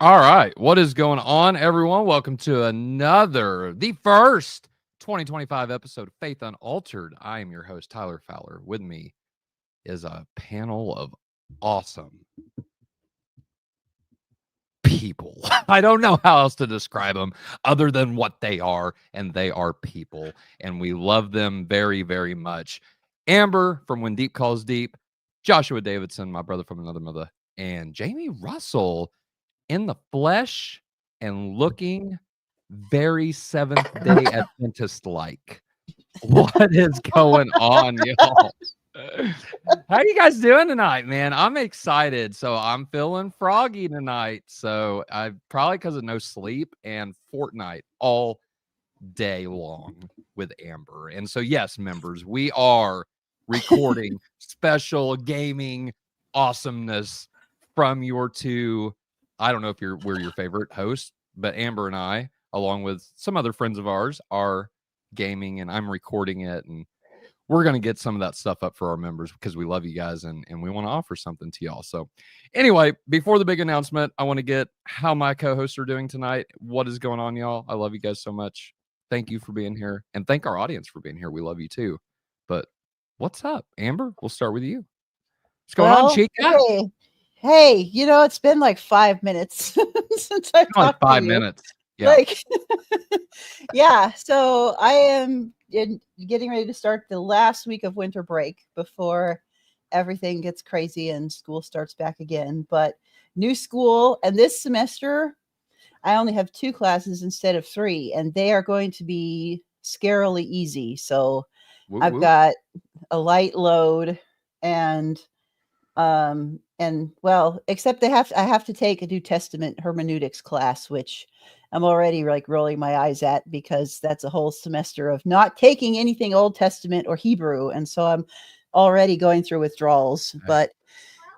All right. What is going on, everyone? Welcome to the first 2025 episode of Faith Unaltered. I am your host, Tyler Fowler. With me is a panel of awesome people. I don't know how else to describe them other than what they are, and they are people, and we love them very, very much. Amber from When Deep Calls Deep, Joshua Davidson, my brother from another mother, and Jamie Russell in the flesh and looking very Seventh-day Adventist-like. What is going on, y'all? How you guys doing tonight, man? I'm excited. So I'm feeling froggy tonight. So I probably because of no sleep and Fortnite all day long with Amber. And so, yes, members, we are recording special gaming awesomeness from your two. I don't know if we're your favorite hosts, but Amber and I, along with some other friends of ours, are gaming, and I'm recording it, and we're going to get some of that stuff up for our members because we love you guys and we want to offer something to y'all. So anyway, before the big announcement, I want to get how my co-hosts are doing tonight. What is going on, y'all? I love you guys so much. Thank you for being here, and thank our audience for being here. We love you too. But what's up, Amber? We'll start with you. What's going on, Chica? Hey, it's been like 5 minutes since I talked to you. 5 minutes. Yeah. Like, yeah. So I am getting ready to start the last week of winter break before everything gets crazy and school starts back again. But new school, and this semester, I only have 2 classes instead of 3, and they are going to be scarily easy. So I've got a light load, and well, except I have to take a New Testament hermeneutics class, which I'm already like rolling my eyes at because that's a whole semester of not taking anything Old Testament or Hebrew. And so I'm already going through withdrawals, but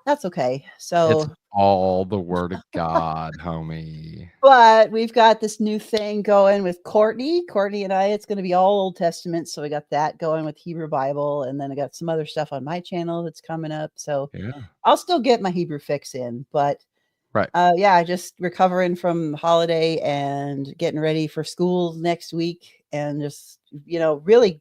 that's okay. So it's all the word of God, homie. But we've got this new thing going with Courtney and I. It's going to be all Old Testament. So we got that going with Hebrew Bible. And then I got some other stuff on my channel that's coming up. So yeah, I'll still get my Hebrew fix in. But right. Yeah, just recovering from holiday and getting ready for school next week. And just, really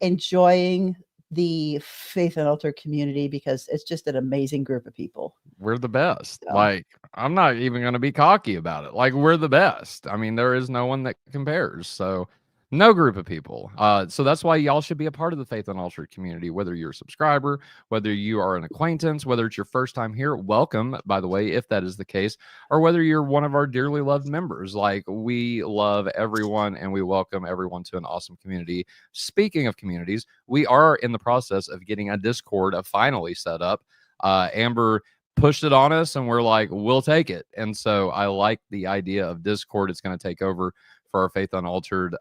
enjoying the Faith Unaltered community because it's just an amazing group of people. We're the best. So. Like, I'm not even going to be cocky about it. Like, we're the best. I mean, there is no one that compares. So no group of people. So that's why y'all should be a part of the Faith Unaltered community, whether you're a subscriber, whether you are an acquaintance, whether it's your first time here, welcome, by the way, if that is the case, or whether you're one of our dearly loved members. Like, we love everyone and we welcome everyone to an awesome community. Speaking of communities, we are in the process of getting a Discord finally set up. Amber pushed it on us and we're like, we'll take it. And so I like the idea of Discord. It's going to take over for our Faith Unaltered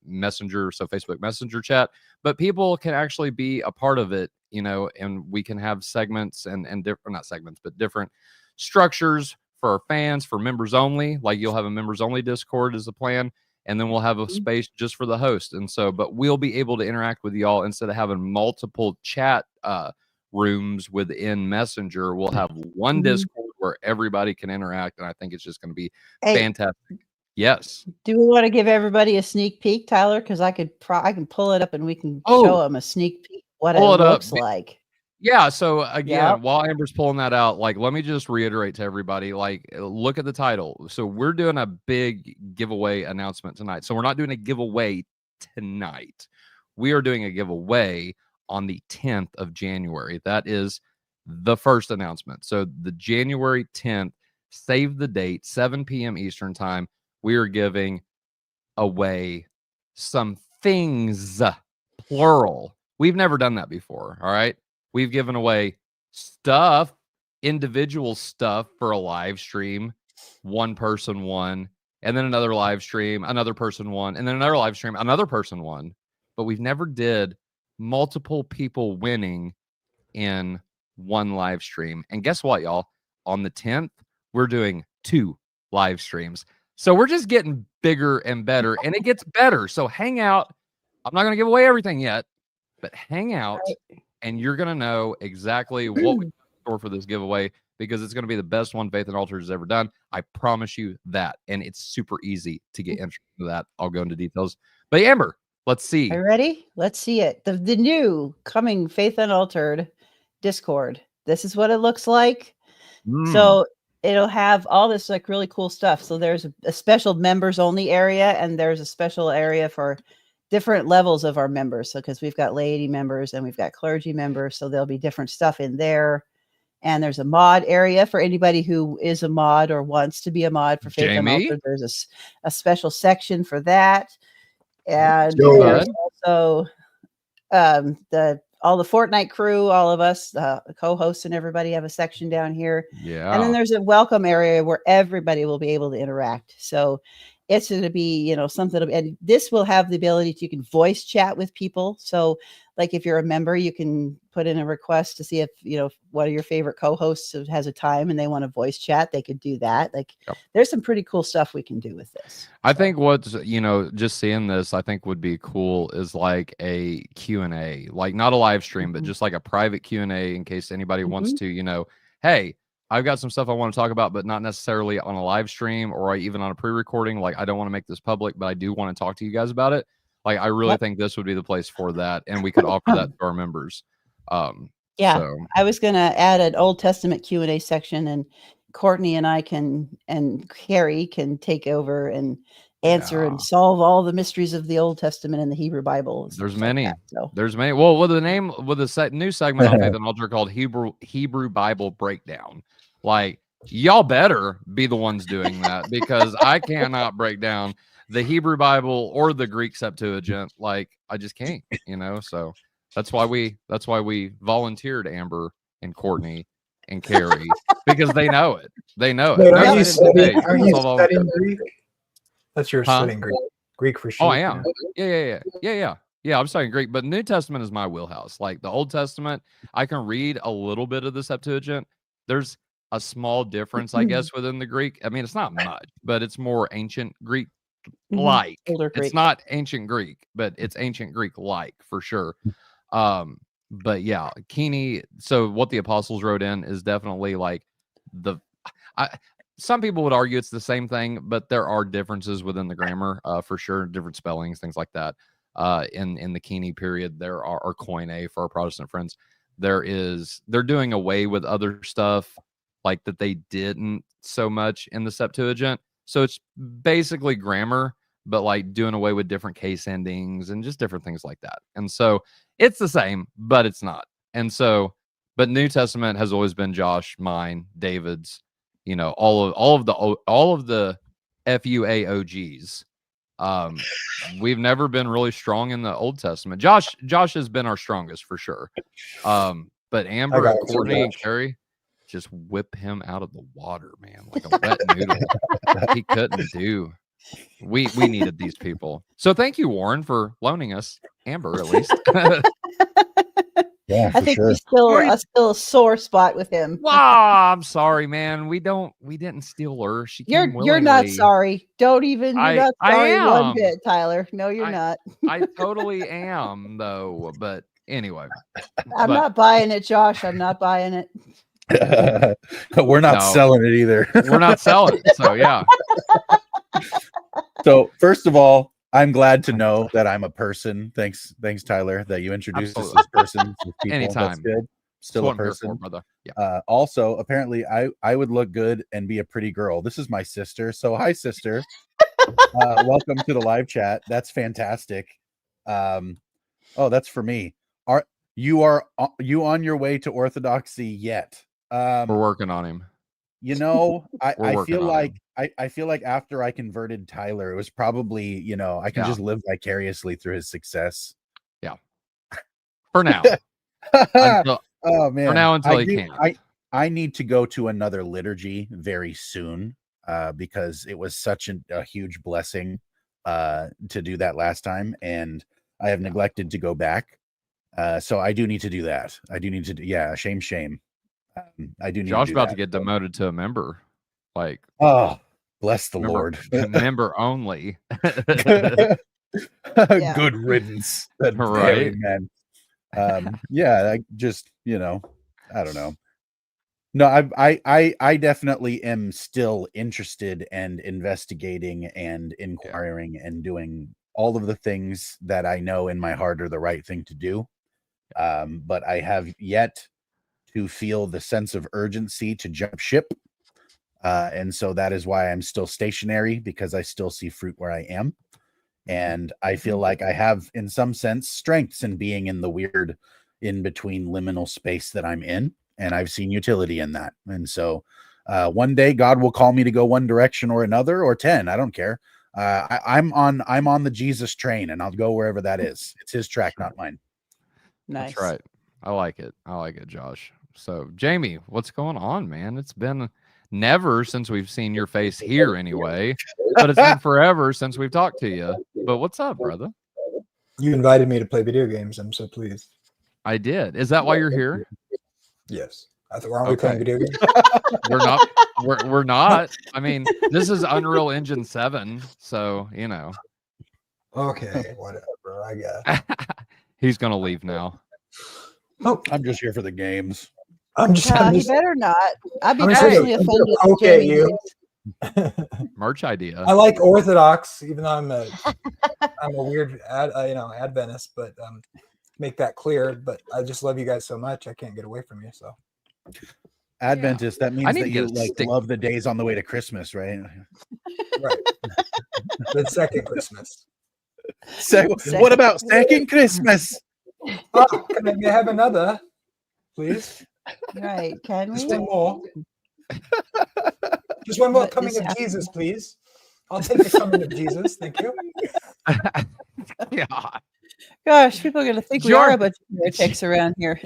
messenger, so Facebook Messenger chat, but people can actually be a part of it, and we can have segments and different, not segments, but different structures for our fans, for members only. Like, you'll have a members only Discord as a plan, and then we'll have a space just for the host. And so, but we'll be able to interact with y'all instead of having multiple chat rooms within Messenger. We'll have one Discord where everybody can interact, and I think it's just going to be fantastic. Yes. Do we want to give everybody a sneak peek, Tyler? Because I can pull it up and we can show them a sneak peek what it looks like. Yeah. So again, while Amber's pulling that out, like, let me just reiterate to everybody, like, look at the title. So we're doing a big giveaway announcement tonight. So we're not doing a giveaway tonight. We are doing a giveaway on the 10th of January. That is the first announcement. So the January 10th, save the date, 7 p.m. Eastern time. We are giving away some things, plural. We've never done that before, all right? We've given away stuff, individual stuff for a live stream, one person won, and then another live stream, another person won, and then another live stream, another person won. But we've never did multiple people winning in one live stream. And guess what, y'all? On the 10th, we're doing 2 live streams. So we're just getting bigger and better, and it gets better. So hang out. I'm not going to give away everything yet, but hang out, and you're going to know exactly what we store for this giveaway, because it's going to be the best one Faith Unaltered has ever done. I promise you that. And it's super easy to get into that. I'll go into details. But Amber, let's see. Are you ready? Let's see it. The new coming Faith Unaltered Discord. This is what it looks like. So it'll have all this like really cool stuff. So there's a special members only area, and there's a special area for different levels of our members. So because we've got laity members and we've got clergy members, so there'll be different stuff in there. And there's a mod area for anybody who is a mod or wants to be a mod for Faith Unaltered. There's a special section for that. And there's also all the Fortnite crew, all of us, the co-hosts and everybody have a section down here. Yeah. And then there's a welcome area where everybody will be able to interact. So it's going to be, something, and this will have the ability to, you can voice chat with people. So like if you're a member, you can put in a request to see if, one of your favorite co-hosts has a time and they want to voice chat, they could do that. Like there's some pretty cool stuff we can do with this. I think what's, just seeing this, I think would be cool is like a Q&A, like not a live stream, but just like a private Q&A in case anybody wants to, hey, I've got some stuff I want to talk about, but not necessarily on a live stream or even on a pre-recording. Like I don't want to make this public, but I do want to talk to you guys about it. Like I really think this would be the place for that, and we could offer that to our members. So. I was going to add an Old Testament Q&A section, and Courtney and I and Carrie can take over and answer and solve all the mysteries of the Old Testament and the Hebrew Bible. There's many. Like that, so. There's many. Well, with the new segment on Faith Unaltered called Hebrew Bible Breakdown. Like y'all better be the ones doing that, because I cannot break down the Hebrew Bible or the Greek Septuagint. Like I just can't, so that's why we volunteered Amber and Courtney and Carrie, because they know it. They know it. Are you studying Greek? That's your studying Greek for sure. Oh, I am. Yeah, I'm studying Greek, but New Testament is my wheelhouse. Like the Old Testament, I can read a little bit of the Septuagint. There's a small difference, I guess, within the Greek. I mean, it's not much, but it's more ancient Greek like. It's not ancient Greek, but it's ancient Greek like for sure. But yeah, Keeney. So what the apostles wrote in is definitely like some people would argue it's the same thing, but there are differences within the grammar, for sure, different spellings, things like that. In the Keeney period, there are Koine for our Protestant friends. They're doing away with other stuff like that they didn't so much in the Septuagint. So it's basically grammar, but like doing away with different case endings and just different things like that. And so it's the same, but it's not. And so, but New Testament has always been Josh, mine, David's, all of the FUAOGs. We've never been really strong in the Old Testament. Josh has been our strongest for sure. But Amber and Courtney and Carrie just whip him out of the water, man, like a wet noodle. He couldn't do. We needed these people. So thank you, Warren, for loaning us Amber, at least. Yeah, I think we still a sore spot with him. Wow, I'm sorry, man. We didn't steal her. She came willingly. You're not sorry. Don't even. You're not sorry one bit, Tyler. No, you're not. I totally am, though. But anyway, I'm not buying it, Josh. I'm not buying it. We're not selling it either. We're not selling it. So yeah. So first of all, I'm glad to know that I'm a person. Thanks, Tyler, that you introduced us as persons. Anytime. That's good. Still a person. Brother. Yeah. Also, apparently, I would look good and be a pretty girl. This is my sister. So hi, sister. Welcome to the live chat. That's fantastic. Oh, that's for me. Are you on your way to orthodoxy yet? We're working on him. I feel like after I converted Tyler, it was probably, I can just live vicariously through his success. Yeah. For now. Oh man. For now until he can. I need to go to another liturgy very soon, because it was such a huge blessing to do that last time, and I have neglected to go back. So I do need to do that. I do need to shame. I do need Josh to do about that. to get demoted to a member. Like, oh, bless the Lord. Member only. Good riddance. Right, man. I just, I don't know. No, I definitely am still interested and investigating and inquiring and doing all of the things that I know in my heart are the right thing to do. But I have yet to feel the sense of urgency to jump ship. And so that is why I'm still stationary, because I still see fruit where I am. And I feel like I have, in some sense, strengths in being in the weird in between liminal space that I'm in. And I've seen utility in that. And so one day God will call me to go one direction or another, or 10. I don't care. I'm on the Jesus train, and I'll go wherever that is. It's his track, not mine. Nice. That's right. I like it. I like it, Josh. So, Jamie, what's going on, man? It's been never since we've seen your face here anyway, but it's been forever since we've talked to you. But what's up, brother? You invited me to play video games. I'm so pleased. I did. Is that why you're here? Yes. Aren't we playing video games? We're not. We're not. I mean, this is Unreal Engine 7, so you know. Okay, whatever. I guess. He's gonna leave now. Oh, I'm just here for the games. He better not. I'd be I'm personally just offended. gonna poke at Jamie you. leaves. Merch idea. I like Orthodox, even though I'm a weird Adventist, but make that clear. But I just love you guys so much, I can't get away from you. So Adventist, that means need that to you get a like stick. love the days on the way to Christmas, right? right, the second Christmas. What about second Christmas? Oh, can I have another, please? Right? Can Just we? one more. Just one more But coming this of Jesus, please. I'll take the coming of Jesus. Thank you. Yeah. Gosh, people are going to think we are a bunch of heretics around here.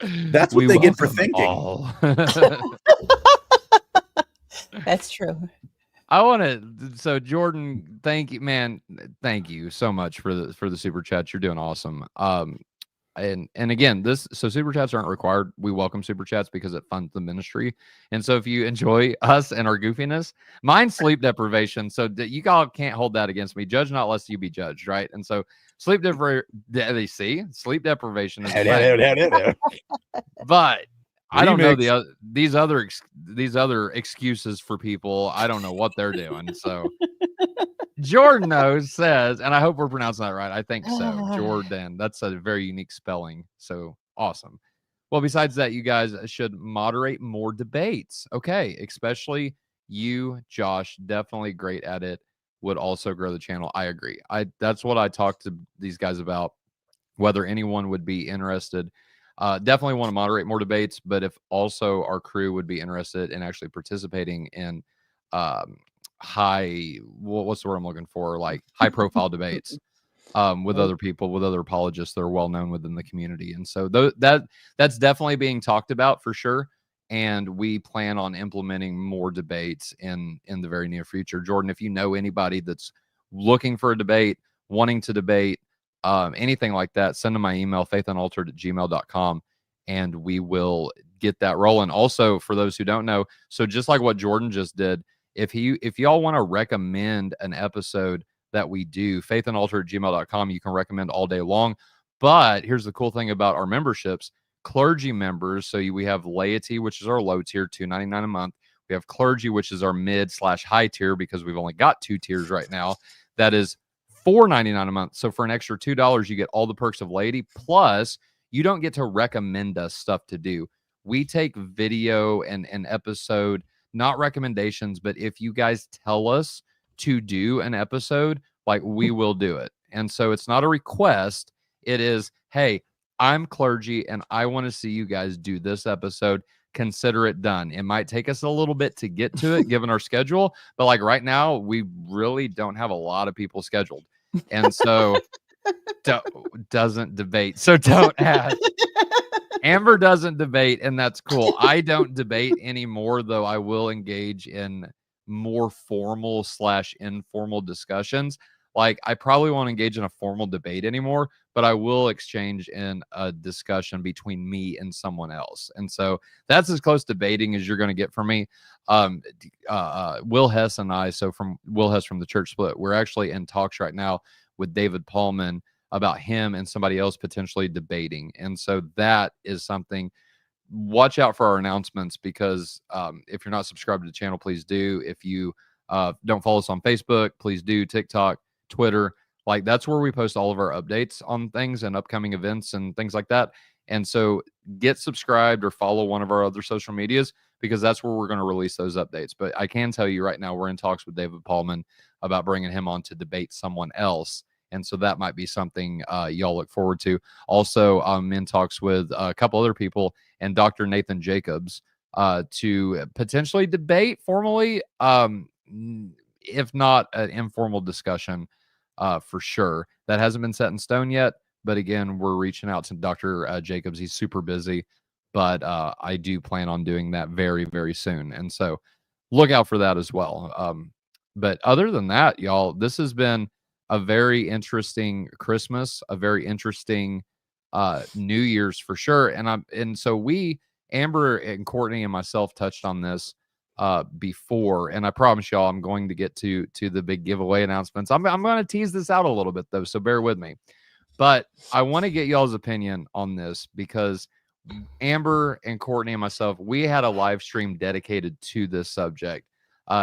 That's what they get for thinking. That's true. I want to. So Jordan, thank you, man. Thank you so much for the super chats. You're doing awesome. And again, super chats aren't required. We welcome super chats because it funds the ministry. And so if you enjoy us and our goofiness, mine's sleep deprivation. So you all can't hold that against me. Judge not lest you be judged, right? And so sleep deprivation is a thing. But I don't know these other excuses for people. I don't know what they're doing. So Jordan says, and I hope we're pronouncing that right. I think so. Jordan. That's a very unique spelling. So awesome. Well, besides that, you guys should moderate more debates. Okay. Especially you, Josh, definitely great at it. Would also grow the channel. I agree. That's what I talked to these guys about, whether anyone would be interested. Definitely want to moderate more debates, but if also our crew would be interested in actually participating in what's the word I'm looking for? Like high profile debates with other people, with other apologists that are well known within the community. And so that's definitely being talked about for sure. And we plan on implementing more debates in the very near future. Jordan, if you know anybody that's looking for a debate, wanting to debate, anything like that, send them my email, faithunaltered@gmail.com, and we will get that rolling. Also, for those who don't know, so just like what Jordan just did, if y'all want to recommend an episode that we do, faithunaltered@gmail.com, you can recommend all day long. But here's the cool thing about our memberships: clergy members. So we have laity, which is our low tier, $2.99 a month. We have clergy, which is our mid/high tier, because we've only got 2 tiers right now. That is $4.99 a month. So for an extra $2, you get all the perks of laity. Plus, you don't get to recommend us stuff to do. We take video and an episode, not recommendations, but if you guys tell us to do an episode, like, we will do it. And so it's not a request. It is, hey, I'm clergy and I want to see you guys do this episode. Consider it done. It might take us a little bit to get to it given our schedule, but like right now, we really don't have a lot of people scheduled. And so doesn't debate. So don't ask. Amber doesn't debate, and that's cool. I don't debate anymore, though I will engage in more formal / informal discussions. Like, I probably won't engage in a formal debate anymore, but I will exchange in a discussion between me and someone else. And so that's as close to debating as you're going to get from me. Will Hess and I, so from Will Hess from the Church Split, we're actually in talks right now with David Paulman about him and somebody else potentially debating. And so that is something watch out for our announcements, because if you're not subscribed to the channel, please do. If you don't follow us on Facebook, please do. TikTok, Twitter, like that's where we post all of our updates on things and upcoming events and things like that. And so get subscribed or follow one of our other social medias, because that's where we're going to release those updates. But I can tell you right now, we're in talks with David Paulman about bringing him on to debate someone else. And so that might be something y'all look forward to. Also, I'm in talks with a couple other people and Dr. Nathan Jacobs to potentially debate formally, if not an informal discussion for sure. That hasn't been set in stone yet. But again, we're reaching out to Dr. Jacobs. He's super busy, but I do plan on doing that very, very soon. And so look out for that as well. But other than that, y'all, this has been a very interesting Christmas, a very interesting New Year's for sure. And so we, Amber and Courtney and myself, touched on this before, and I promise y'all I'm going to get to the big giveaway announcements. I'm going to tease this out a little bit though, so bear with me. But I want to get y'all's opinion on this, because Amber and Courtney and myself, we had a live stream dedicated to this subject,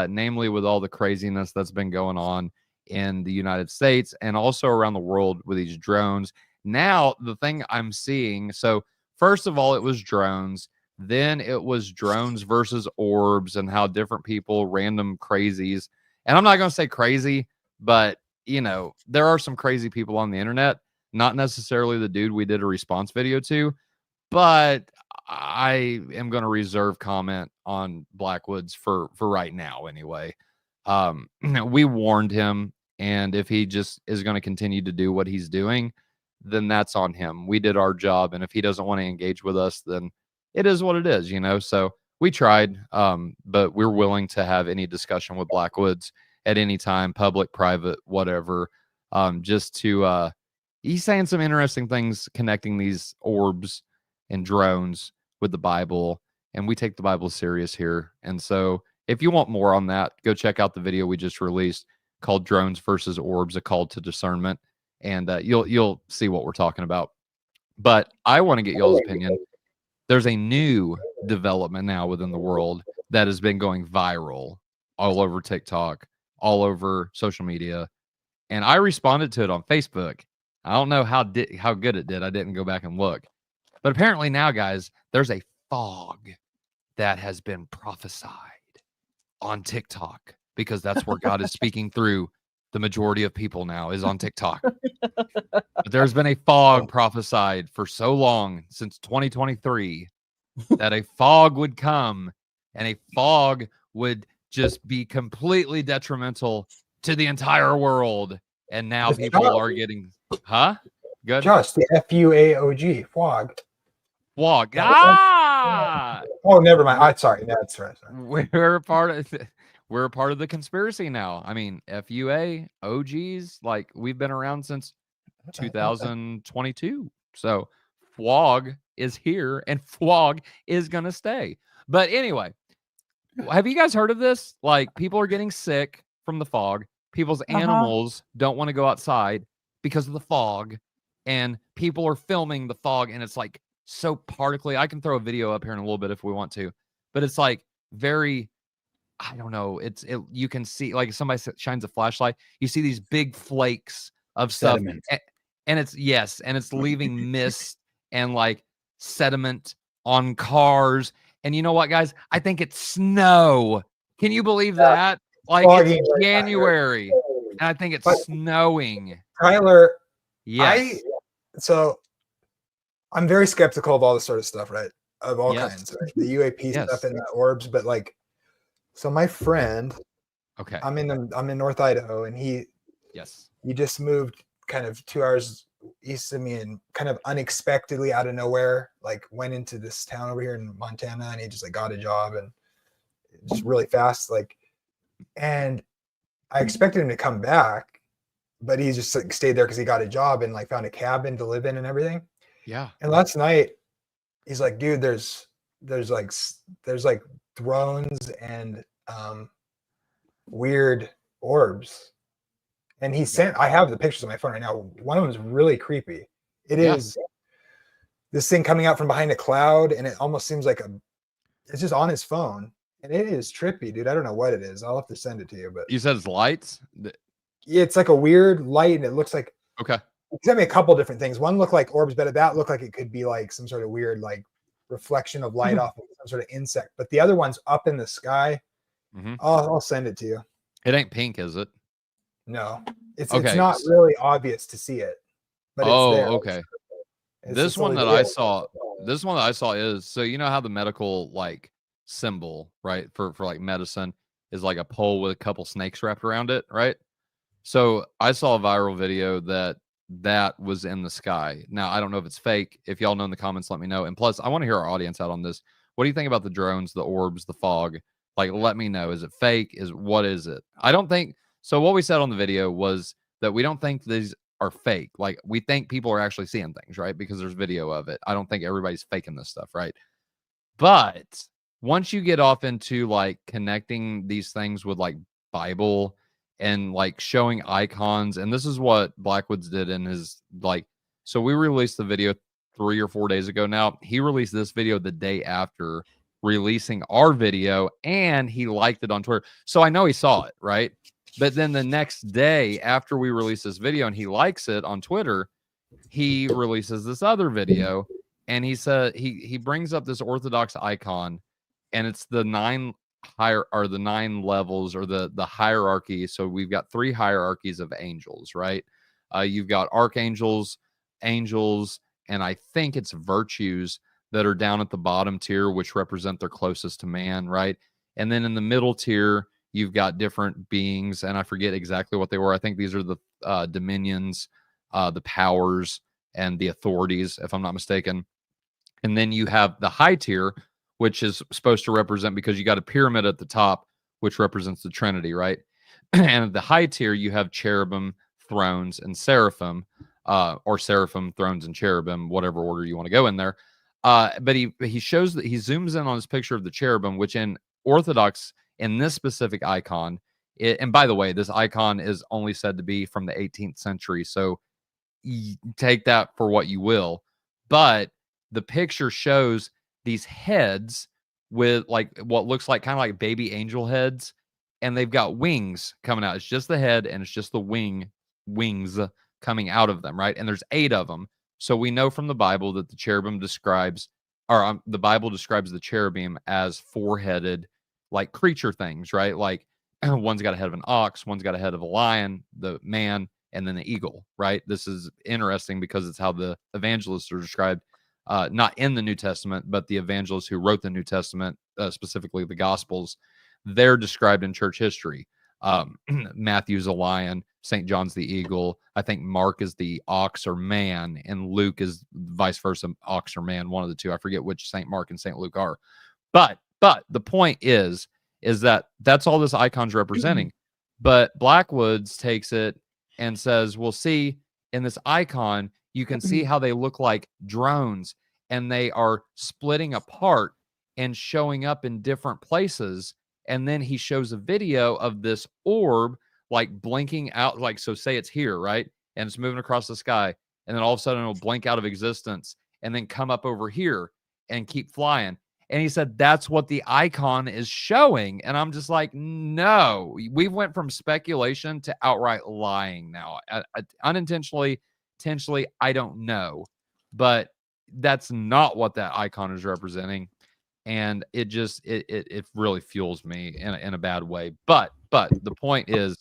namely with all the craziness that's been going on in the United States and also around the world with these drones. Now, the thing I'm seeing, so first of all, it was drones. Then it was drones versus orbs and how different people, random crazies. And I'm not going to say crazy, but, you know, there are some crazy people on the internet. Not necessarily the dude we did a response video to, but I am going to reserve comment on Blackwoods for right now anyway. We warned him, and if he just is going to continue to do what he's doing, then that's on him. We did our job, and if he doesn't want to engage with us, then it is what it is, you know? So we tried, but we're willing to have any discussion with Blackwoods at any time, public, private, whatever, just to he's saying some interesting things connecting these orbs and drones with the Bible, and we take the Bible serious here. And so if you want more on that, go check out the video we just released called Drones versus Orbs, a Call to Discernment, and you'll see what we're talking about. But I want to get y'all's opinion. There's a new development now within the world that has been going viral all over TikTok, all over social media, and I responded to it on Facebook. I don't know how good it did. I didn't go back and look. But apparently now, guys, there's a fog that has been prophesied on TikTok, because that's where God is speaking through the majority of people now is on TikTok. But there's been a fog prophesied for so long, since 2023, that a fog would come, and a fog would just be completely detrimental to the entire world. And now people are getting... Huh? Good. Just the FUAOG, FWOG. FWOG. Ah! Oh, never mind. Sorry. That's right. Sorry. We're a part of the conspiracy now. I mean, FUA, OGs, like we've been around since 2022. So FWOG is here, and FWOG is gonna stay. But anyway, have you guys heard of this? Like, people are getting sick from the fog. People's animals don't want to go outside because of the fog, and people are filming the fog, and it's like so particly. I can throw a video up here in a little bit if we want to, but it's like very, I don't know. You can see, like, if somebody shines a flashlight, you see these big flakes of sediment, stuff, and it's leaving mist and like sediment on cars. And you know what, guys? I think it's snow. Can you believe that? Like, it's January, and I think it's snowing. Tyler, yes. I'm very skeptical of all this sort of stuff, right? Of all kinds, right? The UAP stuff and the orbs, but like, so my friend, okay, I'm in North Idaho, and he just moved kind of 2 hours east of me, and kind of unexpectedly out of nowhere, like went into this town over here in Montana, and he just like got a job, and just really fast, like, and I expected him to come back, but he just like stayed there because he got a job and like found a cabin to live in and everything. Yeah. And last night he's like, dude, there's like drones and weird orbs. And I have the pictures on my phone right now. One of them is really creepy. It is this thing coming out from behind a cloud, and it almost seems like it's just on his phone, and it is trippy, dude. I don't know what it is. I'll have to send it to you. But You said it's lights. it's like a weird light, and it looks like Okay. He sent me a couple different things. One looked like orbs, but that looked like it could be like some sort of weird like reflection of light off of some sort of insect. But the other one's up in the sky. I'll send it to you. It ain't pink, is it? No, it's Okay. not really obvious to see it. But it's there. Okay. It's This just one only that the- I saw, is, so you know how the medical like symbol, right, for like medicine is like a pole with a couple snakes wrapped around it, right? So I saw a viral video that was in the sky. Now I don't know if it's fake. If y'all know in the comments, let me know. And plus, I want to hear our audience out on this. What do you think about the drones, the orbs, the fog? Like, let me know. Is it fake? What is it? I don't think so. What we said on the video was that we don't think these are fake. Like, we think people are actually seeing things, right? Because there's video of it. I don't think everybody's faking this stuff, right? But once you get off into like connecting these things with like Bible and like showing icons, and this is what Blackwoods did in his like, so we released the video 3 or 4 days ago now. He released this video the day after releasing our video, and he liked it on Twitter. So I know he saw it, right? But then the next day after we release this video and he likes it on Twitter, he releases this other video, and he said he brings up this Orthodox icon, and it's the 9 levels or the hierarchy. So we've got 3 hierarchies of angels, right? You've got archangels, angels, and I think it's virtues that are down at the bottom tier, which represent their closest to man, right? And then in the middle tier, you've got different beings, and I forget exactly what they were. I think these are the dominions, the powers, and the authorities, if I'm not mistaken. And then you have the high tier, which is supposed to represent, because you got a pyramid at the top, which represents the Trinity, right? And at the high tier, you have cherubim, thrones, and seraphim, or seraphim, thrones, and cherubim, whatever order you want to go in there. But he shows that he zooms in on this picture of the cherubim, which in Orthodox, in this specific icon, and by the way, this icon is only said to be from the 18th century, so take that for what you will. But the picture shows these heads with like what looks like kind of like baby angel heads, and they've got wings coming out. It's just the head, and it's just the wings coming out of them, right? And there's 8 of them. So we know from the Bible that the cherubim describes, or the Bible describes the cherubim as 4-headed, like creature things, right? Like one's got a head of an ox, one's got a head of a lion, the man, and then the eagle, right? This is interesting because it's how the evangelists are described, not in the New Testament, but the evangelists who wrote the New Testament, specifically the Gospels, they're described in church history. Matthew's a lion, St. John's the eagle. I think Mark is the ox or man, and Luke is vice versa, ox or man, one of the two. I forget which St. Mark and St. Luke are. But the point is that that's all this icon's representing. But Blackwoods takes it and says, well, see, in this icon, you can see how they look like drones, and they are splitting apart and showing up in different places. And then he shows a video of this orb like blinking out, like, so say it's here, right? And it's moving across the sky, and then all of a sudden it'll blink out of existence and then come up over here and keep flying. And he said that's what the icon is showing. And I'm just like, no, we went from speculation to outright lying now. Unintentionally, intentionally, I don't know. But that's not what that icon is representing. And it just, it really fuels me in a bad way. But the point is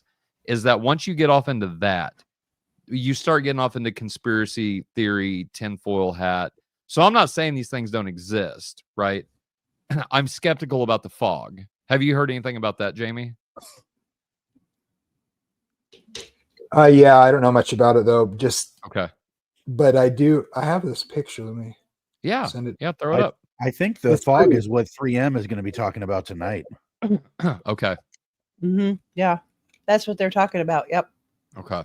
that once you get off into that, you start getting off into conspiracy theory, tinfoil hat. So I'm not saying these things don't exist, right? I'm skeptical about the fog. Have you heard anything about that, Jamie? Yeah, I don't know much about it though. Just okay. But I have this picture. Let me send it. Yeah, throw it up. I think the fog is what 3M is going to be talking about tonight. Okay. Yeah, that's what they're talking about. Yep. Okay.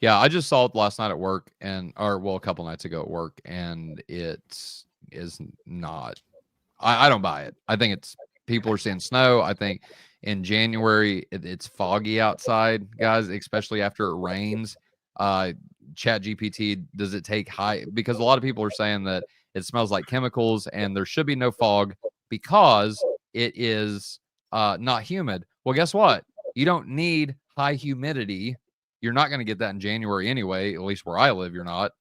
Yeah, I just saw it last night at work, a couple nights ago at work, and it is not. I don't buy it. I think it's people are seeing snow. I think in January it's foggy outside, guys, especially after it rains. Chat GPT, does it take high? Because a lot of people are saying that It smells like chemicals, and there should be no fog because it is not humid. Well, guess what? You don't need high humidity. You're not going to get that in January anyway, at least where I live, you're not.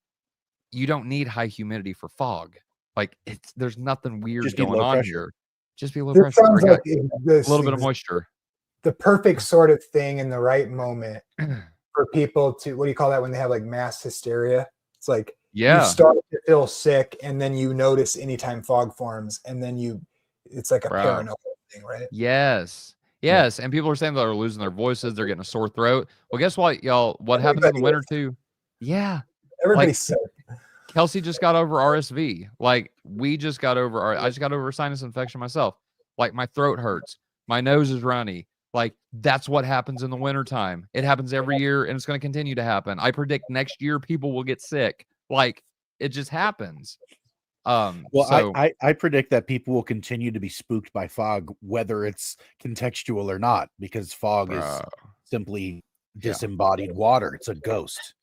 You don't need high humidity for fog. Like, there's nothing weird Just be going low on pressure. here. Just be low This pressure. sounds I got like a this little bit of moisture. the perfect sort of thing in the right moment for people to, what do you call that when they have like mass hysteria? It's like you start to feel sick, and then you notice anytime fog forms, and then it's like a paranoia thing, right? Yes. And people are saying they're losing their voices, they're getting a sore throat. Well, guess what, y'all? What happens in the winter too? Yeah. Everybody's sick. Kelsey just got over RSV. Like, we just got over I just got over a sinus infection myself. Like, my throat hurts. My nose is runny. Like, that's what happens in the wintertime. It happens every year, and it's going to continue to happen. I predict next year people will get sick. Like, it just happens. Well, I predict that people will continue to be spooked by fog, whether it's contextual or not, because fog is simply disembodied water. It's a ghost.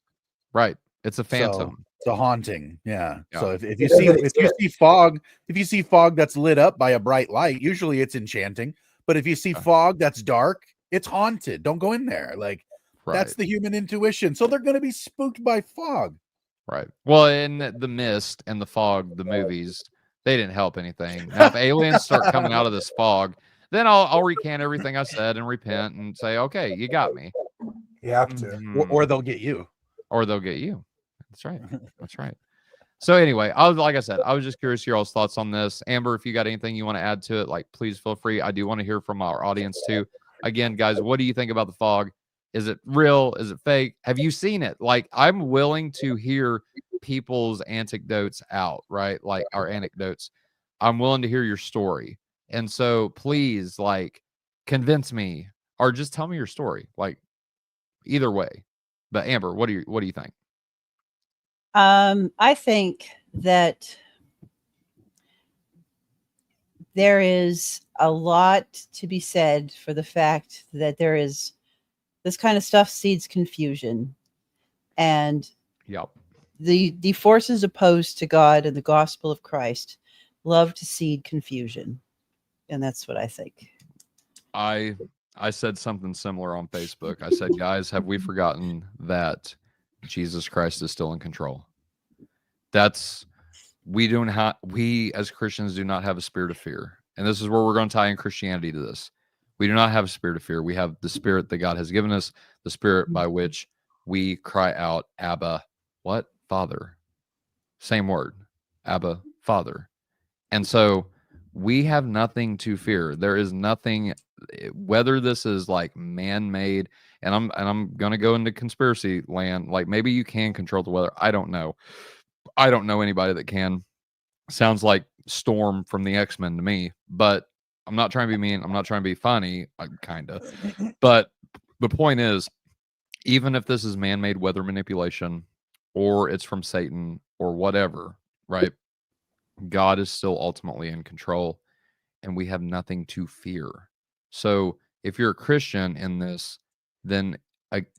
Right. It's a phantom. So, it's a haunting. Yeah. So if you see fog that's lit up by a bright light, usually it's enchanting. But if you see fog that's dark, it's haunted. Don't go in there. Like, that's the human intuition. So they're going to be spooked by fog. Right. Well, in The Mist and The Fog, the movies, they didn't help anything. Now, if aliens start coming out of this fog, then I'll recant everything I said and repent and say, okay, you got me. You have to. Mm-hmm. Or they'll get you. Or they'll get you. That's right. That's right. So anyway, like I said, I was just curious your all's thoughts on this. Amber, if you got anything you want to add to it, like, please feel free. I do want to hear from our audience too. Again, guys, what do you think about the fog? Is it real? Is it fake? Have you seen it? Like, I'm willing to hear people's anecdotes out, right? Like, our anecdotes. I'm willing to hear your story. And so please, like, convince me or just tell me your story. Like, either way. But Amber, what do you think? I think that there is a lot to be said for the fact that there is this kind of stuff seeds confusion, and the forces opposed to God and the gospel of Christ love to seed confusion, and that's what I think. I said something similar on Facebook. I said, guys, have we forgotten that Jesus Christ is still in control? We as Christians do not have a spirit of fear. And this is where we're going to tie in Christianity to this. We do not have a spirit of fear. We have the spirit that God has given us, the spirit by which we cry out, Abba, what? Father. Same word, Abba, Father. And so we have nothing to fear. There is nothing, whether this is like man-made, and I'm going to go into conspiracy land. Like, maybe you can control the weather. I don't know. I don't know anybody that can. Sounds like Storm from the X-Men to me, but I'm not trying to be mean. I'm not trying to be funny, kind of. But the point is, even if this is man-made weather manipulation, or it's from Satan, or whatever, right? God is still ultimately in control, and we have nothing to fear. So if you're a Christian in this, then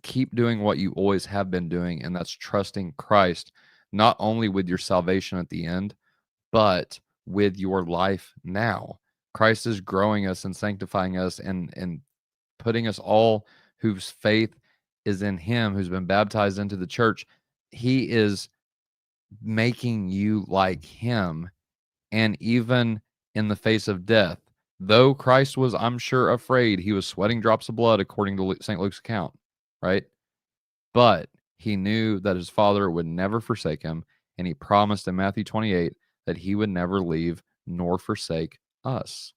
keep doing what you always have been doing, and that's trusting Christ, not only with your salvation at the end, but with your life now. Christ is growing us and sanctifying us and putting us all whose faith is in him, who's been baptized into the church. He is making you like him. And even in the face of death, though Christ was, I'm sure, afraid, he was sweating drops of blood, according to St. Luke's account, right? But he knew that his Father would never forsake him, and he promised in Matthew 28 that he would never leave nor forsake us.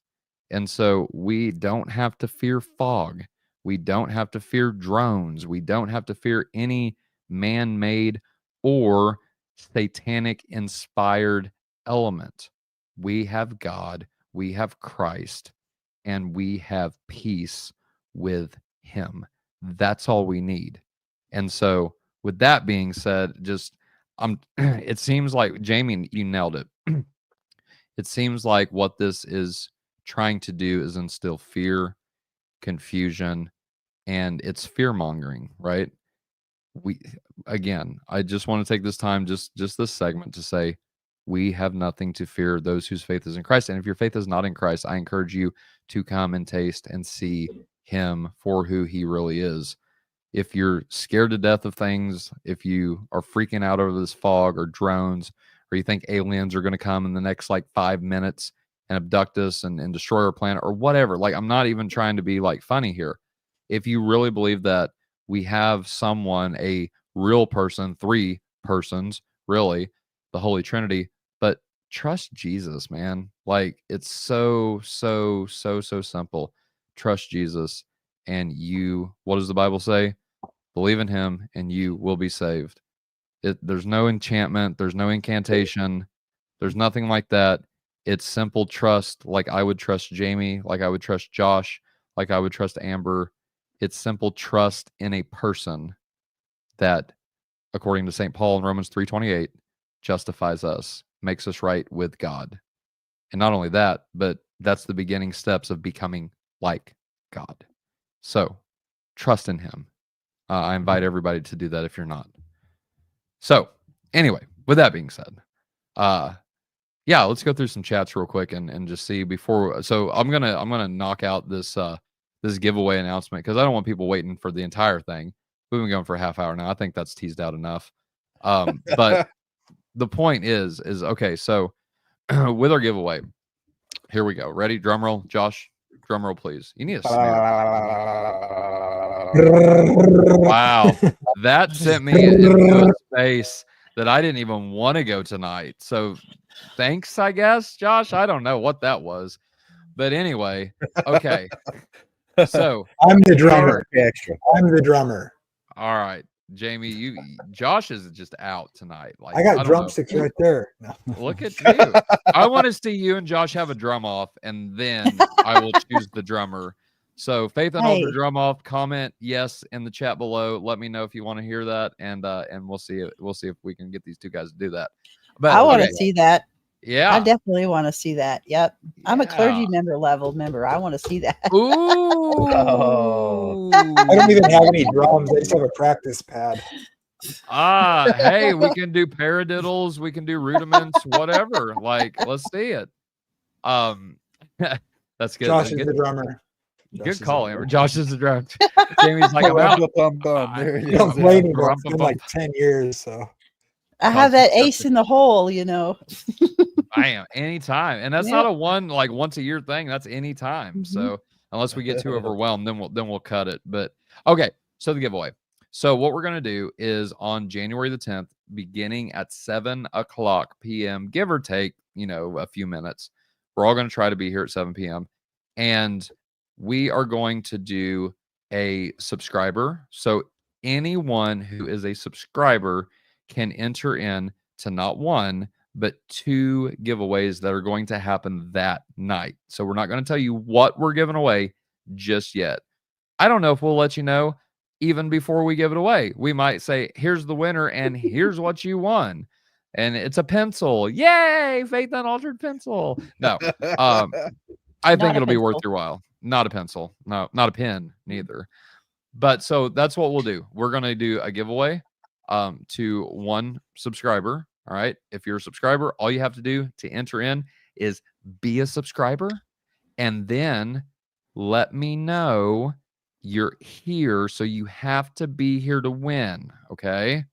And so we don't have to fear fog. We don't have to fear drones. We don't have to fear any man-made or satanic-inspired element. We have God, we have Christ, and we have peace with him. That's all we need. And so with that being said, it seems like, Jamie, you nailed it. It seems like what this is trying to do is instill fear, confusion, and it's fear-mongering, right? I just want to take this time, just this segment, to say, we have nothing to fear, those whose faith is in Christ. And if your faith is not in Christ, I encourage you to come and taste and see him for who he really is. If you're scared to death of things, if you are freaking out over this fog or drones, or you think aliens are going to come in the next like 5 minutes and abduct us and destroy our planet or whatever, like, I'm not even trying to be like funny here. If you really believe that we have someone, a real person, 3 persons, really, the Holy Trinity, but trust Jesus, man. Like, it's so simple. Trust Jesus, and you, what does the Bible say? Believe in him and you will be saved. There's no enchantment, there's no incantation, there's nothing like that. It's simple trust, like I would trust Jamie, like I would trust Josh, like I would trust Amber. It's simple trust in a person that, according to St. Paul in Romans 3:28, justifies us, makes us right with God. And not only that, but that's the beginning steps of becoming like God. So trust in him. I invite everybody to do that if you're not. So anyway, with that being said, yeah, let's go through some chats real quick and just see before. So I'm gonna knock out this this giveaway announcement because I don't want people waiting for the entire thing. We've been going for a half hour now. I think that's teased out enough. But the point is okay. So with our giveaway, here we go. Ready? Drum roll, Josh. Drum roll, please. You need a snare. Wow, that sent me into a space that I didn't even want to go tonight. So thanks, I guess, Josh. I don't know what that was, but anyway, okay. So I'm the drummer. I'm the drummer. All right, Jamie, Josh is just out tonight. Like, I got drumsticks right there. No. Look at you. I want to see you and Josh have a drum off, and then I will choose the drummer. So Faith Unaltered drum off, comment yes in the chat below. Let me know if you want to hear that, and we'll see if we can get these 2 guys to do that. But I want to see that. Yeah, I definitely want to see that. Yep. I'm a clergy level member. I want to see that. Ooh. I don't even have any drums. I just have a practice pad. Hey, we can do paradiddles, we can do rudiments, whatever. Like, let's see it. That's good. Josh is the drummer. Good call, Amber. Josh is the drummer. Jamie's like, I'm out. There it is. Don't play anymore. It's been like 10 years, so. I have that ace in the hole, you know. I am anytime, and that's not a once a year thing. That's anytime. So unless we get too overwhelmed, then we'll cut it. But okay, so the giveaway. So what we're gonna do is on January the 10th, beginning at 7:00 p.m., give or take, a few minutes. We're all gonna try to be here at 7 p.m. and we are going to do a subscriber. So anyone who is a subscriber can enter in to not 1, but 2 giveaways that are going to happen that night. So we're not going to tell you what we're giving away just yet. I don't know if we'll let you know even before we give it away. We might say, here's the winner and here's what you won. And it's a pencil. Yay, Faith Unaltered pencil. No, I think it'll be worth your while. Not a pencil. No, not a pen, neither. But so that's what we'll do. We're going to do a giveaway to 1 subscriber. All right. If you're a subscriber, all you have to do to enter in is be a subscriber and then let me know you're here. So you have to be here to win. Okay.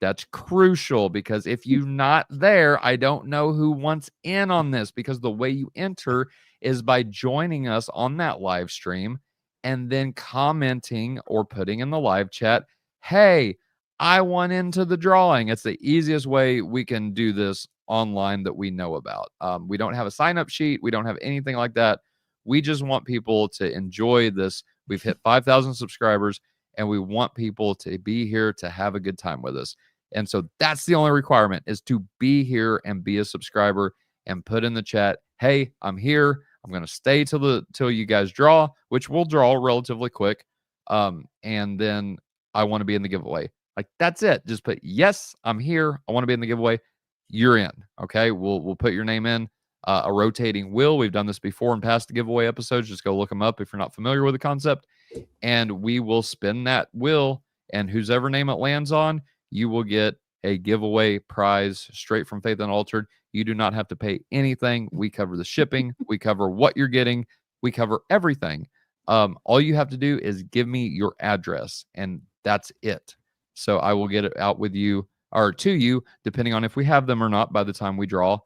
That's crucial because if you're not there, I don't know who wants in on this, because the way you enter is by joining us on that live stream and then commenting or putting in the live chat, hey, I want into the drawing. It's the easiest way we can do this online that we know about. We don't have a sign-up sheet. We don't have anything like that. We just want people to enjoy this. We've hit 5,000 subscribers, and we want people to be here to have a good time with us. And so that's the only requirement, is to be here and be a subscriber and put in the chat, hey, I'm here. I'm going to stay till you guys draw, which we'll draw relatively quick. And then I want to be in the giveaway. Like, that's it. Just put, yes, I'm here. I want to be in the giveaway. You're in. Okay. We'll put your name in a rotating wheel. We've done this before in past giveaway episodes. Just go look them up if you're not familiar with the concept. And we will spin that wheel, and whosever name it lands on, you will get a giveaway prize straight from Faith Unaltered. You do not have to pay anything. We cover the shipping. We cover what you're getting. We cover everything. All you have to do is give me your address, and that's it. So I will get it out with you or to you, depending on if we have them or not by the time we draw,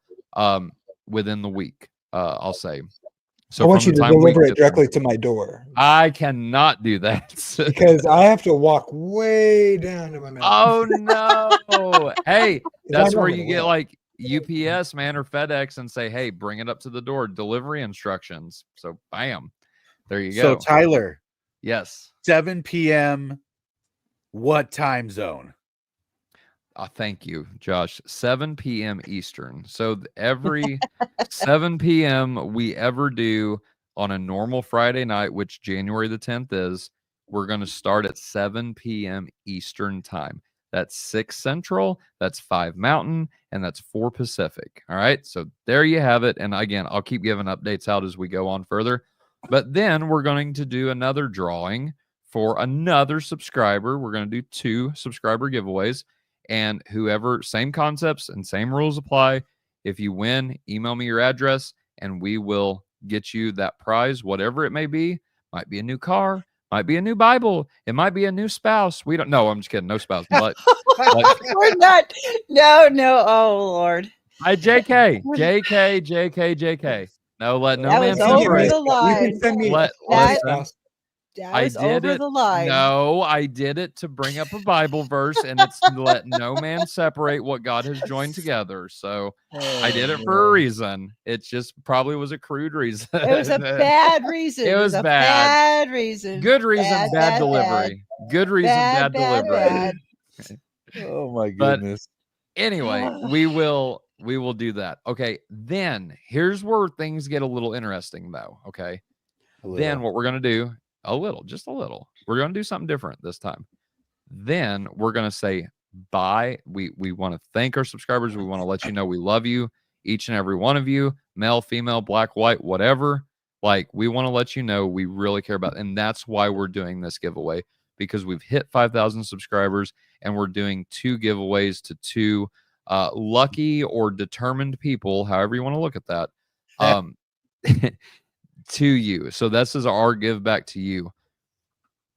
within the week, I'll say. So I want you from to the time we deliver it get them- directly to my door I cannot do that. because I have to walk way down to my mountain. Oh no. Hey, 'Cause I that's know where I'm you gonna get win. like UPS, man, or FedEx and say, hey, bring it up to the door, delivery instructions. So bam. There you So go. Tyler, Yes. 7 p.m. What time zone? Thank you, Josh. 7 p.m. Eastern. So every 7 p.m. we ever do on a normal Friday night, which January the 10th is, we're going to start at 7 p.m. Eastern time. That's 6 Central, that's 5 Mountain, and that's 4 Pacific. All right. So there you have it. And again, I'll keep giving updates out as we go on further. But then we're going to do another drawing for another subscriber. We're going to do 2 subscriber giveaways. And whoever, same concepts and same rules apply. If you win, email me your address and we will get you that prize, whatever it may be. Might be a new car, might be a new Bible, it might be a new spouse. We don't know. I'm just kidding. No spouse, but We're not. No. Oh Lord. JK. No, let no That man was over separate. the You line. can send me Let- my listen. spouse. That I was did over it. the line. No, I did it to bring up a Bible verse, and it's to let no man separate what God has joined together. So I did it for a reason. It just probably was a crude reason. It was a bad reason. It was a bad. bad reason. Good reason, bad delivery. Good reason, bad delivery. Bad. Oh my But- goodness. Anyway, we will do that. Okay, then here's where things get a little interesting, though. Okay, then what we're gonna do, just a little. We're gonna do something different this time. Then we're gonna say bye. We want to thank our subscribers. We want to let you know we love you, each and every one of you, male, female, black, white, whatever. Like, we want to let you know we really care about, and that's why we're doing this giveaway, because we've hit 5,000 subscribers, and we're doing 2 giveaways to 2 lucky or determined people, however you want to look at that, to you. So this is our give back to you.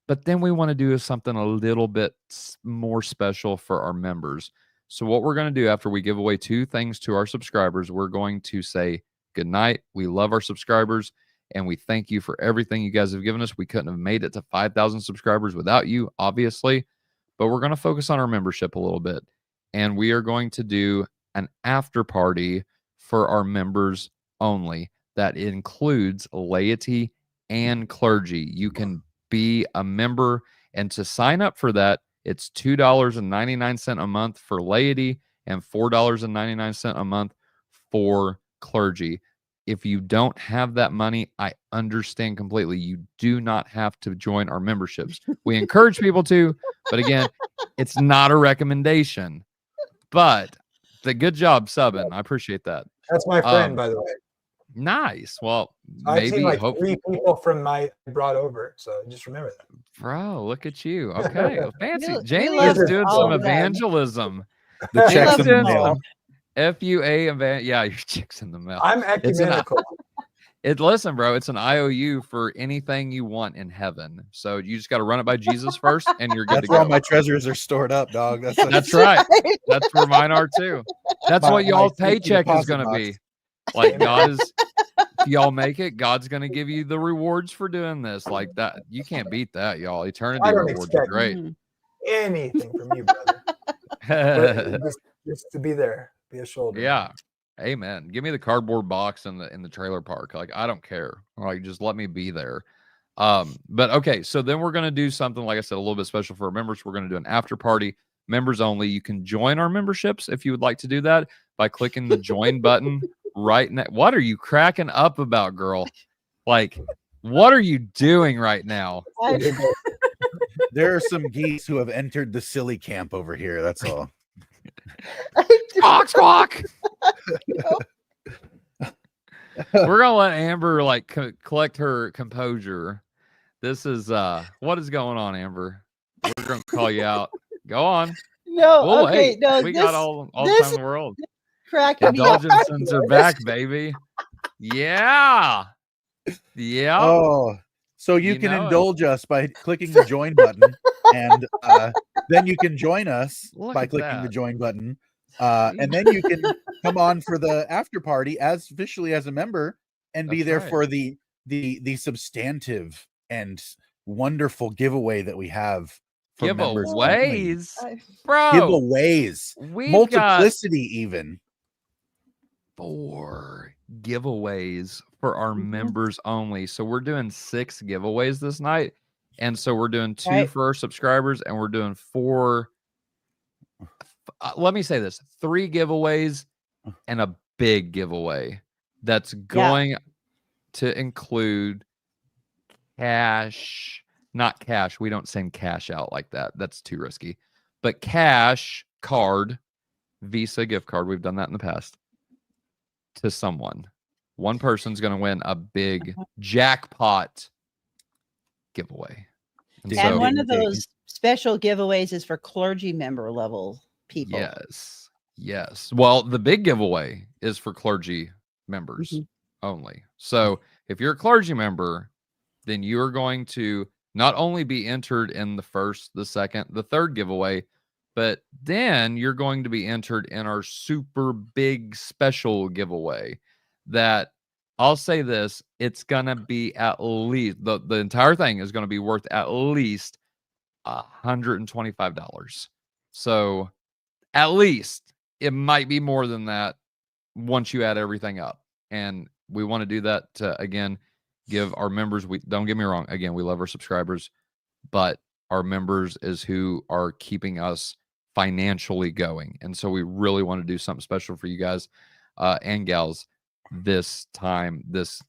But then we want to do something a little bit more special for our members. So what we're going to do after we give away 2 things to our subscribers, we're going to say good night. We love our subscribers, and we thank you for everything you guys have given us. We couldn't have made it to 5,000 subscribers without you, obviously. But we're going to focus on our membership a little bit. And we are going to do an after party for our members only. That includes laity and clergy. You can be a member, and to sign up for that, it's $2.99 a month for laity and $4.99 a month for clergy. If you don't have that money, I understand completely. You do not have to join our memberships. We encourage people to, but again, it's not a recommendation. But the good job subbing. I appreciate that. That's my friend, by the way. Nice. Well, I've maybe seen like hope 3 people from my brought over, so just remember that. Bro, look at you. Okay. Well, fancy. We Jamie love is doing all some of them. evangelism. The We checks love in the them all. mail. FUA yeah, your chicks in the mail. I'm It's an ecumenical. listen, bro, it's an IOU for anything you want in heaven. So you just got to run it by Jesus first, and you're good That's to where all go. my treasures are stored up, dog. That's right. That's where mine are too. That's My- what y'all's my safety paycheck is deposit going to box. be. Like, God is, if y'all make it, God's going to give you the rewards for doing this. Like that, you can't beat that, y'all. Eternity I don't rewards are expect great. anything from you, brother. But just to be there, be a shoulder. Yeah. Amen. Give me the cardboard box in the trailer park. Like, I don't care. Like, just let me be there. But okay, so then we're gonna do something, like I said, a little bit special for our members. We're gonna do an after party, members only. You can join our memberships if you would like to do that by clicking the join button right now. What are you cracking up about, girl? Like, what are you doing right now? There are some geese who have entered the silly camp over here. That's all. Squawk, squawk. We're gonna let Amber like collect her composure. This is what is going on, Amber? We're gonna call you out. Go on. No, Well, okay, hey, no, we this got all the this time in the world. cracking me up. Indulgences are back, baby. Yeah. Yeah. Oh, so you You can know it. indulge us by clicking the join button, and then you can join us Look by at clicking the that. join button, and then you can come on for the after party as officially as a member and be That's there right. for the substantive and wonderful giveaway that we have for members only. Giveaways, bro. Giveaways, We've got multiplicity, even 4 giveaways for our Mhm. members only. So we're doing 6 giveaways this night. And so we're doing 2 Right. for our subscribers and we're doing 4. Let me say this, 3 giveaways and a big giveaway that's going to include cash, not cash. We don't send cash out like that. That's too risky. But cash card, Visa gift card. We've done that in the past. To someone. One person's going to win a big jackpot giveaway. And And so, one of those special giveaways is for clergy member level people. yes. Yes. Well, the big giveaway is for clergy members only. So if you're a clergy member, then you're going to not only be entered in the first, the second, the third giveaway, but then you're going to be entered in our super big special giveaway that I'll say this, it's going to be at least, the entire thing is going to be worth at least $125. So at least it might be more than that once you add everything up. And we want to do that to, again, give our members, we don't get me wrong, again, we love our subscribers, but our members is who are keeping us financially going. And so we really want to do something special for you guys and gals this time, this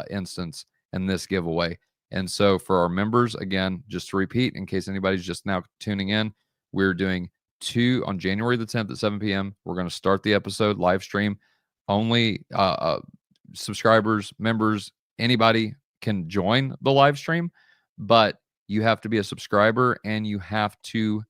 instance, and this giveaway. And so for our members, again, just to repeat, in case anybody's just now tuning in, we're doing 2 on January the 10th at 7 p.m. We're going to start the episode live stream. Only subscribers, members, anybody can join the live stream, but you have to be a subscriber and you have to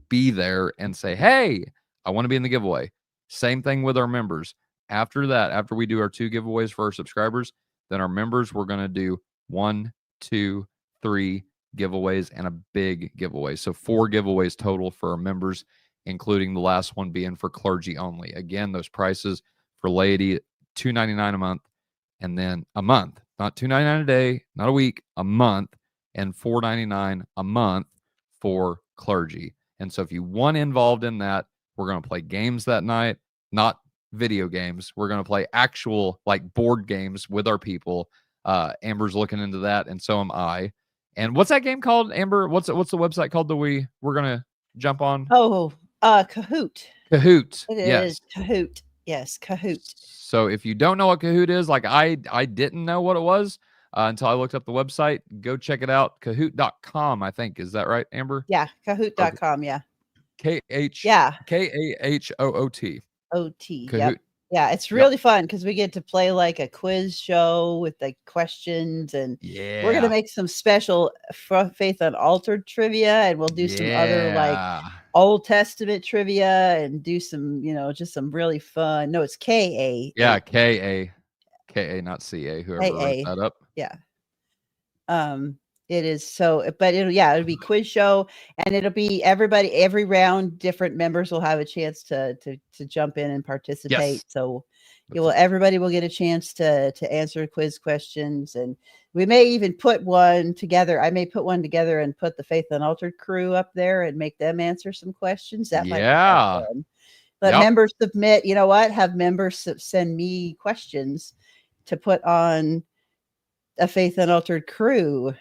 be there and say, hey, I want to be in the giveaway. Same thing with our members. After that, after we do our 2 giveaways for our subscribers, then our members, we're going to do 1, 2, 3 giveaways and a big giveaway. So 4 giveaways total for our members, including the last one being for clergy only. Again, those prices for laity, $2.99 a month, and then a month, not $2.99 a day, not a week, a month, and $4.99 a month for clergy. And so if you want involved in that, we're going to play games that night, not video games. We're going to play actual like board games with our people. Amber's looking into that, and so am I. And what's that game called, Amber? What's the website called that we're gonna jump on? Oh, Kahoot. Kahoot. It Yes. is Kahoot. Yes, Kahoot. So if you don't know what Kahoot is, like I didn't know what it was until I looked up the website. Go check it out. Kahoot.com, I think. Is that right, Amber? Yeah, Kahoot.com. Yeah. Kahoot. OT. Kahoot. Yep. Yeah, it's really fun because we get to play like a quiz show with like questions, and we're gonna make some special Faith Unaltered trivia, and we'll do some other like Old Testament trivia and do some, just some really fun. No, it's KA. Yeah, KA, not CA. Whoever wrote that up. Yeah. It is so, but it'll be quiz show, and it'll be every round, different members will have a chance to jump in and participate. Yes. So everybody will get a chance to answer quiz questions, and we may even put one together. I may put one together and put the Faith Unaltered crew up there and make them answer some questions. That might be fun. But members submit, have members send me questions to put on a Faith Unaltered crew.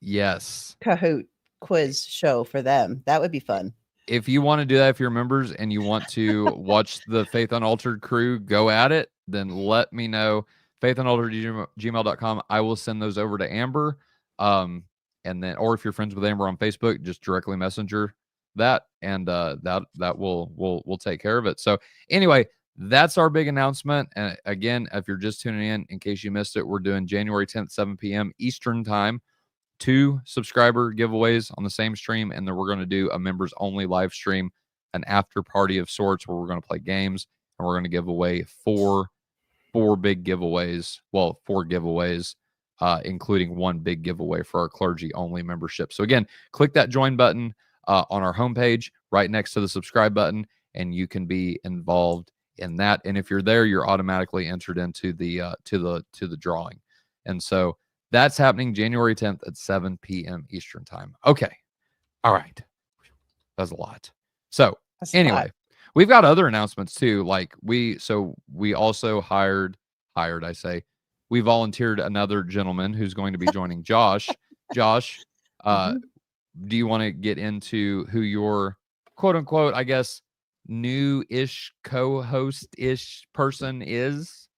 Yes. Kahoot quiz show for them. That would be fun. If you want to do that, if you're members and you want to watch the Faith Unaltered crew go at it, then let me know. faithunaltered@gmail.com. I will send those over to Amber. And then, or if you're friends with Amber on Facebook, just directly messenger that, and that will take care of it. So anyway, that's our big announcement. And again, if you're just tuning in case you missed it, we're doing January 10th, 7 p.m. Eastern time. 2 subscriber giveaways on the same stream, and then we're going to do a members only live stream, an after party of sorts where we're going to play games, and we're going to give away four big giveaways. Well, 4 giveaways, including 1 big giveaway for our clergy only membership. So again, click that join button on our homepage right next to the subscribe button, and you can be involved in that. And if you're there, you're automatically entered into the to the drawing. And so that's happening January 10th at 7 p.m. Eastern time. Okay. All right. That's a lot. So anyway, we've got other announcements too. Like we also we volunteered another gentleman who's going to be joining Josh. Josh, do you want to get into who your quote unquote, I guess, new-ish co-host-ish person is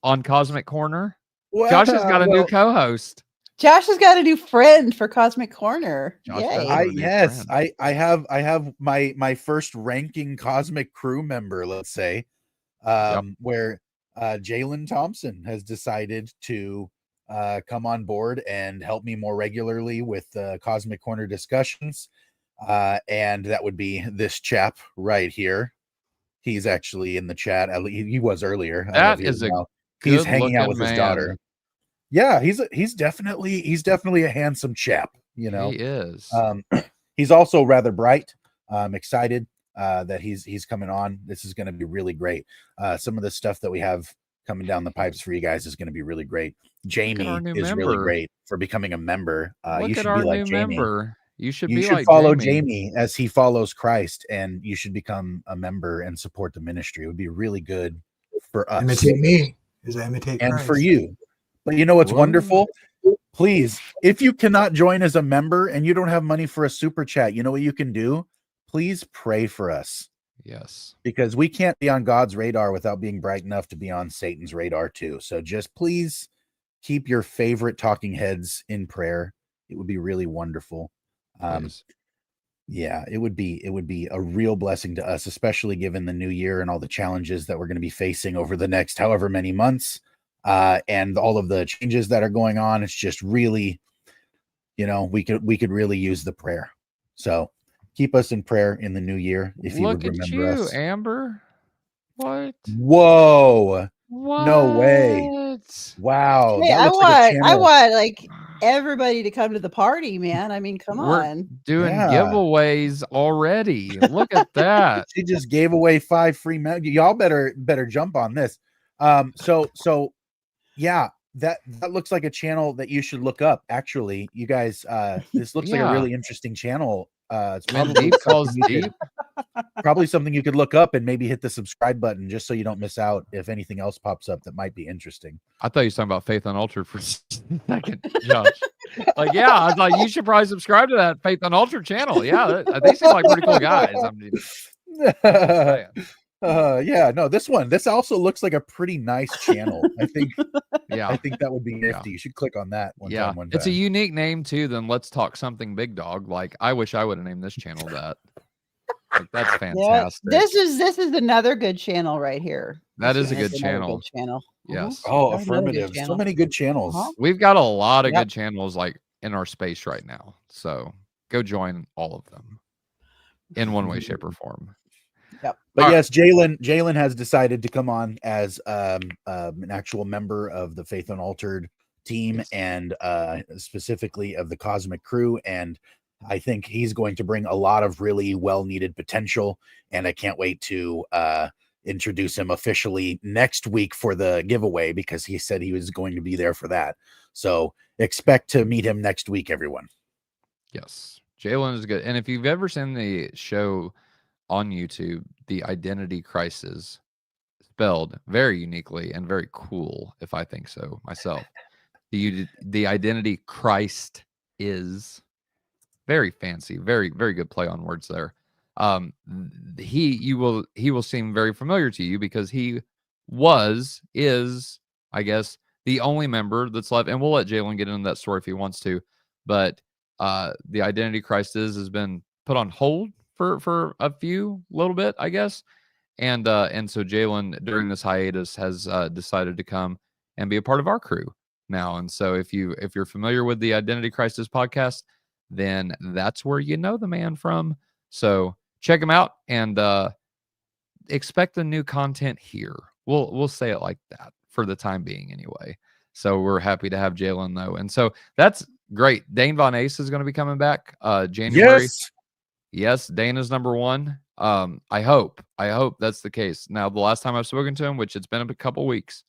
on Cosmic Corner? Well, Josh has got a new co-host. Josh has got a new friend for Cosmic Corner. Yay. I have my first ranking Cosmic Crew member, let's say, where Jalen Thompson has decided to come on board and help me more regularly with Cosmic Corner discussions. And that would be this chap right here. He's actually in the chat. He was earlier. That is he's hanging out with man. his daughter. Yeah, he's definitely a handsome chap. You know, he is. He's also rather bright. I'm excited that he's coming on. This is going to be really great. Some of the stuff that we have coming down the pipes for you guys is going to be really great. Jamie is really great for becoming a member. Look you should at our be like new Jamie. member. You should follow Jamie as he follows Christ, and you should become a member and support the ministry. It would be really good for us. Imitate me as I imitate and Christ. For you. But you know what's wonderful? Please, if you cannot join as a member and you don't have money for a super chat, you know what you can do? Please pray for us. Yes. Because we can't be on God's radar without being bright enough to be on Satan's radar too. So just please keep your favorite talking heads in prayer. It would be really wonderful. Yeah, it would be a real blessing to us, especially given the new year and all the challenges that we're going to be facing over the next however many months. And all of the changes that are going on. It's just really, we could really use the prayer. So keep us in prayer in the new year. If you would remember us. Amber. What? Whoa. No way. Wow. Hey, I want like everybody to come to the party, man. I mean, come on. Doing giveaways already. Look at that. She just gave away 5 free y'all better jump on this. So yeah, that looks like a channel that you should look up. Actually, you guys, this looks like a really interesting channel. It's probably something you could look up and maybe hit the subscribe button just so you don't miss out if anything else pops up that might be interesting. I thought you were talking about Faith Unaltered for a second, Josh. Like, yeah, I thought you should probably subscribe to that Faith Unaltered channel. Yeah, they seem like pretty cool guys. Yeah, no, this also looks like a pretty nice channel. I think that would be nifty. You should click on that one time. It's a unique name too. Then Let's Talk Something Big Dog. Like, I wish I would have named this channel that. Like, that's fantastic. Yeah, this is another good channel right here. That is a good channel. Yes. Oh, affirmative. So many good channels. We've got a lot of good channels like in our space right now. So go join all of them in one way, shape, or form. Yep. But yes, Jalen has decided to come on as an actual member of the Faith Unaltered team and specifically of the Cosmic Crew. And I think he's going to bring a lot of really well-needed potential. And I can't wait to introduce him officially next week for the giveaway because he said he was going to be there for that. So expect to meet him next week, everyone. Yes. Jalen is good. And if you've ever seen the show on YouTube, The Identity Crisis, spelled very uniquely and very cool, if I think so myself. The Identity Christ is very fancy, very, very good play on words there. He will seem very familiar to you because he is, I guess, the only member that's left, and we'll let Jalen get into that story if he wants to. But the Identity Crisis has been put on hold for a little bit, I guess. And so Jalen during this hiatus has decided to come and be a part of our crew. now. And so if you're familiar with the Identity Crisis podcast, then that's where you know the man from. So check him out and expect the new content here. We'll say it like that for the time being anyway. So we're happy to have Jalen though. And so that's great. Dane Von Ace is going to be coming back January. Yes, Dane is number one. I hope that's the case. Now, the last time I've spoken to him, which it's been a couple weeks,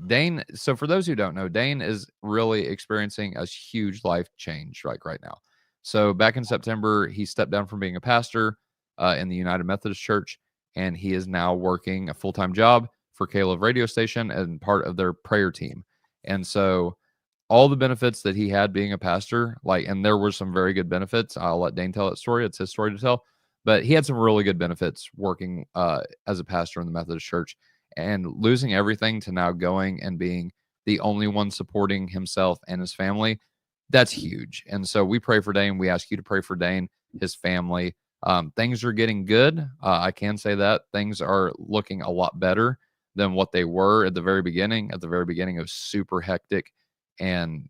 Dane. So for those who don't know, Dane is really experiencing a huge life change right now. So back in September, he stepped down from being a pastor in the United Methodist Church, and he is now working a full-time job for Caleb radio station and part of their prayer team. And so all the benefits that he had being a pastor, and there were some very good benefits. I'll let Dane tell that story. It's his story to tell. But he had some really good benefits working as a pastor in the Methodist Church, and losing everything to now going and being the only one supporting himself and his family. That's huge. And so we pray for Dane. We ask you to pray for Dane, his family. Things are getting good. I can say that things are looking a lot better than what they were at the very beginning. At the very beginning, it was super hectic. And,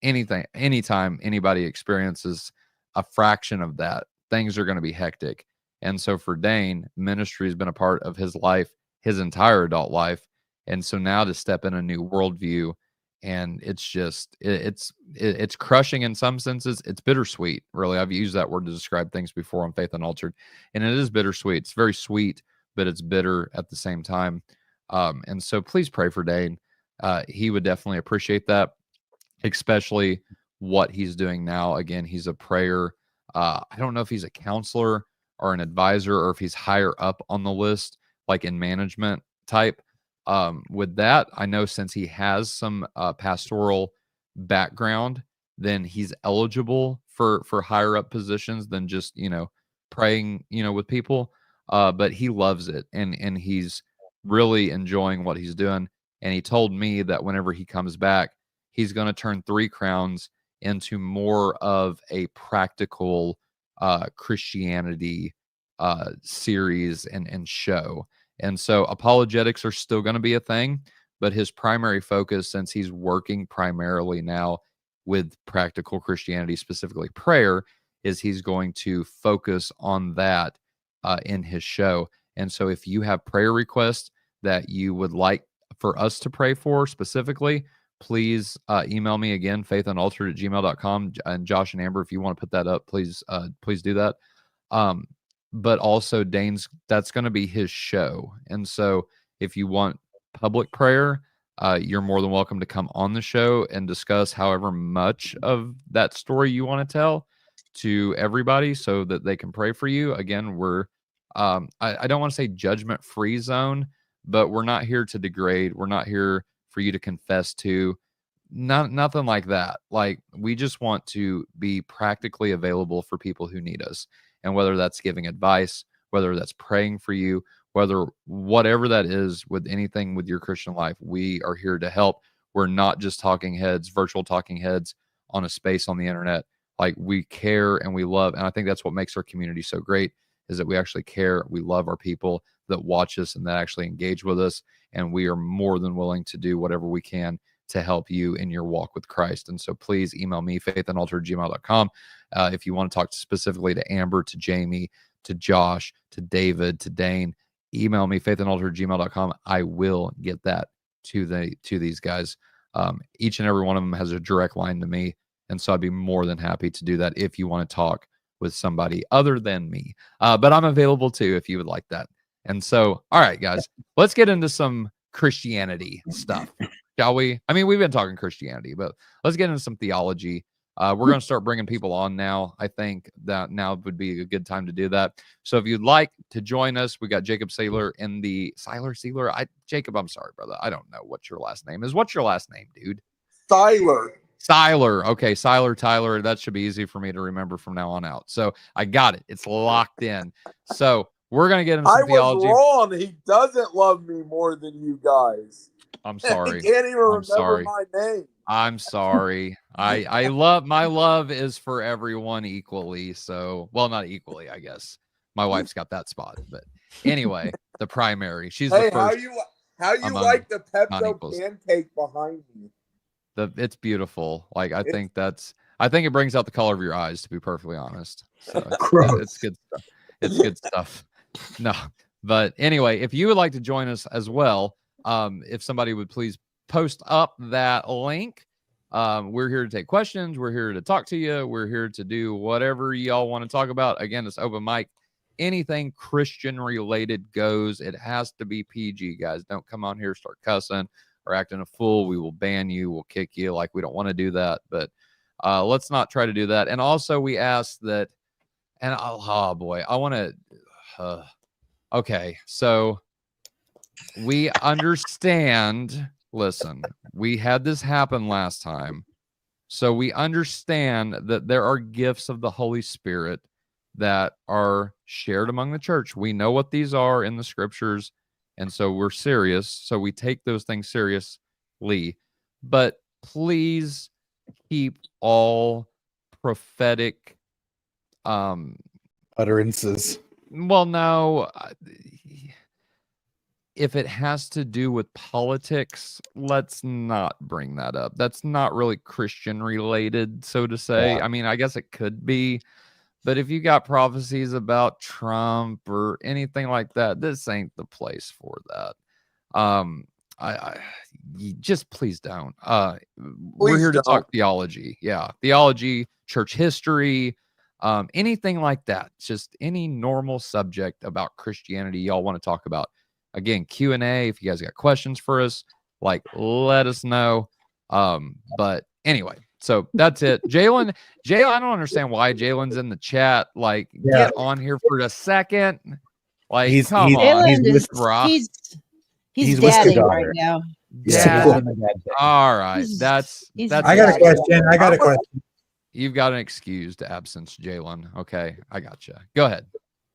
anytime anybody experiences a fraction of that, things are going to be hectic. And so for Dane, ministry has been a part of his life, his entire adult life. And so now to step in a new worldview, and it's just, it's crushing in some senses. It's bittersweet, really. I've used that word to describe things before on Faith Unaltered, and it is bittersweet. It's very sweet, but it's bitter at the same time. And so please pray for Dane. He would definitely appreciate that, especially what he's doing now. Again, he's a prayer. I don't know if he's a counselor or an advisor, or if he's higher up on the list, like in management type. With that, I know since he has some pastoral background, then he's eligible for higher up positions than just, praying, with people. But he loves it, and he's really enjoying what he's doing. And he told me that whenever he comes back, he's going to turn 3 Crowns into more of a practical Christianity series and show. And so apologetics are still going to be a thing, but his primary focus, since he's working primarily now with practical Christianity, specifically prayer, is he's going to focus on that in his show. And so if you have prayer requests that you would like for us to pray for specifically, please email me again, faithunaltered@gmail.com. And Josh and Amber, if you want to put that up, please do that. But also that's going to be his show. And so if you want public prayer, you're more than welcome to come on the show and discuss however much of that story you want to tell to everybody so that they can pray for you. Again, we're, I don't want to say judgment-free zone, but we're not here to degrade. We're not here for you to confess to. Nothing like that. Like, we just want to be practically available for people who need us. And whether that's giving advice, whether that's praying for you, whatever that is with anything with your Christian life, we are here to help. We're not just talking heads, virtual talking heads on a space on the internet. Like, we care and we love. And I think that's what makes our community so great, is that we actually care. We love our people that watch us and that actually engage with us. And we are more than willing to do whatever we can to help you in your walk with Christ. And so please email me, faithunaltered@gmail.com. If you want to talk specifically to Amber, to Jamie, to Josh, to David, to Dane, email me, faithunaltered@gmail.com. I will get that to these guys. Each and every one of them has a direct line to me. And so I'd be more than happy to do that if you want to talk with somebody other than me. But I'm available too if you would like that. And so, all right, guys, let's get into some Christianity stuff, shall we? I mean, we've been talking Christianity, but let's get into some theology. We're going to start bringing people on now. I think that now would be a good time to do that. So if you'd like to join us, we got Jacob Saylor in the Sealer. Jacob, I'm sorry, brother. I don't know what your last name is. What's your last name, dude? Seiler. Okay, Seiler Tyler. That should be easy for me to remember from now on out. So I got it. It's locked in. So we're going to get into some theology. I was wrong. He doesn't love me more than you guys. I'm sorry. He can't even remember my name. I'm sorry. I love, my love is for everyone equally. So, well, not equally, I guess. My wife's got that spot, but anyway, the primary. She's the first. How you among like the Pepto non-equals. pancake behind me? It's beautiful. Like I think it brings out the color of your eyes, to be perfectly honest. So it's good stuff. It's good stuff. No, but anyway, if you would like to join us as well, if somebody would please post up that link. We're here to take questions. We're here to talk to you. We're here to do whatever y'all want to talk about. Again, it's open mic. Anything Christian related goes. It has to be PG, guys. Don't come on here, start cussing or acting a fool. We will ban you. We'll kick you. Like, we don't want to do that. But let's not try to do that. And also, we ask that, and oh boy, I want to. Okay, so we understand. Listen, we had this happen last time. So we understand that there are gifts of the Holy Spirit that are shared among the church. We know what these are in the scriptures, and so we're serious. So we take those things seriously. But please keep all prophetic utterances. Well, no. If it has to do with politics, let's not bring that up. That's not really Christian related, so to say. Yeah. I mean, I guess it could be, but if you got prophecies about Trump or anything like that, this ain't the place for that. You just please don't. We're here to talk theology. Yeah, theology, church history, anything like that. Just any normal subject about Christianity y'all want to talk about. Again, Q&A, if you guys got questions for us, like, let us know. But anyway, so that's it. Jalen, I don't understand why Jalen's in the chat. Like, get on here for a second. Like, come on. He's dadding right now. Yeah. All right. That's I got a question. You've got an excused absence, Jalen. Okay, I got you. Go ahead.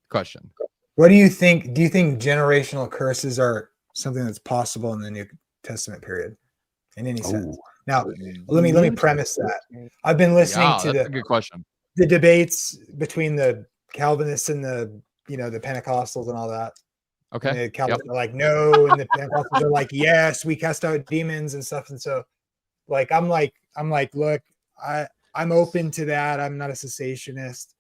Question. What do you think? Do you think generational curses are something that's possible in the New Testament period, in any sense? Now, let me premise that. I've been listening to that's a good question. The debates between the Calvinists and the Pentecostals and all that. Okay. And the Calvinists are like, no, and the Pentecostals are like, yes, we cast out demons and stuff. And so, like, I'm like, look, I'm open to that. I'm not a cessationist.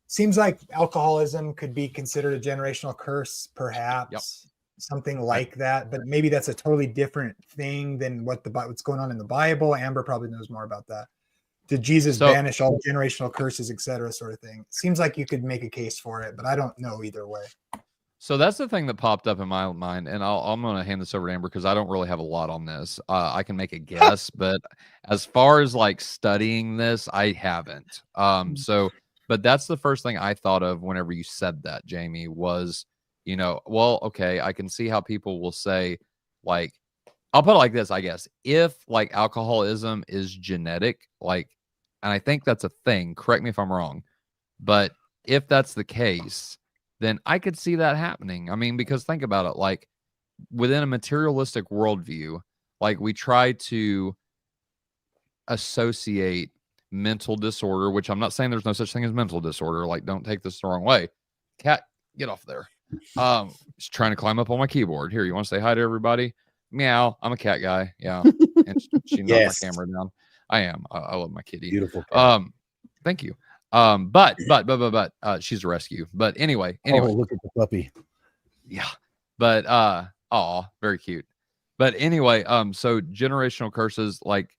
Seems like alcoholism could be considered a generational curse, perhaps something like that. But maybe that's a totally different thing than what's going on in the Bible. Amber probably knows more about that. Did Jesus banish all generational curses, etc., sort of thing? Seems like you could make a case for it, but I don't know either way. So that's the thing that popped up in my mind, and I'm going to hand this over to Amber because I don't really have a lot on this. I can make a guess, but as far as like studying this, I haven't. But that's the first thing I thought of whenever you said that, Jamie, was, well, okay, I can see how people will say, like, I'll put it like this, I guess. If like alcoholism is genetic, like, and I think that's a thing, correct me if I'm wrong, but if that's the case, then I could see that happening. I mean, because think about it, like within a materialistic worldview, like we try to associate mental disorder, which I'm not saying there's no such thing as mental disorder. Like, don't take this the wrong way. Cat, get off there. She's trying to climb up on my keyboard. Here, you want to say hi to everybody? Meow. I'm a cat guy. Yeah. And she knocked my camera down. I am. I love my kitty. Beautiful cat. Thank you. But she's a rescue. But anyway. Oh, look at the puppy. Yeah. But very cute. But anyway, so generational curses, like,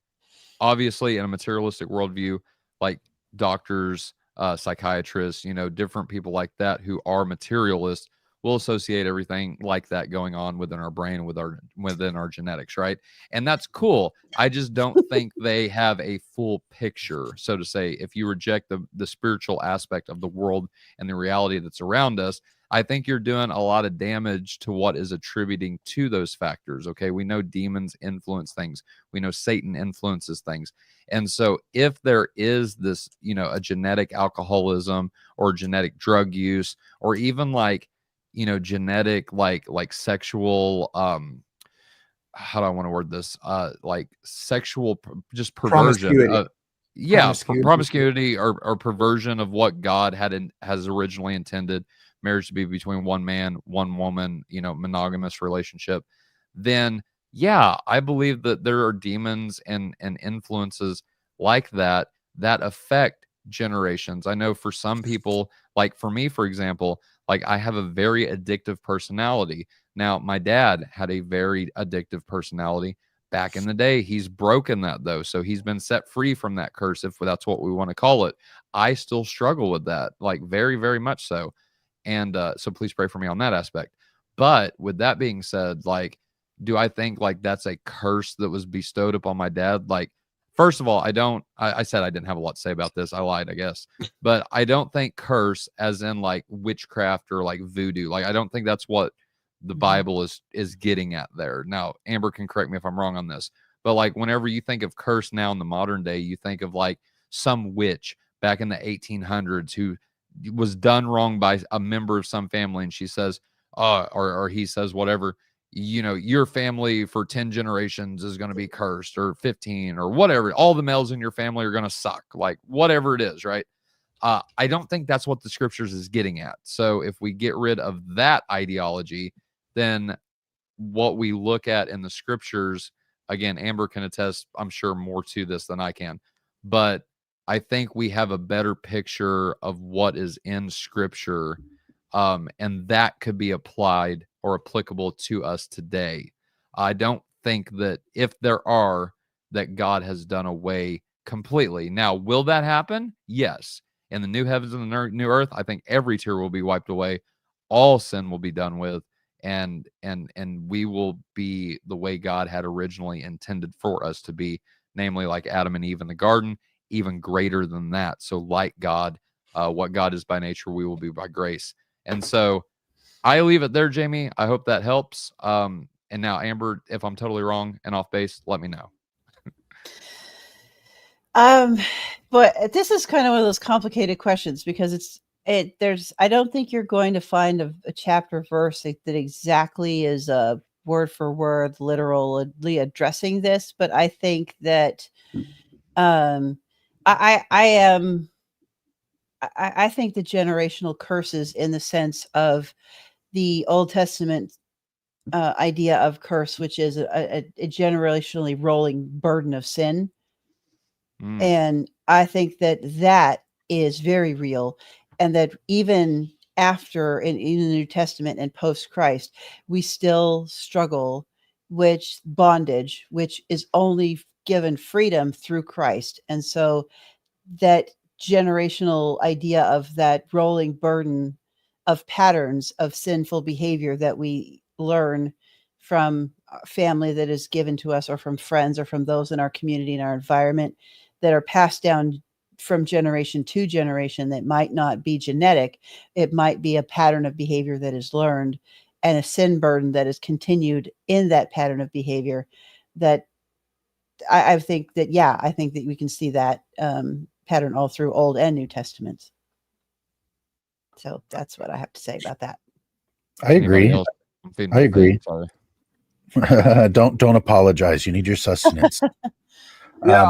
obviously in a materialistic worldview, like doctors, psychiatrists, different people like that who are materialists will associate everything like that going on within our brain, within our genetics, right? And that's cool. I just don't think they have a full picture, so to say. If you reject the spiritual aspect of the world and the reality that's around us, I think you're doing a lot of damage to what is attributing to those factors. Okay. We know demons influence things. We know Satan influences things. And so if there is this, a genetic alcoholism or genetic drug use, or even like, genetic, like sexual, how do I want to word this? Like sexual, just perversion. Promiscuity or perversion of what God has originally intended marriage to be between one man, one woman, monogamous relationship, then yeah, I believe that there are demons and influences like that that affect generations. I know for some people, like for me, for example, like I have a very addictive personality. Now, my dad had a very addictive personality back in the day. He's broken that though. So he's been set free from that curse, if that's what we want to call it. I still struggle with that, like very, very much so. And so please pray for me on that aspect. But with that being said, like, do I think like that's a curse that was bestowed upon my dad? Like, first of all, I said I didn't have a lot to say about this. I lied, I guess. But I don't think curse as in like witchcraft or like voodoo. Like, I don't think that's what the Bible is getting at there. Now, Amber can correct me if I'm wrong on this. But like whenever you think of curse now in the modern day, you think of like some witch back in the 1800s who was done wrong by a member of some family, and she says, or he says, whatever, you know, your family for 10 generations is going to be cursed, or 15, or whatever. All the males in your family are going to suck, like whatever it is, right? I don't think that's what the scriptures is getting at. So if we get rid of that ideology, then what we look at in the scriptures, again, Amber can attest, I'm sure, more to this than I can, but I think we have a better picture of what is in scripture, and that could be applied or applicable to us today. I don't think that if there are, that God has done away completely. Now, will that happen? Yes. In the new heavens and the new earth, I think every tear will be wiped away. All sin will be done with, and we will be the way God had originally intended for us to be, namely like Adam and Eve in the garden, even greater than that. So like God, what God is by nature, we will be by grace. And so I leave it there, Jamie. I hope that helps. And now, Amber, if I'm totally wrong and off base, let me know. But this is kind of one of those complicated questions, because I don't think you're going to find a chapter verse that exactly is a word for word, literally addressing this. But I think that I think the generational curses, in the sense of the Old Testament idea of curse, which is a generationally rolling burden of sin. And I think that is very real, and that even after in the New Testament and post Christ, we still struggle with bondage, which is only given freedom through Christ. And so that generational idea of that rolling burden of patterns of sinful behavior that we learn from family that is given to us, or from friends, or from those in our community and our environment, that are passed down from generation to generation, that might not be genetic. It might be a pattern of behavior that is learned, and a sin burden that is continued in that pattern of behavior. That I think that we can see that pattern all through Old and New Testaments. So that's what I have to say about that. I agree. I agree. Sorry. Don't apologize. You need your sustenance. Yeah,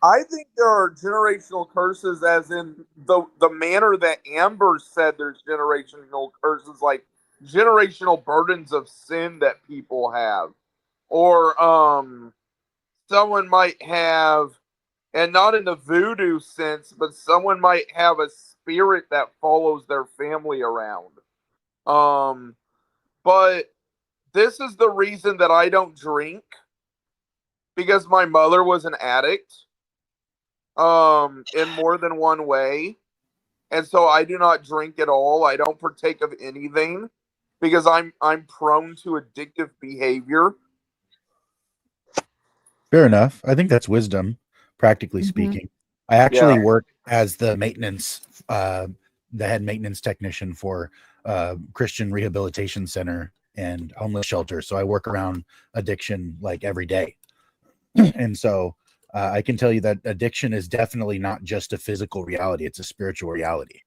I think there are generational curses, as in the manner that Amber said there's generational curses, like generational burdens of sin that people have. Or someone might have, and not in the voodoo sense, but someone might have a spirit that follows their family around. But this is the reason that I don't drink, because my mother was an addict in more than one way. And so I do not drink at all. I don't partake of anything because I'm prone to addictive behavior. Fair enough. I think that's wisdom, practically speaking. I actually work as the head maintenance technician for Christian Rehabilitation Center and homeless shelter. So I work around addiction like every day. And so I can tell you that addiction is definitely not just a physical reality. It's a spiritual reality.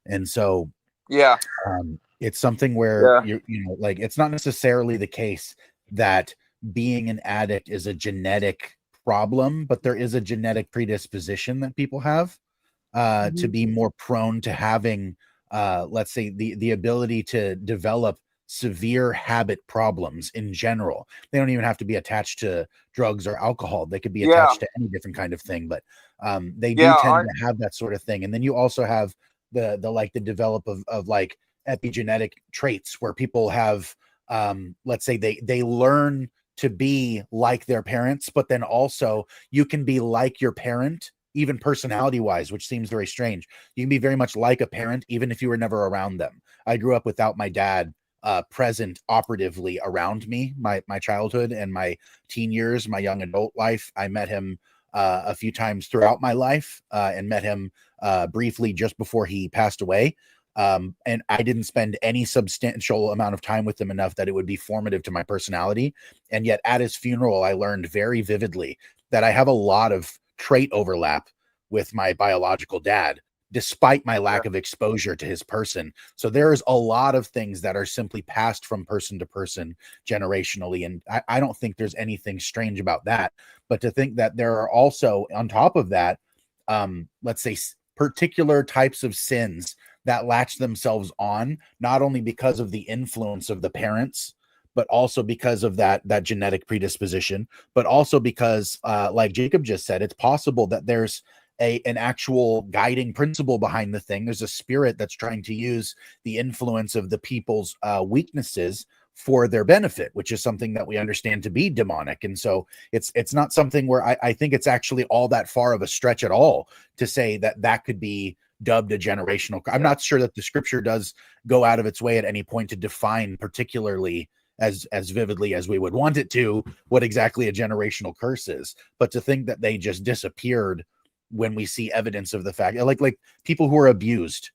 And so it's something where you know, like, it's not necessarily the case that being an addict is a genetic problem, but there is a genetic predisposition that people have to be more prone to having let's say the ability to develop severe habit problems in general. They don't even have to be attached to drugs or alcohol. They could be attached to any different kind of thing, but they do tend to have that sort of thing. And then you also have the develop of like epigenetic traits where people have, let's say they learn to be like their parents, but then also you can be like your parent, even personality wise, which seems very strange. You can be very much like a parent, even if you were never around them. I grew up without my dad present operatively around me, my childhood and my teen years, my young adult life. I met him a few times throughout my life and met him briefly just before he passed away. And I didn't spend any substantial amount of time with him enough that it would be formative to my personality. And yet at his funeral, I learned very vividly that I have a lot of trait overlap with my biological dad, despite my lack of exposure to his person. So there is a lot of things that are simply passed from person to person generationally. And I don't think there's anything strange about that. But to think that there are also, on top of that, let's say particular types of sins that latch themselves on, not only because of the influence of the parents, but also because of that genetic predisposition, but also because, like Jacob just said, it's possible that there's an actual guiding principle behind the thing. There's a spirit that's trying to use the influence of the people's weaknesses for their benefit, which is something that we understand to be demonic. And so it's not something where I think it's actually all that far of a stretch at all to say that could be dubbed a generational. I'm not sure that the scripture does go out of its way at any point to define particularly as vividly as we would want it to what exactly a generational curse is, but to think that they just disappeared when we see evidence of the fact, like people who are abused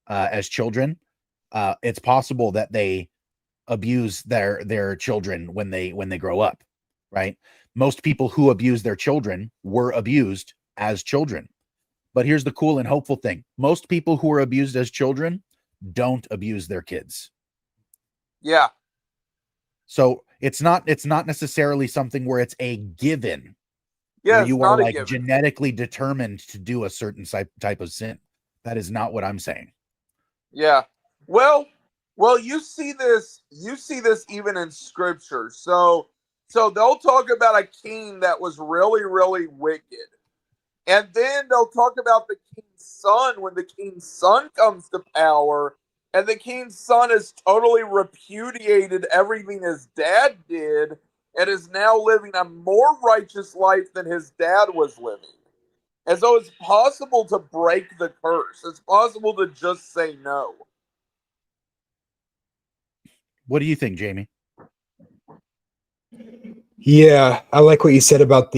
as children, it's possible that they abuse their children when they grow up, right? Most people who abuse their children were abused as children. But here's the cool and hopeful thing. Most people who are abused as children don't abuse their kids. Yeah. So it's not necessarily something where it's a given. Yeah, where you are like genetically determined to do a certain type of sin. That is not what I'm saying. Yeah. Well, you see this even in scripture. So they'll talk about a king that was really, really wicked. And then they'll talk about the king's son when the king's son comes to power, and the king's son has totally repudiated everything his dad did and is now living a more righteous life than his dad was living. And so it's possible to break the curse. It's possible to just say no. What do you think, Jamie? Yeah, I like what you said about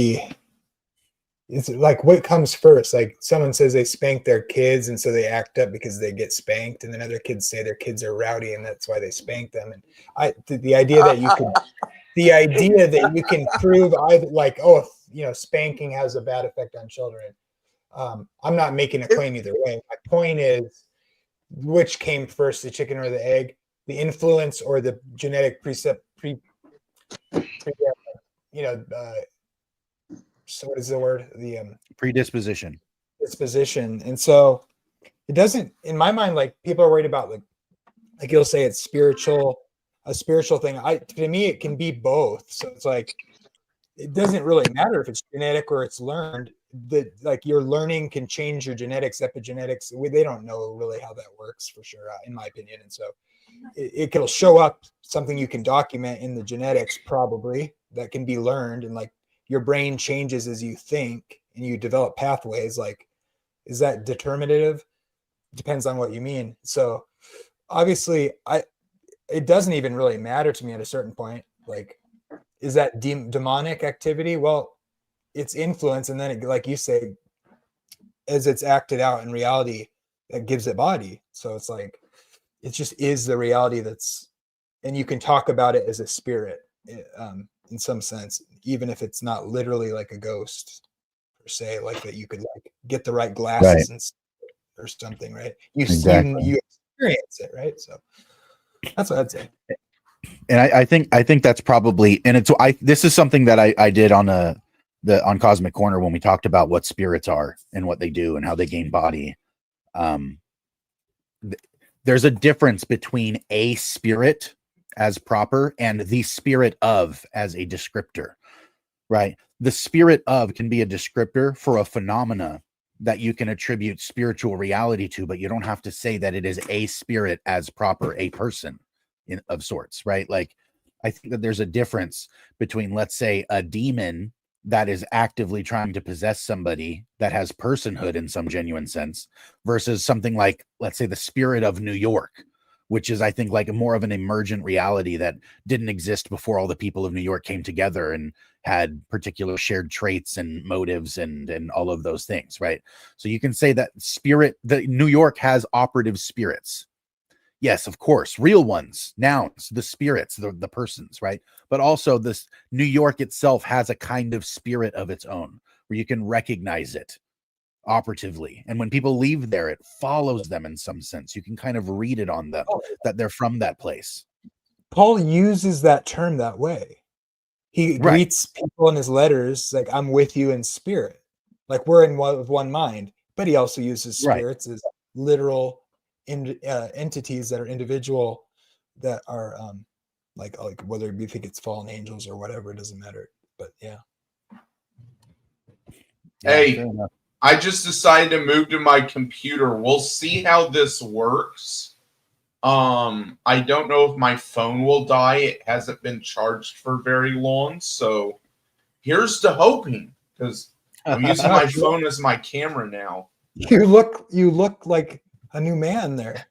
it's like what comes first. Like someone says they spank their kids and so they act up because they get spanked, and then other kids say their kids are rowdy and that's why they spank them. And the idea that you can prove either, like, oh, spanking has a bad effect on children. I'm not making a claim either way. My point is, which came first, the chicken or the egg? The influence or the genetic so what is the word? The predisposition. Disposition. And so it doesn't, in my mind, like people are worried about like you'll say it's a spiritual thing. To me, it can be both. So it's like, it doesn't really matter if it's genetic or it's learned. Like your learning can change your genetics, epigenetics. They don't know really how that works for sure, in my opinion. And so it'll show up something you can document in the genetics probably that can be learned, and like your brain changes as you think and you develop pathways. Like, is that determinative? Depends on what you mean. So obviously it doesn't even really matter to me at a certain point. Like, is that demonic activity? Well, it's influence, and then it, like you say, as it's acted out in reality, that gives it body. So it's like, it just is the reality that's, and you can talk about it as a spirit in some sense, even if it's not literally like a ghost per se, like that you could like get the right glasses and or something, right? You experience it, right? So that's what I'd say. And I think that's probably, and this is something that I did on Cosmic Corner when we talked about what spirits are and what they do and how they gain body. there's a difference between a spirit as proper and the spirit of as a descriptor, right? The spirit of can be a descriptor for a phenomena that you can attribute spiritual reality to, but you don't have to say that it is a spirit as proper a person of sorts, right? Like, I think that there's a difference between, let's say, a demon that is actively trying to possess somebody that has personhood in some genuine sense versus something like, let's say, the spirit of New York, which is, I think, like more of an emergent reality that didn't exist before all the people of New York came together and had particular shared traits and motives and all of those things, right? So you can say that the New York has operative spirits. Yes, of course, real ones, nouns, the spirits, the persons, right? But also this New York itself has a kind of spirit of its own where you can recognize it operatively. And when people leave there, it follows them in some sense. You can kind of read it on them that they're from that place. Paul uses that term that way. He greets people in his letters like, I'm with you in spirit. Like, we're in one mind. But he also uses spirits as literal entities that are individual, that are like whether you think it's fallen angels or whatever, it doesn't matter. But yeah. Hey, I just decided to move to my computer. We'll see how this works. I don't know if my phone will die. It hasn't been charged for very long, so here's to hoping, because I'm using my phone as my camera now. You look like a new man there.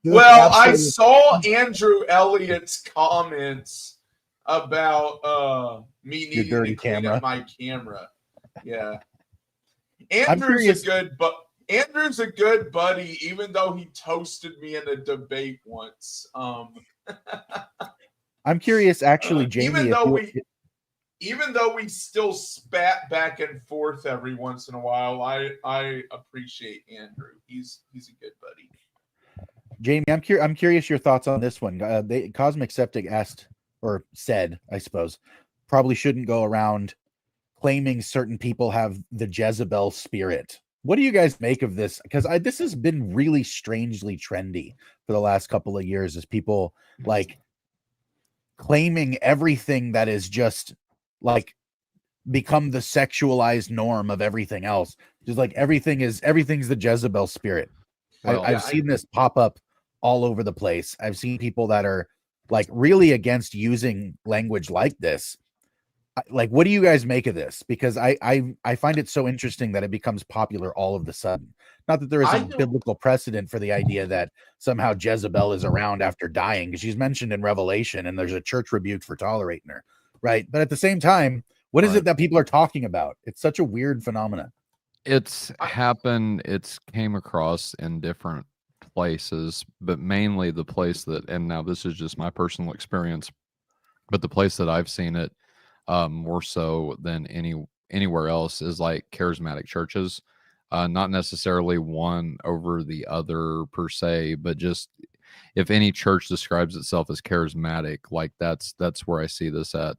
Well, I saw Andrew Elliott's comments about me needing to clean up my camera. Yeah. Andrew's a good buddy, even though he toasted me in a debate once. I'm curious, actually, Jamie. Even though we still spat back and forth every once in a while, I appreciate Andrew. He's a good buddy. Jamie, I'm curious your thoughts on this one. Cosmic Septic asked, or said, I suppose, probably shouldn't go around claiming certain people have the Jezebel spirit. What do you guys make of this? Because this has been really strangely trendy for the last couple of years, as people like claiming everything that is just like become the sexualized norm of everything else. Just like everything's the Jezebel spirit. Well, I've seen this pop up all over the place. I've seen people that are like really against using language like this. Like, what do you guys make of this? Because I find it so interesting that it becomes popular all of a sudden. Not that there is a biblical precedent for the idea that somehow Jezebel is around after dying, because she's mentioned in Revelation and there's a church rebuke for tolerating her, right? But at the same time, what is it that people are talking about? It's such a weird phenomenon. It's happened. It's came across in different places, but mainly the place that, and now this is just my personal experience, but the place that I've seen it more so than anywhere else is like charismatic churches, not necessarily one over the other per se, but just if any church describes itself as charismatic, like that's where I see this at.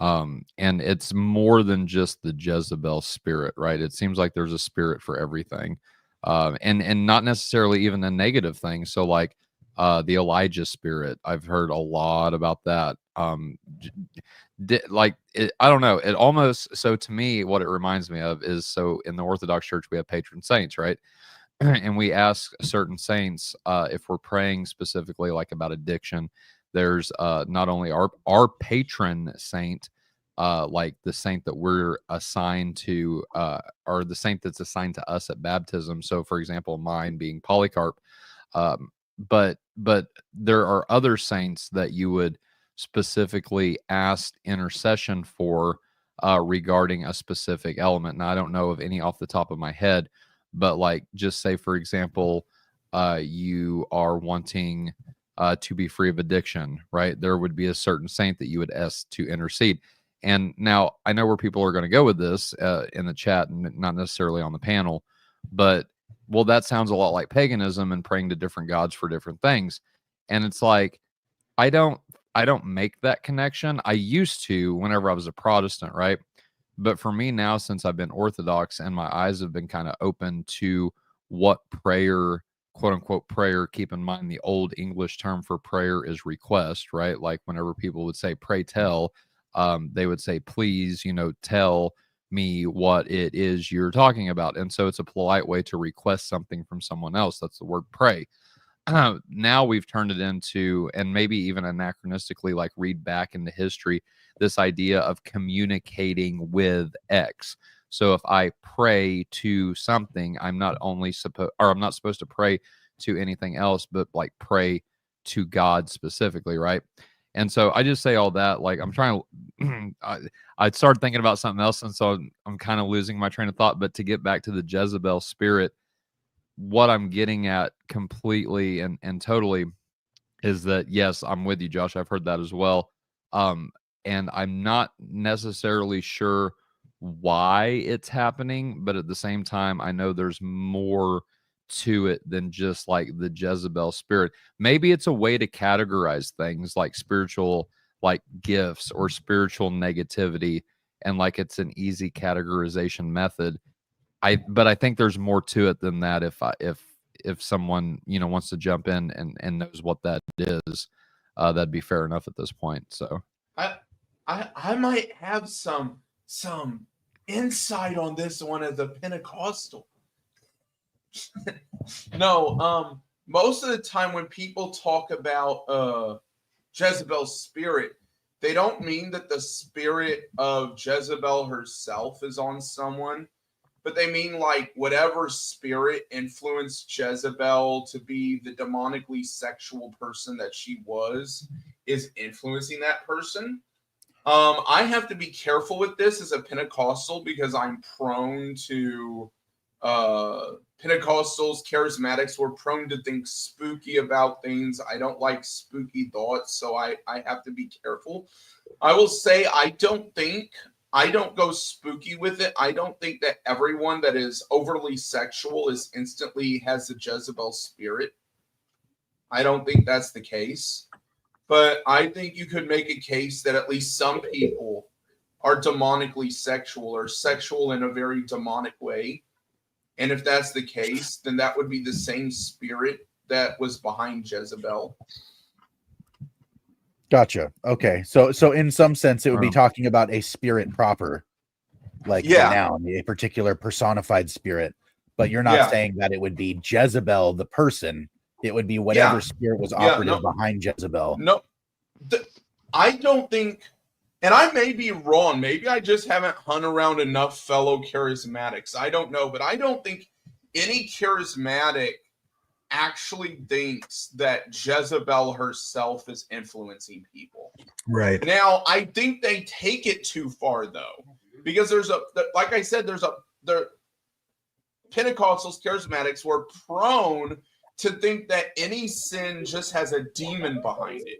And it's more than just the Jezebel spirit, right? It seems like there's a spirit for everything, and not necessarily even a negative thing. So like the Elijah spirit, I've heard a lot about that. I don't know. It almost, so to me, what it reminds me of is, so in the Orthodox Church, we have patron saints, right? And we ask certain saints if we're praying specifically like about addiction. There's not only our patron saint, like the saint that we're assigned to, or the saint that's assigned to us at baptism. So, for example, mine being Polycarp, but there are other saints that you would specifically ask intercession for regarding a specific element. Now, I don't know of any off the top of my head, but like, just say, for example, you are wanting to be free of addiction, right? There would be a certain saint that you would ask to intercede. And now I know where people are going to go with this in the chat and not necessarily on the panel, but well, that sounds a lot like paganism and praying to different gods for different things. And it's like, I don't make that connection. I used to whenever I was a Protestant, right? But for me now, since I've been Orthodox and my eyes have been kind of open to what prayer quote unquote prayer, keep in mind the old English term for prayer is request, right? Like whenever people would say pray tell, they would say, please, tell me what it is you're talking about. And so it's a polite way to request something from someone else. That's the word pray. Now we've turned it into, and maybe even anachronistically, like read back into history, this idea of communicating with X. So if I pray to something, I'm not supposed to pray to anything else, but like pray to God specifically, right? And so I just say all that, like I'm trying to, I started thinking about something else, and so I'm kind of losing my train of thought. But to get back to the Jezebel spirit, what I'm getting at completely and totally is that, yes, I'm with you, Josh. I've heard that as well. And I'm not necessarily sure why it's happening, but at the same time, I know there's more to it than just like the Jezebel spirit. Maybe it's a way to categorize things like spiritual, like gifts or spiritual negativity, and like it's an easy categorization method. But I think there's more to it than that. If someone wants to jump in and knows what that is, that'd be fair enough at this point. So I might have some insight on this one as a Pentecostal. No, most of the time when people talk about Jezebel's spirit, they don't mean that the spirit of Jezebel herself is on someone, but they mean like whatever spirit influenced Jezebel to be the demonically sexual person that she was is influencing that person. I have to be careful with this as a Pentecostal because I'm prone to Pentecostals, charismatics, we're prone to think spooky about things. I don't like spooky thoughts, so I have to be careful. I will say I don't go spooky with it. I don't think that everyone that is overly sexual instantly has the Jezebel spirit. I don't think that's the case. But I think you could make a case that at least some people are demonically sexual or sexual in a very demonic way. And if that's the case, then that would be the same spirit that was behind Jezebel. Gotcha. Okay. So in some sense, it would be talking about a spirit proper, like the noun, a particular personified spirit. But you're not saying that it would be Jezebel, the person. It would be whatever spirit was operative behind Jezebel. No, I don't think, and I may be wrong. Maybe I just haven't hung around enough fellow charismatics. I don't know, but I don't think any charismatic actually thinks that Jezebel herself is influencing people. Right. Now, I think they take it too far, though, because like I said, the Pentecostals, charismatics were prone to think that any sin just has a demon behind it,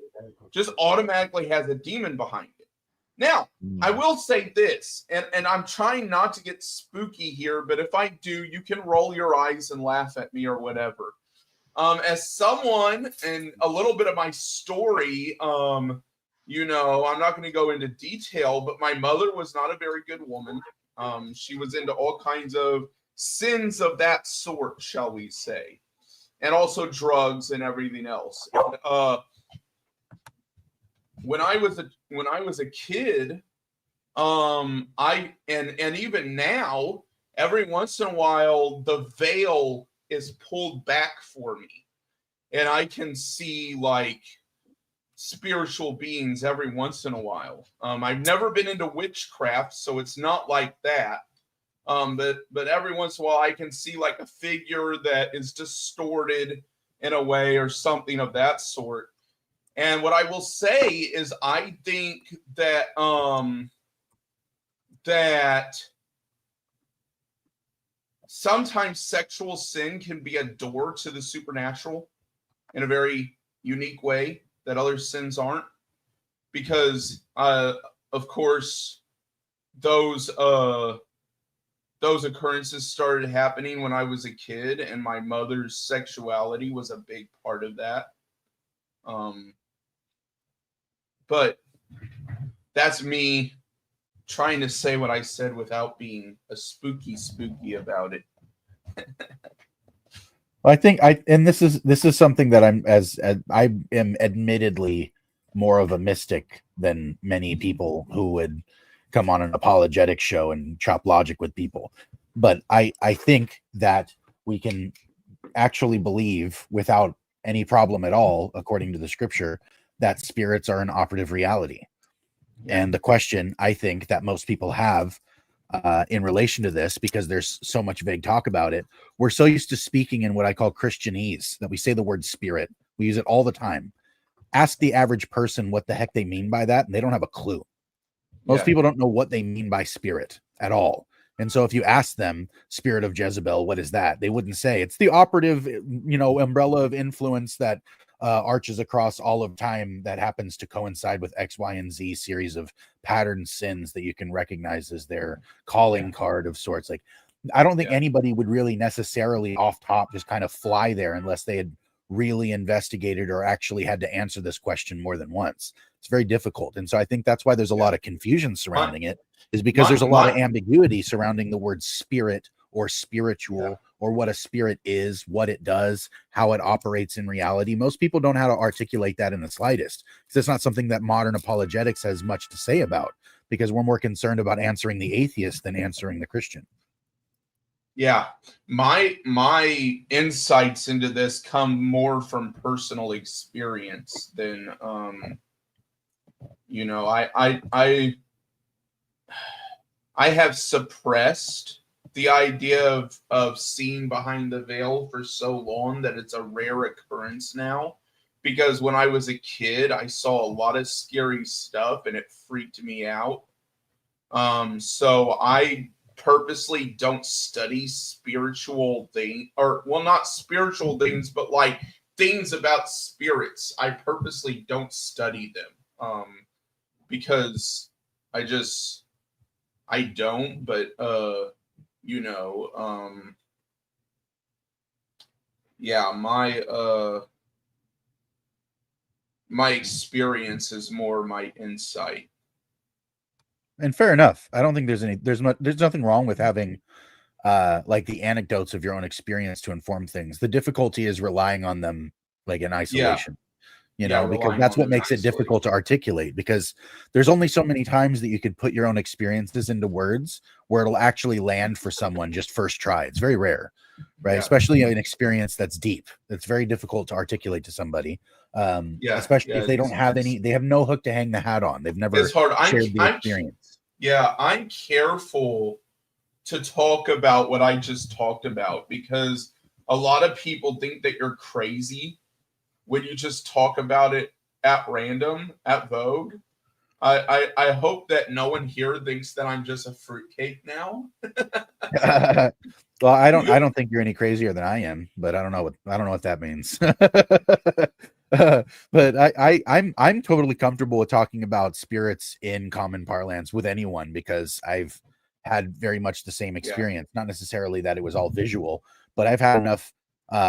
just automatically has a demon behind it. Now, I will say this, and I'm trying not to get spooky here, but if I do, you can roll your eyes and laugh at me or whatever. As someone, and a little bit of my story, I'm not going to go into detail, but my mother was not a very good woman. She was into all kinds of sins of that sort, shall we say. And also drugs and everything else. When I was a kid, and even now, every once in a while, the veil is pulled back for me, and I can see like spiritual beings every once in a while. I've never been into witchcraft, so it's not like that. But every once in a while I can see like a figure that is distorted in a way or something of that sort. And what I will say is I think that that sometimes sexual sin can be a door to the supernatural in a very unique way that other sins aren't. Because of course those occurrences started happening when I was a kid, and my mother's sexuality was a big part of that. But that's me trying to say what I said without being a spooky about it. I think and this is something that I'm as I am admittedly more of a mystic than many people who would come on an apologetic show and chop logic with people. But I think that we can actually believe without any problem at all, according to the scripture, that spirits are an operative reality. And the question I think that most people have in relation to this, because there's so much vague talk about it, we're so used to speaking in what I call Christianese that we say the word spirit. We use it all the time. Ask the average person what the heck they mean by that, and they don't have a clue. Most people don't know what they mean by spirit at all. And so if you ask them, spirit of Jezebel, what is that? They wouldn't say it's the operative, umbrella of influence that arches across all of time that happens to coincide with X, Y, and Z series of pattern sins that you can recognize as their calling card of sorts. Like, I don't think anybody would really necessarily off top just kind of fly there unless they had really investigated or actually had to answer this question more than once. It's very difficult. And so I think that's why there's a lot of confusion surrounding it, is because there's a lot of ambiguity surrounding the word spirit or spiritual or what a spirit is, what it does, how it operates in reality. Most people don't know how to articulate that in the slightest, because it's not something that modern apologetics has much to say about, because we're more concerned about answering the atheist than answering the Christian. Yeah, my insights into this come more from personal experience than I have suppressed the idea of seeing behind the veil for so long that it's a rare occurrence now. Because when I was a kid, I saw a lot of scary stuff and it freaked me out. So I purposely don't study spiritual things, or well, not spiritual things, but like things about spirits. I purposely don't study them because I don't, but my experience is more my insight. And fair enough. I don't think there's nothing wrong with having like the anecdotes of your own experience to inform things. The difficulty is relying on them like in isolation. Because that's what makes it difficult to articulate, because there's only so many times that you could put your own experiences into words where it'll actually land for someone just first try. It's very rare, right? Especially an experience that's deep. It's very difficult to articulate to somebody. Especially if they don't have they have no hook to hang the hat on. They've never shared the experience. I'm careful to talk about what I just talked about, because a lot of people think that you're crazy when you just talk about it at random, at Vogue. I hope that no one here thinks that I'm just a fruitcake now. Well, I don't think you're any crazier than I am, but I don't know what that means. But I'm totally comfortable with talking about spirits in common parlance with anyone, because I've had very much the same experience. Not necessarily that it was all visual, but I've had enough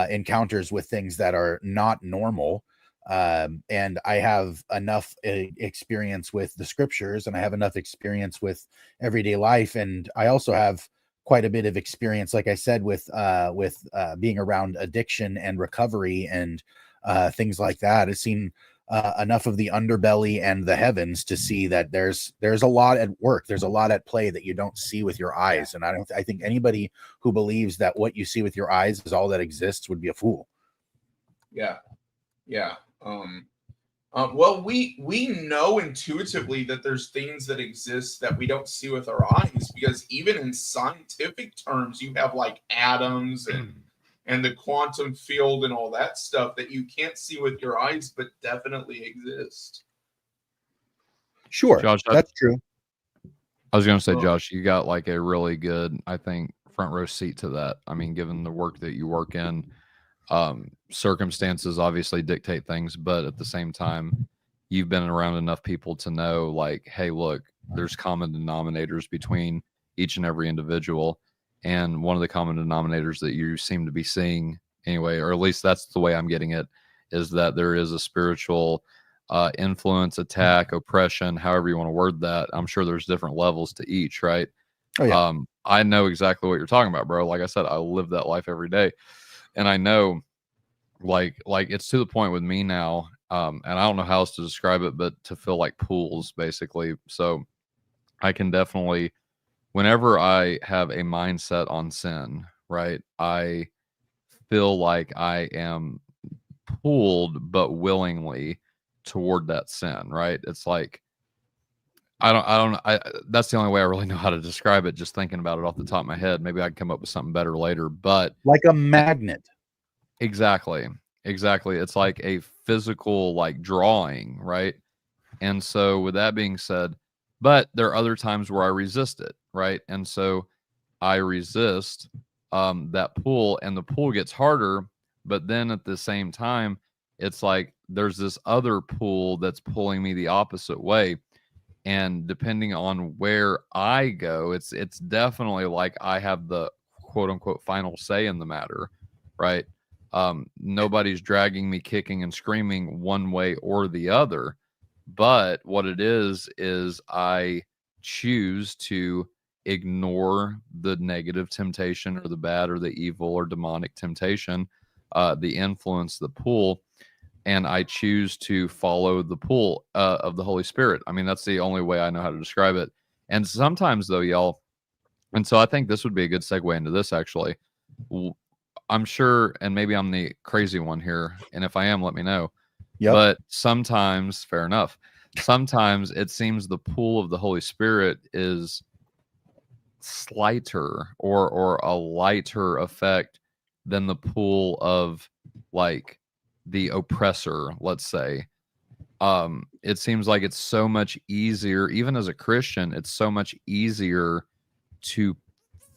encounters with things that are not normal, and I have enough experience with the scriptures, and I have enough experience with everyday life, and I also have quite a bit of experience, like I said, with being around addiction and recovery and things like that. I've seen enough of the underbelly and the heavens to see that there's a lot at work. There's a lot at play that you don't see with your eyes. And I think anybody who believes that what you see with your eyes is all that exists would be a fool. Yeah. Well, we know intuitively that there's things that exist that we don't see with our eyes, because even in scientific terms, you have like atoms and the quantum field and all that stuff that you can't see with your eyes, but definitely exist. Sure, Josh, that's true. I was going to say, Josh, you got like a really good, I think, front row seat to that. I mean, given the work that you work in, circumstances obviously dictate things, but at the same time, you've been around enough people to know, like, hey, look, there's common denominators between each and every individual. And one of the common denominators that you seem to be seeing anyway, or at least that's the way I'm getting it, is that there is a spiritual influence, attack, oppression, however you want to word that. I'm sure there's different levels to each, right? Oh, yeah. I know exactly what you're talking about, bro. Like I said, I live that life every day. And I know like it's to the point with me now, and I don't know how else to describe it, but to feel like pools basically. So I can definitely, whenever I have a mindset on sin, right, I feel like I am pulled but willingly toward that sin, right? It's like that's the only way I really know how to describe it, just thinking about it off the top of my head. Maybe I can come up with something better later, but like a magnet. Exactly. It's like a physical like drawing, right? And so with that being said, but there are other times where I resist it, right? And so I resist that pull, and the pull gets harder, but then at the same time, it's like there's this other pull that's pulling me the opposite way. And depending on where I go, it's definitely like I have the quote unquote final say in the matter, right? Nobody's dragging me kicking and screaming one way or the other. But what it is I choose to ignore the negative temptation or the bad or the evil or demonic temptation, the influence, the pull, and I choose to follow the pull of the Holy Spirit. I mean, that's the only way I know how to describe it. And sometimes, though, y'all, and so I think this would be a good segue into this, actually. I'm sure, and maybe I'm the crazy one here, and if I am, let me know. Yep. But sometimes, fair enough, sometimes it seems the pull of the Holy Spirit is slighter or a lighter effect than the pull of like the oppressor, let's say. It seems like it's so much easier, even as a Christian, it's so much easier to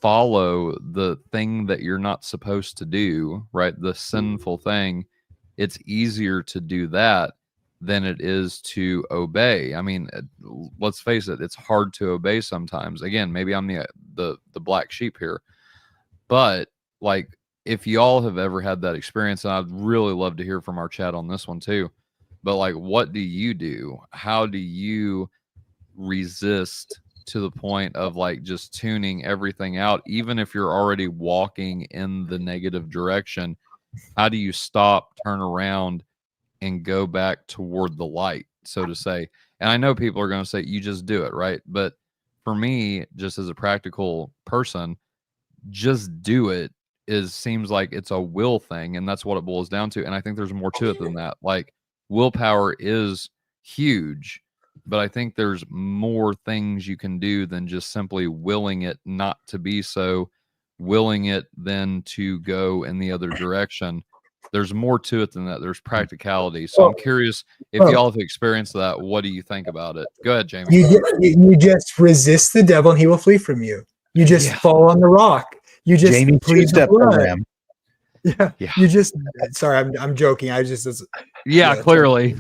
follow the thing that you're not supposed to do, right? The sinful thing. It's easier to do that than it is to obey. I mean, let's face it, it's hard to obey sometimes. Again, maybe I'm the black sheep here, but like, if y'all have ever had that experience, and I'd really love to hear from our chat on this one too, but like, what do you do? How do you resist to the point of like just tuning everything out, even if you're already walking in the negative direction? How do you stop, turn around, and go back toward the light, so to say? And I know people are going to say, you just do it, right? But for me, just as a practical person, just do it seems like it's a will thing, and that's what it boils down to. And I think there's more to it than that. Like, willpower is huge, but I think there's more things you can do than just simply willing it not to be so, willing it then to go in the other direction. There's more to it than that. There's practicality. So I'm curious if y'all have experienced that. What do you think about it? Go ahead, Jamie. You just resist the devil and he will flee from you. You just fall on the rock. You just Jamie two-step program. Yeah. You just, sorry, I'm joking. I just, clearly,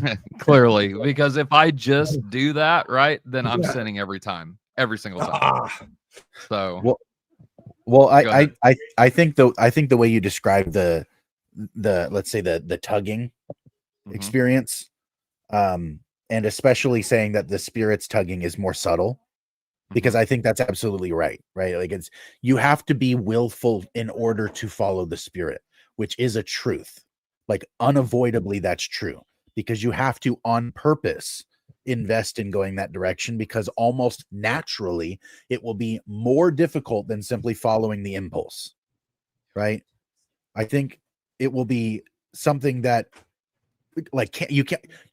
because if I just do that, right, then I'm sinning every time, every single time. So, well, I think the way you describe the let's say the tugging experience, and especially saying that the Spirit's tugging is more subtle, because I think that's absolutely right. Like, it's, you have to be willful in order to follow the Spirit, which is a truth. Like, unavoidably, that's true, because you have to on purpose invest in going that direction, because almost naturally it will be more difficult than simply following the impulse. Right. I think it will be something that, like,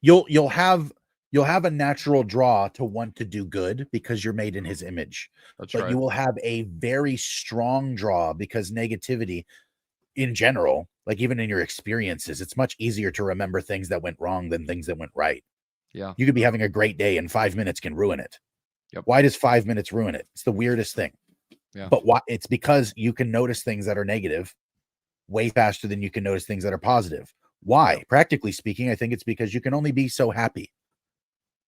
you'll have a natural draw to want to do good because you're made in his image. But you will have a very strong draw, because negativity in general, like even in your experiences, it's much easier to remember things that went wrong than things that went right. Yeah. You could be having a great day and 5 minutes can ruin it. Yep. Why does 5 minutes ruin it? It's the weirdest thing. Yeah. But it's because you can notice things that are negative way faster than you can notice things that are positive. Why? Yep. Practically speaking, I think it's because you can only be so happy.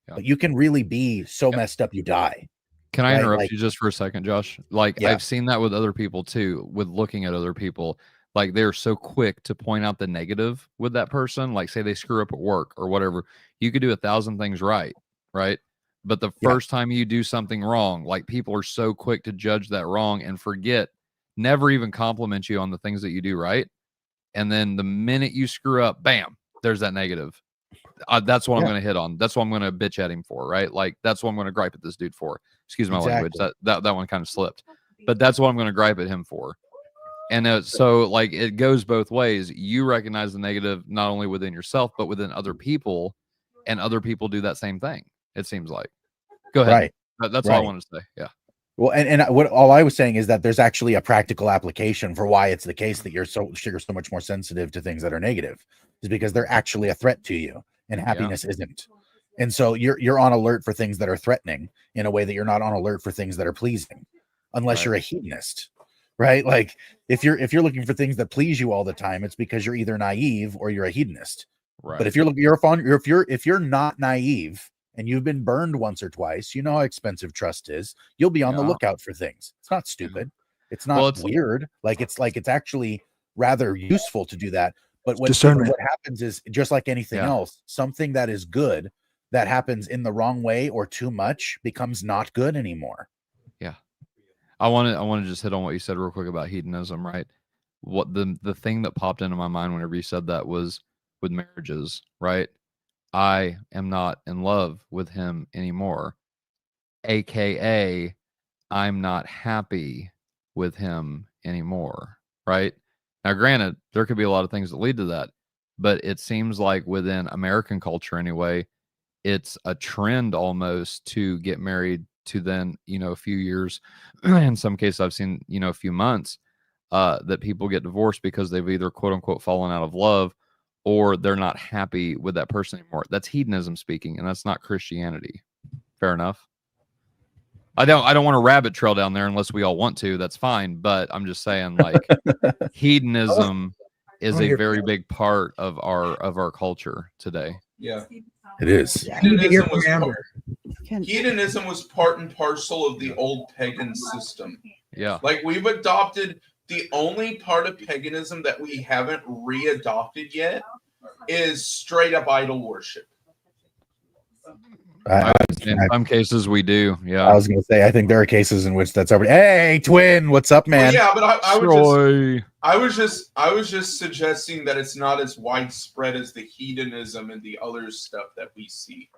But you can really be so messed up you die. Can I interrupt you just for a second, Josh? Like, I've seen that with other people too, with looking at other people. Like, they're so quick to point out the negative with that person. Like, say they screw up at work or whatever. You could do 1,000 things right? But the first time you do something wrong, like, people are so quick to judge that wrong and never even compliment you on the things that you do right. And then the minute you screw up, bam, there's that negative. That's what I'm going to hit on. That's what I'm going to bitch at him for, right? Like, that's what I'm going to gripe at this dude for. Excuse my language. That one kind of slipped. But that's what I'm going to gripe at him for. And so, like, it goes both ways. You recognize the negative not only within yourself, but within other people. And other people do that same thing, it seems like. Go ahead. Right. That's all I want to say. Yeah. Well, and what all I was saying is that there's actually a practical application for why it's the case that you're so much more sensitive to things that are negative, is because they're actually a threat to you, and happiness isn't. And so you're on alert for things that are threatening in a way that you're not on alert for things that are pleasing, unless you're a hedonist, right? Like if you're looking for things that please you all the time, it's because you're either naive or you're a hedonist. Right. But if you're not naive, and you've been burned once or twice, you know how expensive trust is. You'll be on the lookout for things. It's not stupid. It's not weird. It's actually rather useful to do that. But what happens is, just like anything else, something that is good that happens in the wrong way or too much becomes not good anymore. Yeah. I want to just hit on what you said real quick about hedonism, right? What the thing that popped into my mind whenever you said that was with marriages, right? I am not in love with him anymore, aka I'm not happy with him anymore, right? Now, granted, there could be a lot of things that lead to that, but it seems like within American culture anyway, it's a trend almost to get married to then, a few years, in some cases I've seen, a few months, that people get divorced because they've either quote unquote fallen out of love, or they're not happy with that person anymore. That's hedonism speaking, and that's not Christianity. Fair enough. I don't want to rabbit trail down there unless we all want to. That's fine. But I'm just saying, like, hedonism is a very big part of our culture today. Yeah, it is. Hedonism was part and parcel of the old pagan system. Yeah, like we've adopted. The only part of paganism that we haven't readopted yet is straight up idol worship. In some cases we do. Yeah. I was going to say, I think there are cases in which that's already, hey, twin, what's up, man? Well, yeah, but I was just suggesting that it's not as widespread as the hedonism and the other stuff that we see.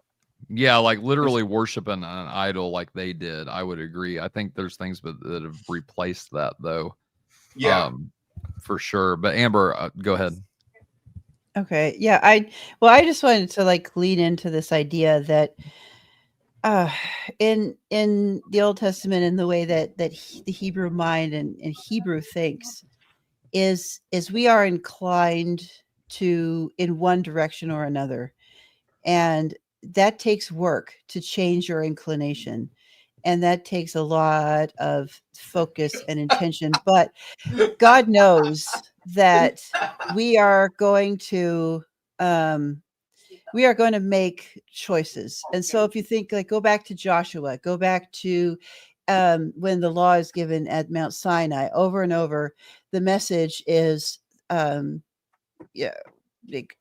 Yeah, like literally worshiping an idol like they did. I would agree. I think there's things that have replaced that, though. Yeah, for sure. But Amber, go ahead. Okay. Yeah. I just wanted to lean into this idea that in the Old Testament, in the way that the Hebrew mind and Hebrew thinks is we are inclined to in one direction or another. And that takes work to change your inclination. And that takes a lot of focus and intention. But God knows that we are going to make choices. And so if you think, go back to Joshua, go back to when the law is given at Mount Sinai, over and over, the message is,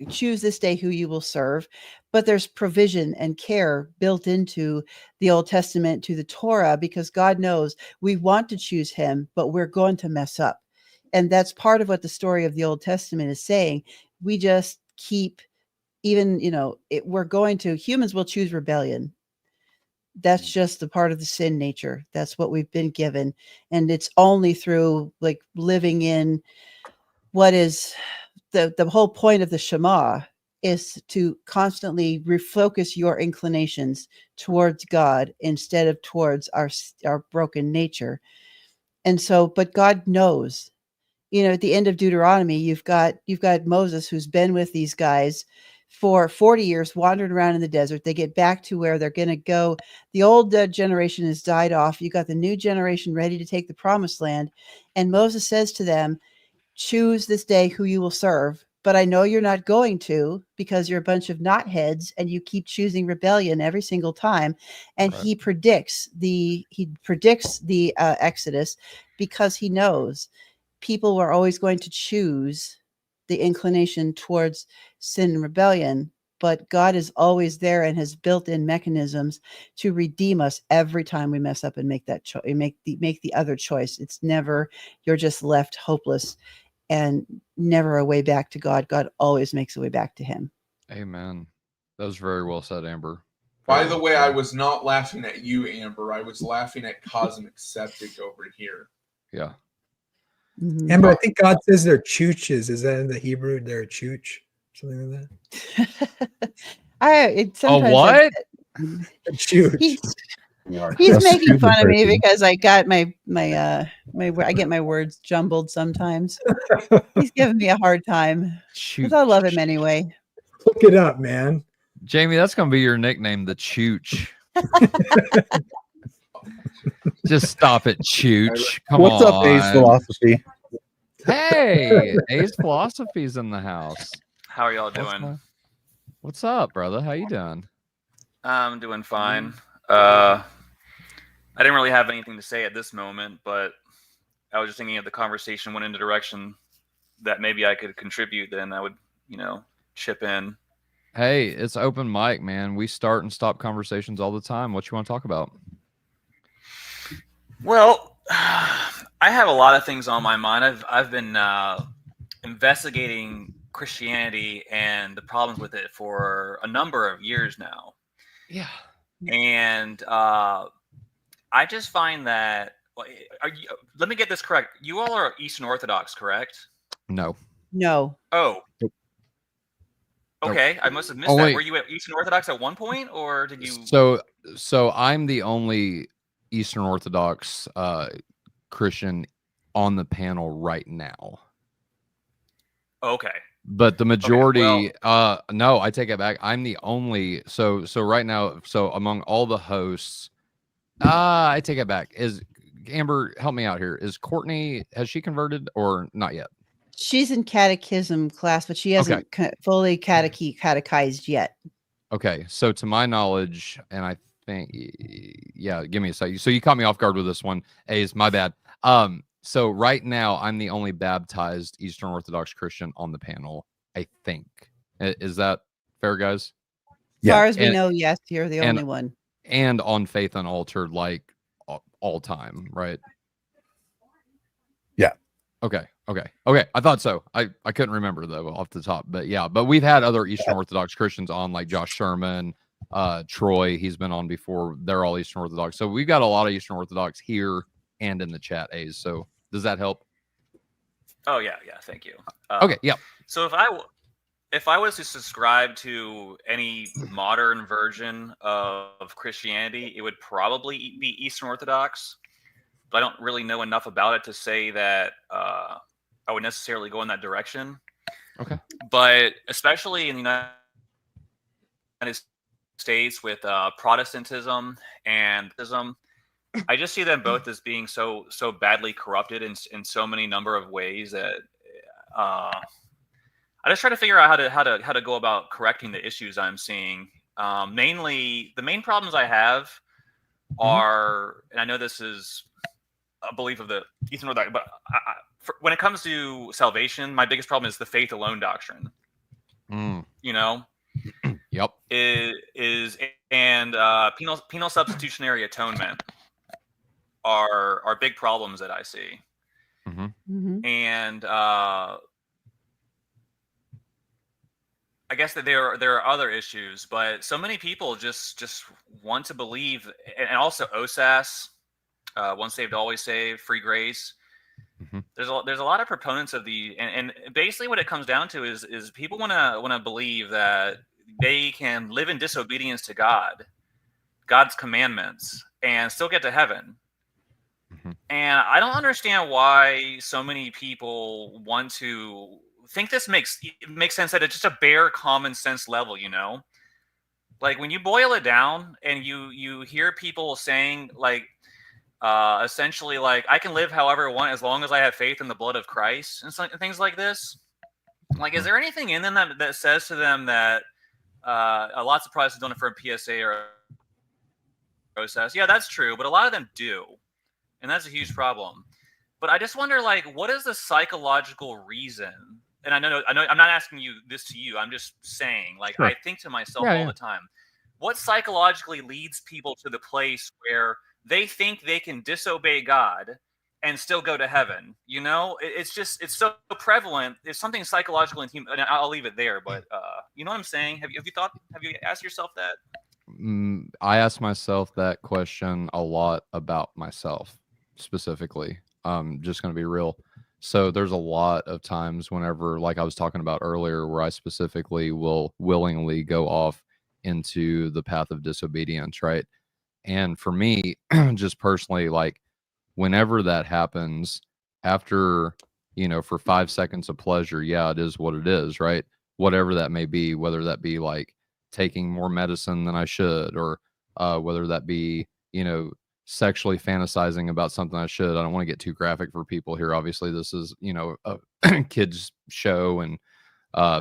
choose this day who you will serve. But there's provision and care built into the Old Testament, to the Torah, because God knows we want to choose him, but we're going to mess up. And that's part of what the story of the Old Testament is saying. We just keep, even, humans will choose rebellion. That's just the part of the sin nature. That's what we've been given. And it's only through living in what is the whole point of the Shema is to constantly refocus your inclinations towards God instead of towards our broken nature. And so, but God knows, at the end of Deuteronomy, you've got Moses, who's been with these guys for 40 years, wandering around in the desert. They get back to where they're going to go. The old generation has died off. You got the new generation ready to take the promised land. And Moses says to them, choose this day who you will serve. But I know you're not going to, because you're a bunch of knotheads and you keep choosing rebellion every single time. And right. He predicts the Exodus, because he knows people are always going to choose the inclination towards sin and rebellion. But God is always there and has built in mechanisms to redeem us every time we mess up and make that choice, make the other choice. It's never, you're just left hopeless. And never a way back to God. God always makes a way back to him. Amen. That was very well said, Amber. By the way, I was not laughing at you, Amber. I was laughing at Cosmic Septic over here. Yeah. Mhm. Amber, I think God says they're chooches. Is that in the Hebrew? They're a chooch, something like that. Sometimes what? A chooch. He's making fun of me because I got my I get my words jumbled sometimes. He's giving me a hard time, because I love him anyway. Look it up, man. Jamie, that's gonna be your nickname, the Chooch. Just stop it, Chooch. Come What's on. up, Ace Philosophy? Hey, Ace Philosophy's in the house. How are y'all doing? What's up, brother? How you doing? I'm doing fine. I didn't really have anything to say at this moment, but I was just thinking if the conversation went in a direction that maybe I could contribute, then I would, chip in. Hey, it's open mic, man. We start and stop conversations all the time. What you want to talk about? Well, I have a lot of things on my mind. I've been investigating Christianity and the problems with it for a number of years now. Yeah. And I just find that, let me get this correct. You all are Eastern Orthodox, correct? No. No. Oh. Nope. Okay, Nope. I must have missed that. Were you at Eastern Orthodox at one point, or did you? So I'm the only Eastern Orthodox Christian on the panel right now. Okay. But the majority, okay, no, I take it back. I'm the only. So right now, so among all the hosts, I take it back. Is Amber, help me out here? Is Courtney, has she converted or not yet? She's in catechism class, but she hasn't fully catechized yet. Okay, so to my knowledge, and I think, yeah, give me a second. So you caught me off guard with this one. A's, my bad. So right now, I'm the only baptized Eastern Orthodox Christian on the panel, I think. Is that fair, guys? As far as we know, yes, you're the only one. And on Faith Unaltered, like all time, right? Yeah. Okay. I thought so. I couldn't remember though off the top, but yeah. But we've had other Eastern Orthodox Christians on, like Josh Sherman, Troy. He's been on before. They're all Eastern Orthodox. So we've got a lot of Eastern Orthodox here and in the chat, A's. So does that help? Oh yeah, thank you. Okay, yeah. So if I was to subscribe to any modern version of Christianity, it would probably be Eastern Orthodox. But I don't really know enough about it to say that I would necessarily go in that direction. Okay. But especially in the United States with Protestantism and Islam, I just see them both as being so badly corrupted in so many number of ways that I just try to figure out how to go about correcting the issues I'm seeing. Mainly, the main problems I have are, and I know this is a belief of the Eastern Orthodox, but when it comes to salvation, my biggest problem is the faith alone doctrine. Yep. And penal substitutionary atonement are big problems that I see. And I guess that there are other issues, but so many people just want to believe, and also OSAS, once saved, always saved, free grace. There's a lot of proponents of and basically what it comes down to is people want to believe that they can live in disobedience to God's commandments, and still get to heaven. And I don't understand why so many people want to think this makes sense at just a bare common sense level, Like when you boil it down and you hear people saying like essentially like I can live however I want as long as I have faith in the blood of Christ and things like this. Like, is there anything in them that says to them that lots of Protestants don't affirm PSA or OSAS? Yeah, that's true, but a lot of them do, and that's a huge problem. But I just wonder, like, what is the psychological reason? And I know, I'm not asking you this to you. I'm just saying, like, sure. I think to myself all the time, what psychologically leads people to the place where they think they can disobey God and still go to heaven. You know, it's so prevalent. It's something psychological and human. And I'll leave it there. But you know what I'm saying? Have you asked yourself that? I ask myself that question a lot about myself specifically. Just going to be real. So there's a lot of times whenever, like I was talking about earlier, where I specifically will willingly go off into the path of disobedience, right? And for me, just personally, like whenever that happens, after, for 5 seconds of pleasure, yeah, it is what it is, right? Whatever that may be, whether that be like taking more medicine than I should, or whether that be, sexually fantasizing about something I should. I don't want to get too graphic for people here. Obviously, this is, a kids show and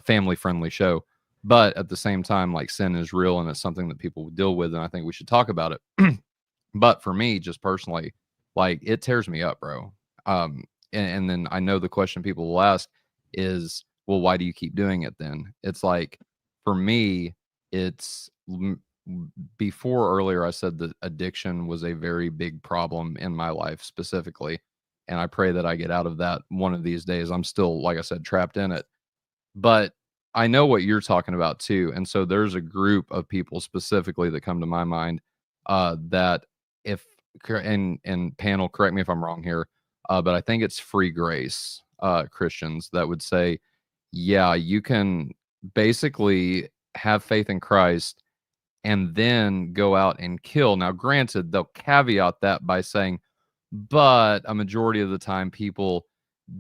family friendly show. But at the same time, like sin is real and it's something that people deal with. And I think we should talk about it. But for me, just personally, like it tears me up, bro. And then I know the question people will ask is, well, why do you keep doing it then? It's like, for me, it's before earlier I said that addiction was a very big problem in my life specifically. And I pray that I get out of that one of these days. I'm still, like I said, trapped in it. But I know what you're talking about too. And so there's a group of people specifically that come to my mind that if, and panel, correct me if I'm wrong here, but I think it's free grace Christians that would say, yeah, you can basically have faith in Christ and then go out and kill. Now, granted, they'll caveat that by saying, but a majority of the time people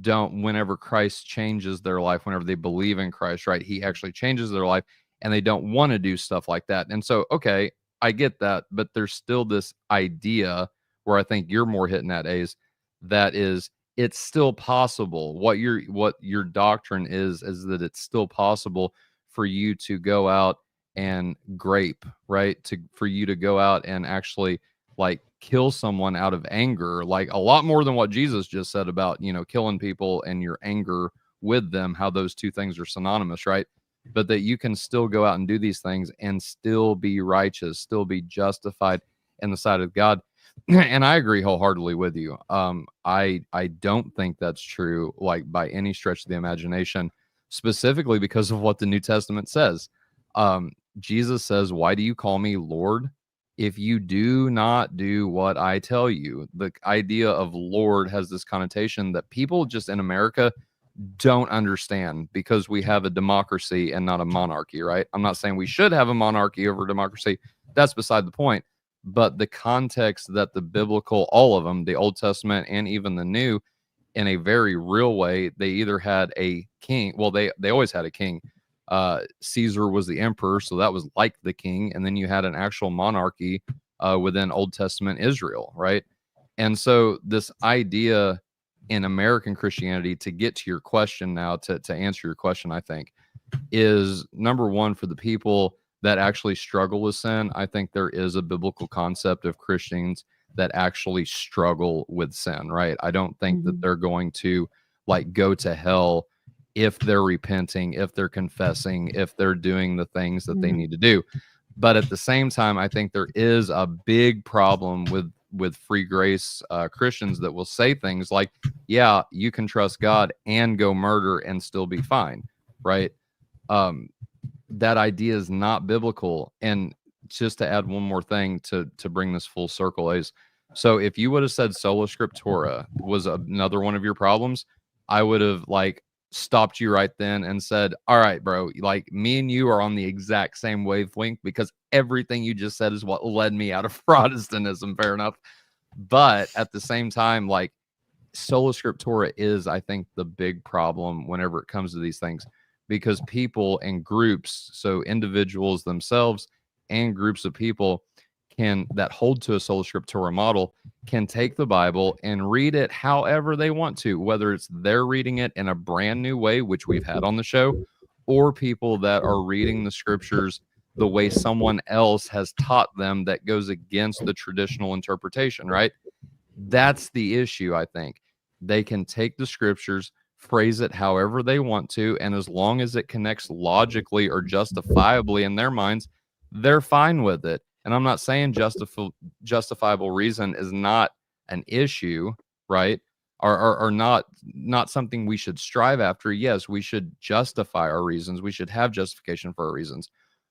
don't, whenever Christ changes their life, whenever they believe in Christ, right, he actually changes their life and they don't want to do stuff like that. And so, okay, I get that, but there's still this idea where I think you're more hitting at, A's, that is, it's still possible. What your doctrine is that it's still possible for you to go out and grape, right? For you to go out and actually like kill someone out of anger, like a lot more than what Jesus just said about, killing people and your anger with them, how those two things are synonymous, right? But that you can still go out and do these things and still be righteous, still be justified in the sight of God. And I agree wholeheartedly with you. I don't think that's true, like by any stretch of the imagination, specifically because of what the New Testament says. Jesus says, why do you call me Lord if you do not do what I tell you? The idea of Lord has this connotation that people just in America don't understand because we have a democracy and not a monarchy, right? I'm not saying we should have a monarchy over democracy. That's beside the point. But the context that the biblical, all of them, the Old Testament and even the New, in a very real way, they either had a king. Well, they always had a king. Caesar was the emperor, so that was like the king. And then you had an actual monarchy within Old Testament Israel, right? And so this idea in American Christianity, to get to your question now, to answer your question, I think, is number one, for the people that actually struggle with sin, I think there is a biblical concept of Christians that actually struggle with sin, right? I don't think that they're going to like go to hell if they're repenting, if they're confessing, if they're doing the things that they need to do. But at the same time, I think there is a big problem with free grace Christians that will say things like, yeah, you can trust God and go murder and still be fine, right? That idea is not biblical. And just to add one more thing to bring this full circle, is so if you would have said sola scriptura was another one of your problems, I would have like stopped you right then and said, all right, bro, like me and you are on the exact same wavelength because everything you just said is what led me out of Protestantism. Fair enough. But at the same time, like sola scriptura is, I think, the big problem whenever it comes to these things, because people and groups, so individuals themselves and groups of people that hold to a sola scriptura model can take the Bible and read it however they want to, whether it's they're reading it in a brand new way, which we've had on the show, or people that are reading the scriptures the way someone else has taught them that goes against the traditional interpretation, right? That's the issue, I think. They can take the scriptures, phrase it however they want to, and as long as it connects logically or justifiably in their minds, they're fine with it. And I'm not saying justifiable reason is not an issue, right? are not something we should strive after. Yes, we should justify our reasons. We should have justification for our reasons.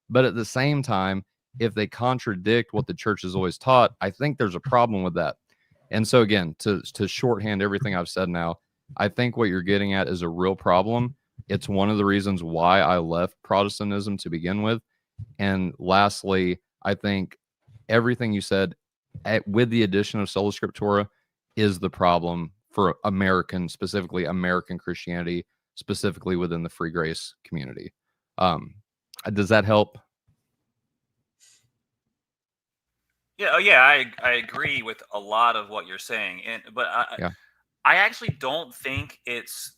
But at the same time, if they contradict what the church has always taught, I think there's a problem with that. And so again, to shorthand everything I've said now, I think what you're getting at is a real problem. It's one of the reasons why I left Protestantism to begin with. And lastly, I think everything you said, with the addition of Sola Scriptura, is the problem for American, specifically American Christianity, specifically within the free grace community. Does that help? Yeah, oh yeah, I agree with a lot of what you're saying, but I actually don't think it's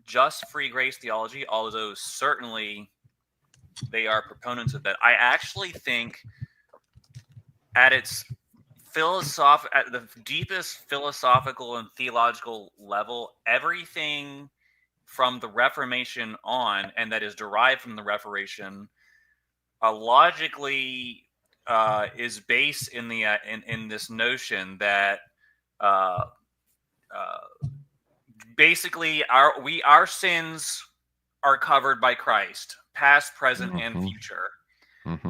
just free grace theology, although certainly they are proponents of that. I actually think at the deepest philosophical and theological level, everything from the Reformation on, and that is derived from the Reformation, logically is based in the in this notion that basically our sins are covered by Christ, past, present, and future.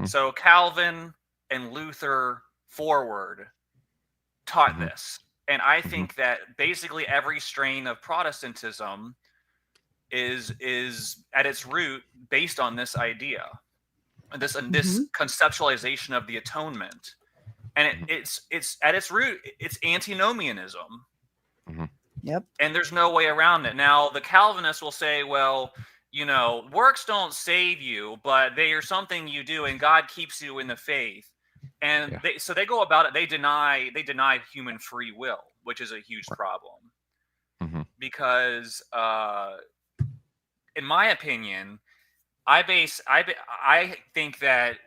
So Calvin and Luther forward taught this, and I think that basically every strain of Protestantism is at its root based on this idea. This conceptualization of the atonement, and it's at its root, it's antinomianism. Yep. And there's no way around it. Now the Calvinists will say, well, works don't save you, but they are something you do, and God keeps you in the faith. And they go about it. They deny human free will, which is a huge problem, because in my opinion, I think that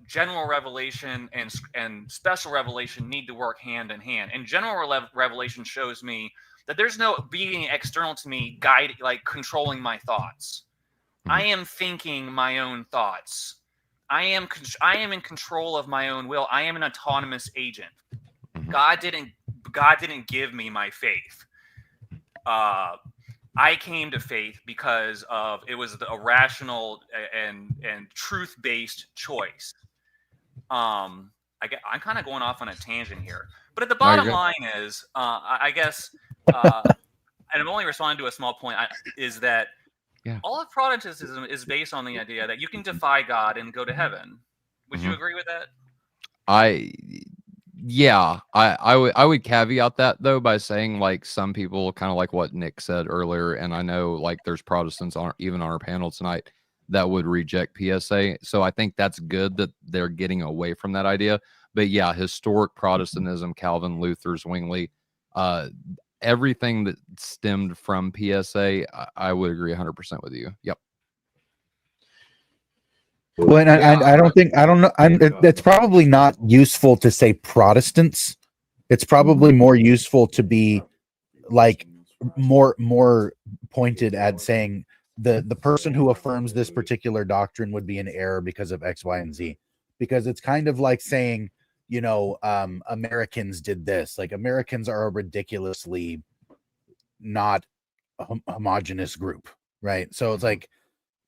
general revelation and special revelation need to work hand in hand. And general revelation shows me that there's no being external to me controlling my thoughts. I am thinking my own thoughts. I am in control of my own will. I am an autonomous agent. God didn't give me my faith. I came to faith because it was a rational and truth-based choice. I'm kind of going off on a tangent here, but at the bottom line is, I guess, and I'm only responding to a small point, is that all of Protestantism is based on the idea that you can defy God and go to heaven. Would you agree with that? I would caveat that though by saying, like, some people, kind of like what Nick said earlier, and I know like there's Protestants even on our panel tonight that would reject PSA. So I think that's good that they're getting away from that idea. But yeah, historic Protestantism, Calvin, Luther, Zwingli, everything that stemmed from PSA, I would agree 100% with you. Yep. Well, and I don't know. It's probably not useful to say Protestants. It's probably more useful to be like more pointed at saying the person who affirms this particular doctrine would be in error because of X, Y, and Z. Because it's kind of like saying, Americans did this. Like, Americans are a ridiculously not homogenous group, right? So it's like,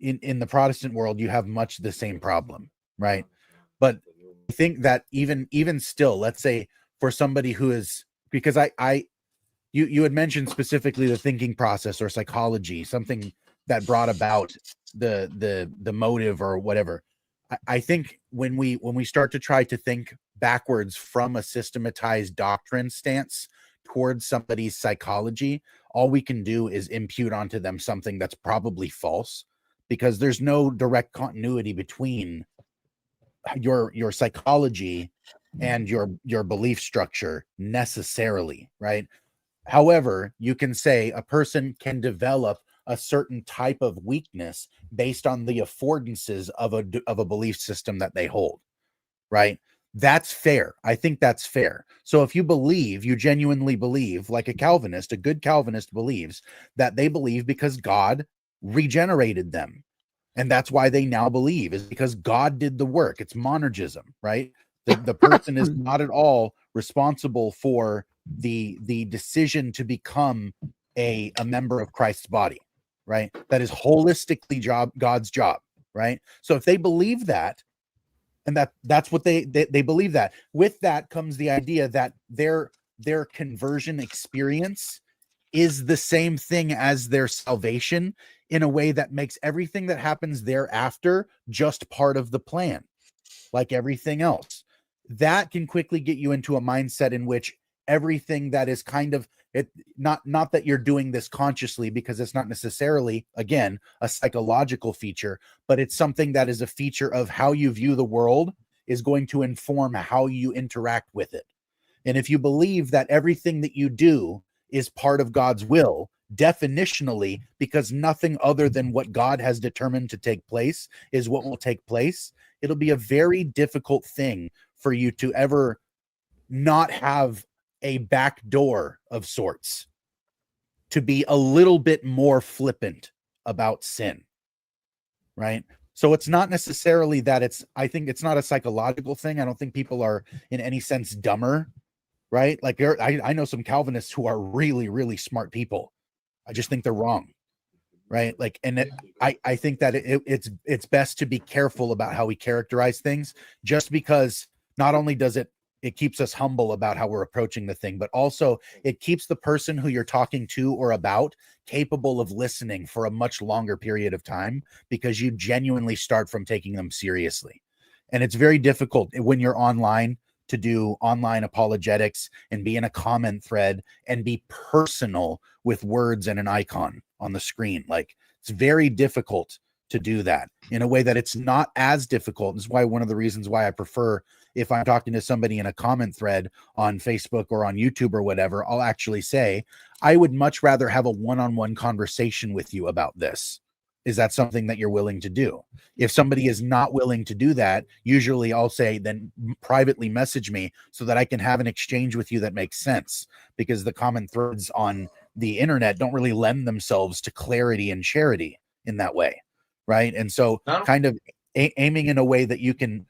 in the Protestant world, you have much the same problem, right? But I think that even still, let's say for somebody who is, because you had mentioned specifically the thinking process or psychology, something that brought about the motive or whatever. I think when we start to try to think backwards from a systematized doctrine stance towards somebody's psychology, all we can do is impute onto them something that's probably false, because there's no direct continuity between your psychology and your belief structure necessarily, right? However, you can say a person can develop a certain type of weakness based on the affordances of a belief system that they hold, right? That's fair. I think that's fair. So if you genuinely believe, like a Calvinist, a good Calvinist believes that they believe because God regenerated them, and that's why they now believe, is because God did the work. It's monergism, right? The person is not at all responsible for the decision to become a member of Christ's body, right? That is holistically God's job, right? So if they believe that, and that's what they believe, that with that comes the idea that their conversion experience is the same thing as their salvation, in a way that makes everything that happens thereafter just part of the plan, like everything else. That can quickly get you into a mindset in which everything that is kind of it, not that you're doing this consciously, because it's not necessarily, again, a psychological feature, but it's something that is a feature of how you view the world is going to inform how you interact with it. And if you believe that everything that you do is part of God's will, definitionally, because nothing other than what God has determined to take place is what will take place, it'll be a very difficult thing for you to ever not have a back door of sorts, to be a little bit more flippant about sin, right? So it's not necessarily that I think it's not a psychological thing. I don't think people are in any sense dumber, right? Like I know some Calvinists who are really, really smart people. I just think they're wrong, right? Like, and I think that it's best to be careful about how we characterize things, just because not only does it keeps us humble about how we're approaching the thing, but also it keeps the person who you're talking to or about capable of listening for a much longer period of time, because you genuinely start from taking them seriously. And it's very difficult when you're online to do online apologetics and be in a comment thread and be personal with words and an icon on the screen. Like, it's very difficult to do that in a way that it's not as difficult. This is why one of the reasons why I prefer, if I'm talking to somebody in a comment thread on Facebook or on YouTube or whatever, I'll actually say, I would much rather have a one-on-one conversation with you about this. Is that something that you're willing to do? If somebody is not willing to do that, usually I'll say, then privately message me so that I can have an exchange with you that makes sense, because the comment threads on the internet don't really lend themselves to clarity and charity in that way, right? And so kind of aiming in a way that you can,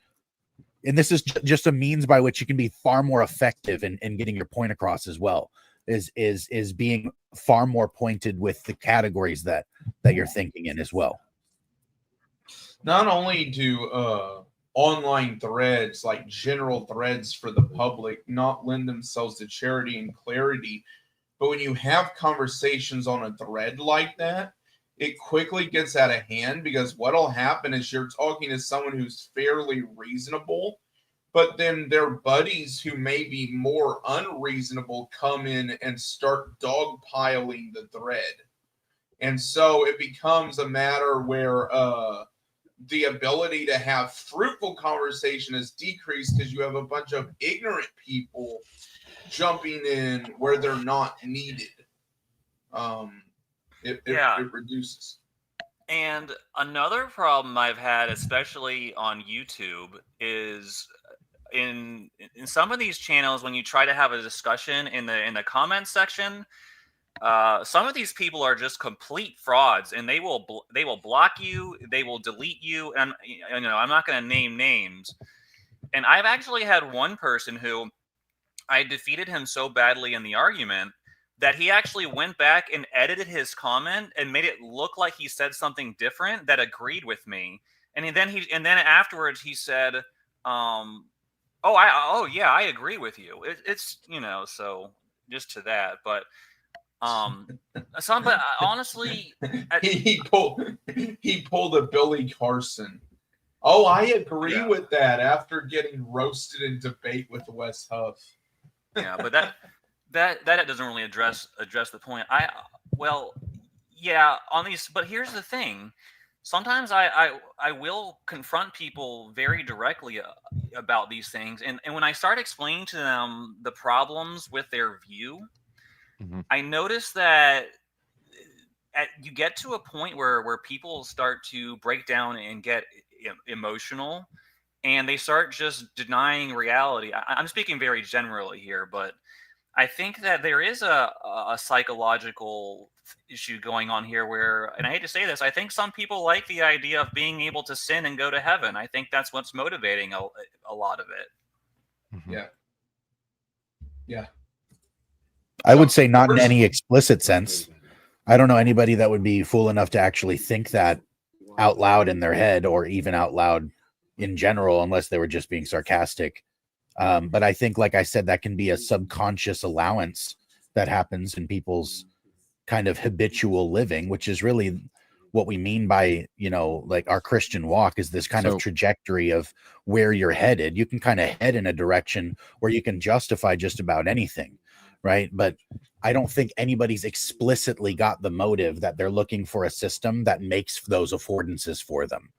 and this is just a means by which you can be far more effective in getting your point across as well, is being far more pointed with the categories that you're thinking in as well. Not only do online threads, like general threads for the public, not lend themselves to charity and clarity, but when you have conversations on a thread like that, it quickly gets out of hand, because what'll happen is you're talking to someone who's fairly reasonable, but then their buddies who may be more unreasonable come in and start dogpiling the thread. And so it becomes a matter where the ability to have fruitful conversation is decreased, because you have a bunch of ignorant people jumping in where they're not needed. It reduces. And another problem I've had, especially on YouTube, is in some of these channels, when you try to have a discussion in the comments section, some of these people are just complete frauds, and they will block you, they will delete you, and I'm not going to name names. And I've actually had one person who I defeated him so badly in the argument that he actually went back and edited his comment and made it look like he said something different that agreed with me. And then afterwards he said, yeah, I agree with you. It's so just to that, but but honestly, he pulled a Billy Carson. Oh, I agree with that after getting roasted in debate with Wes Huff. Yeah, but that doesn't really address the point. On these, but here's the thing. Sometimes I will confront people very directly about these things, and when I start explaining to them the problems with their view, I notice that you get to a point where people start to break down and get emotional, and they start just denying reality. I'm speaking very generally here, but I think that there is a psychological issue going on here where, and I hate to say this, I think some people like the idea of being able to sin and go to heaven. I think that's what's motivating a lot of it. Yeah. I would say not in any explicit sense. I don't know anybody that would be fool enough to actually think that out loud in their head, or even out loud in general, unless they were just being sarcastic. But I think, like I said, that can be a subconscious allowance that happens in people's kind of habitual living, which is really what we mean by, you know, like our Christian walk is this kind of trajectory of where you're headed. You can kind of head in a direction where you can justify just about anything, right? But I don't think anybody's explicitly got the motive that they're looking for a system that makes those affordances for them.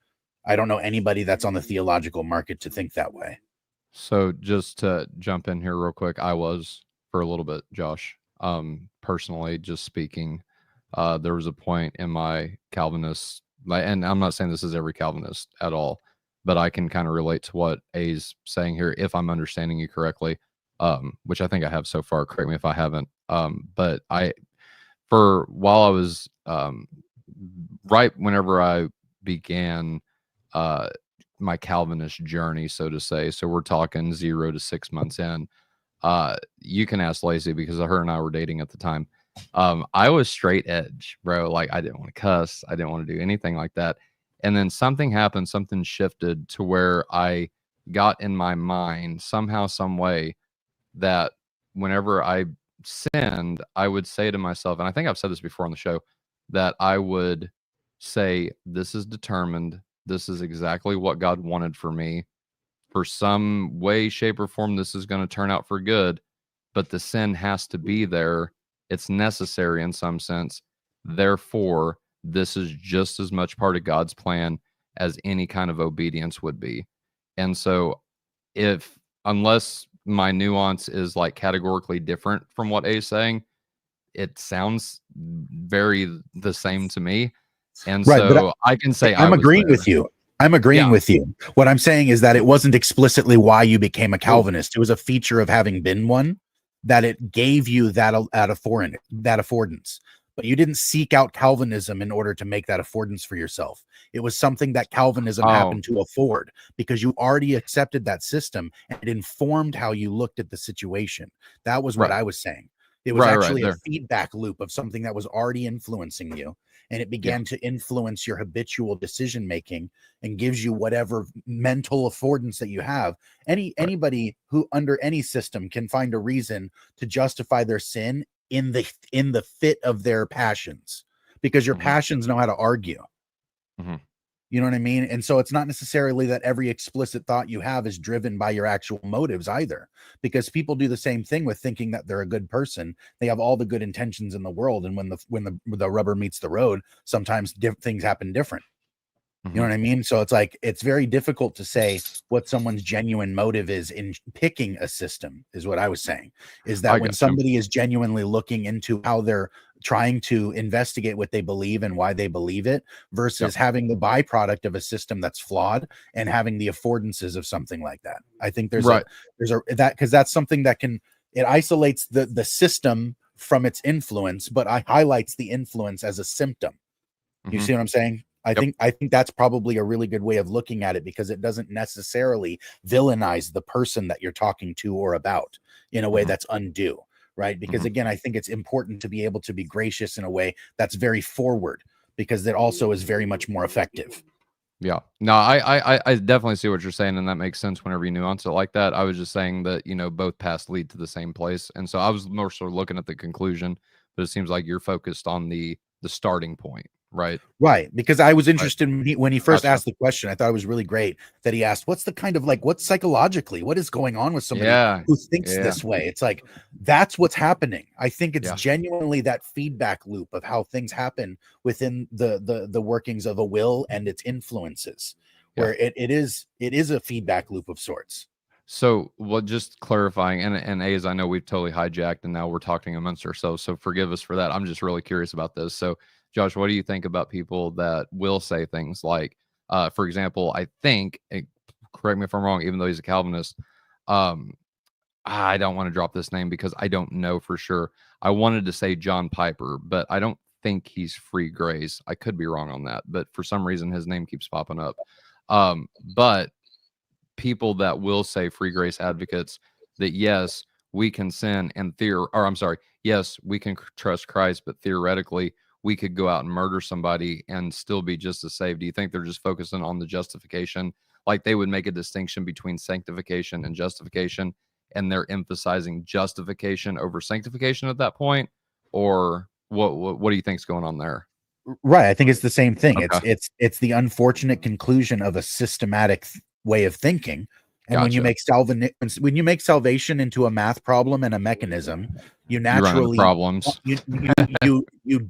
I don't know anybody that's on the theological market to think that way. So just to jump in here real quick, I was for a little bit, Josh. Personally, just speaking, there was a point in my Calvinist, and I'm not saying this is every Calvinist at all, but I can kind of relate to what A's saying here, if I'm understanding you correctly, which I think I have so far. Correct me if I haven't. But while I was right whenever I began my Calvinist journey, so to say, so we're talking 0 to 6 months in. You can ask Lacey because her and I were dating at the time. I was straight edge, bro. Like, I didn't want to cuss. I didn't want to do anything like that. And then something happened, something shifted to where I got in my mind somehow, some way, that whenever I sinned, I would say to myself, and I think I've said this before on the show, that I would say, this is determined. This is exactly what God wanted for me. For some way, shape, or form, this is going to turn out for good, but the sin has to be there. It's necessary in some sense. Therefore, this is just as much part of God's plan as any kind of obedience would be. And so, unless my nuance is like categorically different from what A's saying, it sounds very the same to me. And right, so I can say I'm agreeing with you. I'm agreeing with you. What I'm saying is that it wasn't explicitly why you became a Calvinist. It was a feature of having been one, that it gave you that affordance. But you didn't seek out Calvinism in order to make that affordance for yourself. It was something that Calvinism happened to afford because you already accepted that system, and it informed how you looked at the situation. That was what I was saying. It was actually a feedback loop of something that was already influencing you, and it began to influence your habitual decision making and gives you whatever mental affordance that you have. Anybody who under any system can find a reason to justify their sin in the fit of their passions, because your passions know how to argue. You know what I mean? And so it's not necessarily that every explicit thought you have is driven by your actual motives either, because people do the same thing with thinking that they're a good person. They have all the good intentions in the world, and when the rubber meets the road, sometimes things happen different. You know what I mean? So it's like, it's very difficult to say what someone's genuine motive is in picking a system, is what I was saying. Is that when somebody is genuinely looking into how they're trying to investigate what they believe and why they believe it, versus having the byproduct of a system that's flawed and having the affordances of something like that. I think because that's something that it isolates the system from its influence, but highlights the influence as a symptom. You see what I'm saying? I think that's probably a really good way of looking at it, because it doesn't necessarily villainize the person that you're talking to or about in a way that's undue, right? Because again, I think it's important to be able to be gracious in a way that's very forward, because that also is very much more effective. Yeah, no, I definitely see what you're saying, and that makes sense whenever you nuance it like that. I was just saying that, you know, both paths lead to the same place, and so I was more sort of looking at the conclusion, but it seems like you're focused on the starting point. Right. Because I was interested when he first asked the question. I thought it was really great that he asked, what's the kind of like, what's psychologically, what is going on with somebody who thinks this way? It's like, that's what's happening. I think it's genuinely that feedback loop of how things happen within the workings of a will and its influences, where it is a feedback loop of sorts. So, just clarifying, and as I know we've totally hijacked, and now we're talking amongst ourselves, so forgive us for that. I'm just really curious about this. So, Josh, what do you think about people that will say things like, for example, I think, correct me if I'm wrong, even though he's a Calvinist, I don't want to drop this name because I don't know for sure. I wanted to say John Piper, but I don't think he's free grace. I could be wrong on that, but for some reason his name keeps popping up. But people that will say free grace advocates that, yes, we can sin and yes, we can trust Christ, but theoretically we could go out and murder somebody and still be just as saved. Do you think they're just focusing on the justification? Like they would make a distinction between sanctification and justification, and they're emphasizing justification over sanctification at that point? Or what do you think's going on there? Right. I think it's the same thing. Okay. It's the unfortunate conclusion of a systematic way of thinking. And Gotcha. when you make salvation into a math problem and a mechanism, you run into naturally problems. you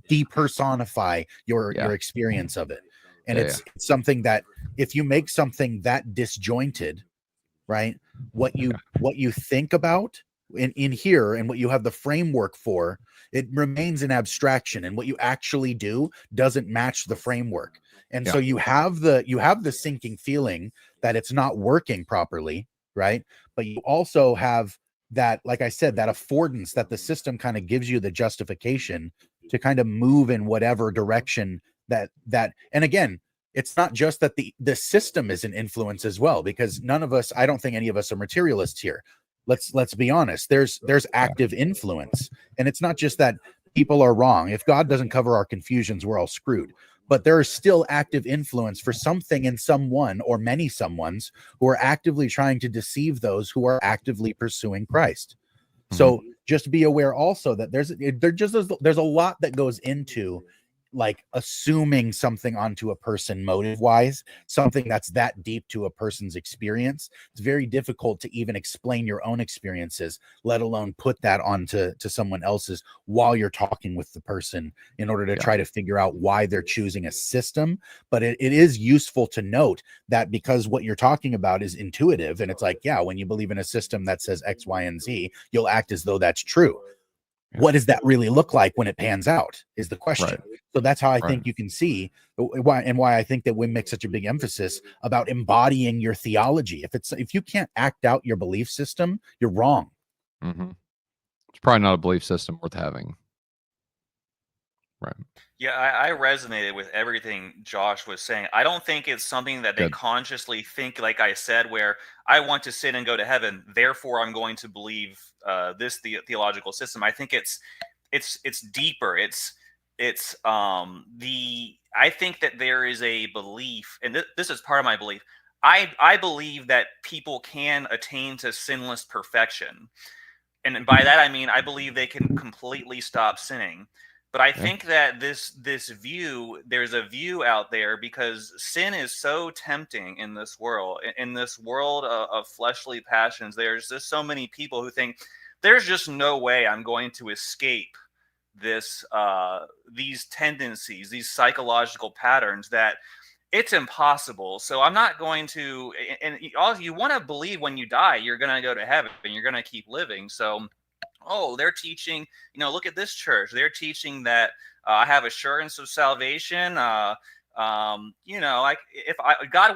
depersonify your experience of it. And it's something that if you make something that disjointed, right, what you think about in here and what you have the framework for, it remains an abstraction, and what you actually do doesn't match the framework. And so you have the sinking feeling that it's not working properly, right? But you also have that, like I said, that affordance that the system kind of gives you the justification to kind of move in whatever direction that and again, it's not just that the system is an influence as well, because none of us, I don't think any of us are materialists here. Let's be honest. There's active influence, and it's not just that people are wrong. If God doesn't cover our confusions, we're all screwed. But there is still active influence for something in someone or many someones who are actively trying to deceive those who are actively pursuing Christ. So just be aware also that there's a lot that goes into like assuming something onto a person motive wise, something that's that deep to a person's experience. It's very difficult to even explain your own experiences, let alone put that onto someone else's while you're talking with the person in order to try to figure out why they're choosing a system. But it is useful to note that because what you're talking about is intuitive, and it's like, when you believe in a system that says X, Y, and Z, you'll act as though that's true. What does that really look like when it pans out is the question. Right. So that's how I think you can see why I think that we make such a big emphasis about embodying your theology. If you can't act out your belief system, you're wrong. It's probably not a belief system worth having. Right. Yeah, I resonated with everything Josh was saying. I don't think it's something that they consciously think, like I said, where I want to sin and go to heaven, therefore I'm going to believe this theological system. I think it's deeper. I think that there is a belief, and this is part of my belief. I believe that people can attain to sinless perfection. And by that, I mean, I believe they can completely stop sinning. But I think that this view, there's a view out there, because sin is so tempting in this world. In this world of fleshly passions, there's just so many people who think there's just no way I'm going to escape these tendencies, these psychological patterns, that it's impossible. So I'm not going to. And all you want to believe when you die, you're going to go to heaven and you're going to keep living. So. Oh, they're teaching, look at this church. They're teaching that I have assurance of salvation. God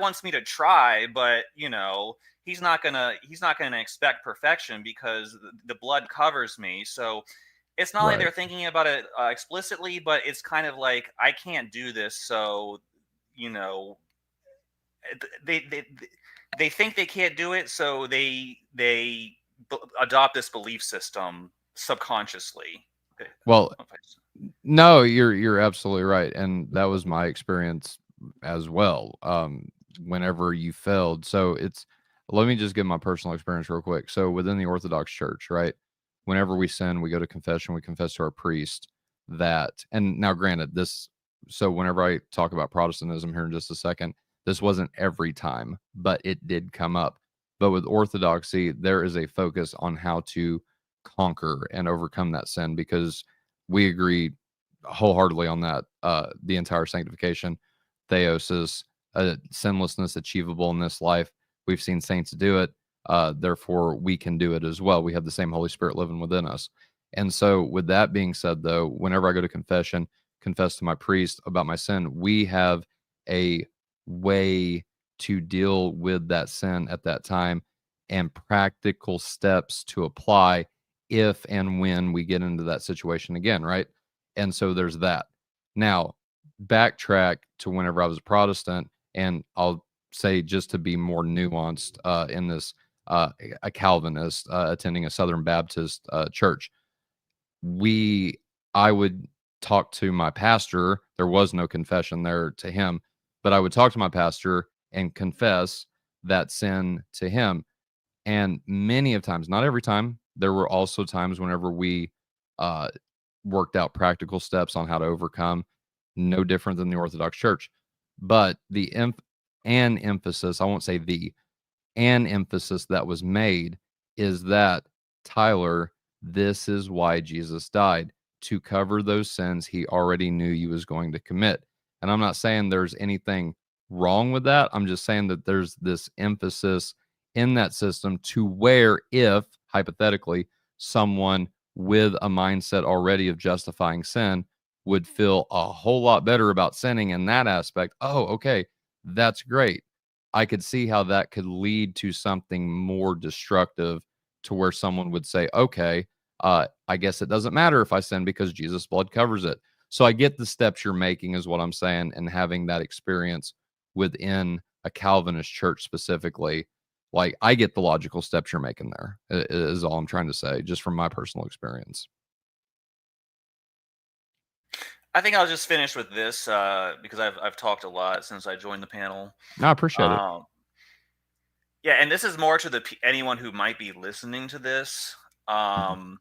wants me to try, but he's not gonna expect perfection because the blood covers me. So it's not like they're thinking about it explicitly, but it's kind of like, I can't do this. So, they think they can't do it. So they adopt this belief system subconsciously. Well, no, you're absolutely right, and that was my experience as well. Whenever you failed, so let me just give my personal experience real quick. So within the Orthodox Church, right, whenever we sin, we go to confession, we confess to our priest that, and now granted this, so whenever I talk about Protestantism here in just a second, this wasn't every time, but it did come up. But with Orthodoxy, there is a focus on how to conquer and overcome that sin, because we agree wholeheartedly on that. The entire sanctification, theosis, sinlessness achievable in this life. We've seen saints do it. Therefore, we can do it as well. We have the same Holy Spirit living within us. And so with that being said, though, whenever I go to confession, confess to my priest about my sin, we have a way to deal with that sin at that time and practical steps to apply if and when we get into that situation again, right? And so there's that. Now, backtrack to whenever I was a Protestant, and I'll say, just to be more nuanced in this, a Calvinist attending a Southern Baptist church, I would talk to my pastor. There was no confession there to him, but I would talk to my pastor and confess that sin to him. And many of times, not every time, there were also times whenever we worked out practical steps on how to overcome, no different than the Orthodox Church. But an emphasis that was made is that, Tyler, this is why Jesus died, to cover those sins he already knew you was going to commit. And I'm not saying there's anything wrong with that. I'm just saying that there's this emphasis in that system to where, if hypothetically someone with a mindset already of justifying sin would feel a whole lot better about sinning in that aspect. Oh, okay, that's great. I could see how that could lead to something more destructive, to where someone would say, okay, I guess it doesn't matter if I sin because Jesus' blood covers it. So I get the steps you're making, is what I'm saying, and having that experience within a Calvinist church specifically. Like, I get the logical steps you're making there, is all I'm trying to say, just from my personal experience. I think I'll just finish with this because I've talked a lot since I joined the panel. No, I appreciate it. Yeah, and this is more to anyone who might be listening to this. I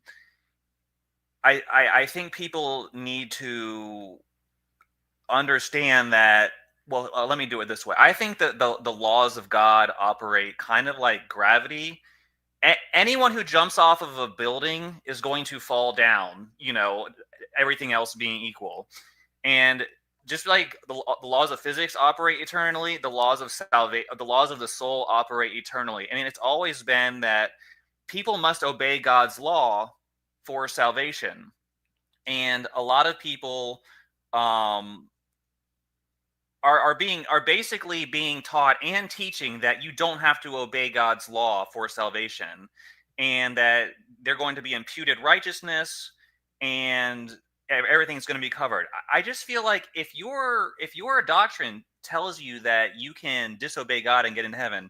think people need to understand that. Well, let me do it this way. I think that the laws of God operate kind of like gravity. Anyone who jumps off of a building is going to fall down, everything else being equal. And just like the laws of physics operate eternally, the laws of the laws of the soul operate eternally. I mean, it's always been that people must obey God's law for salvation. And a lot of people are basically being taught and teaching that you don't have to obey God's law for salvation, and that they're going to be imputed righteousness and everything's going to be covered. I just feel like if your doctrine tells you that you can disobey God and get into heaven,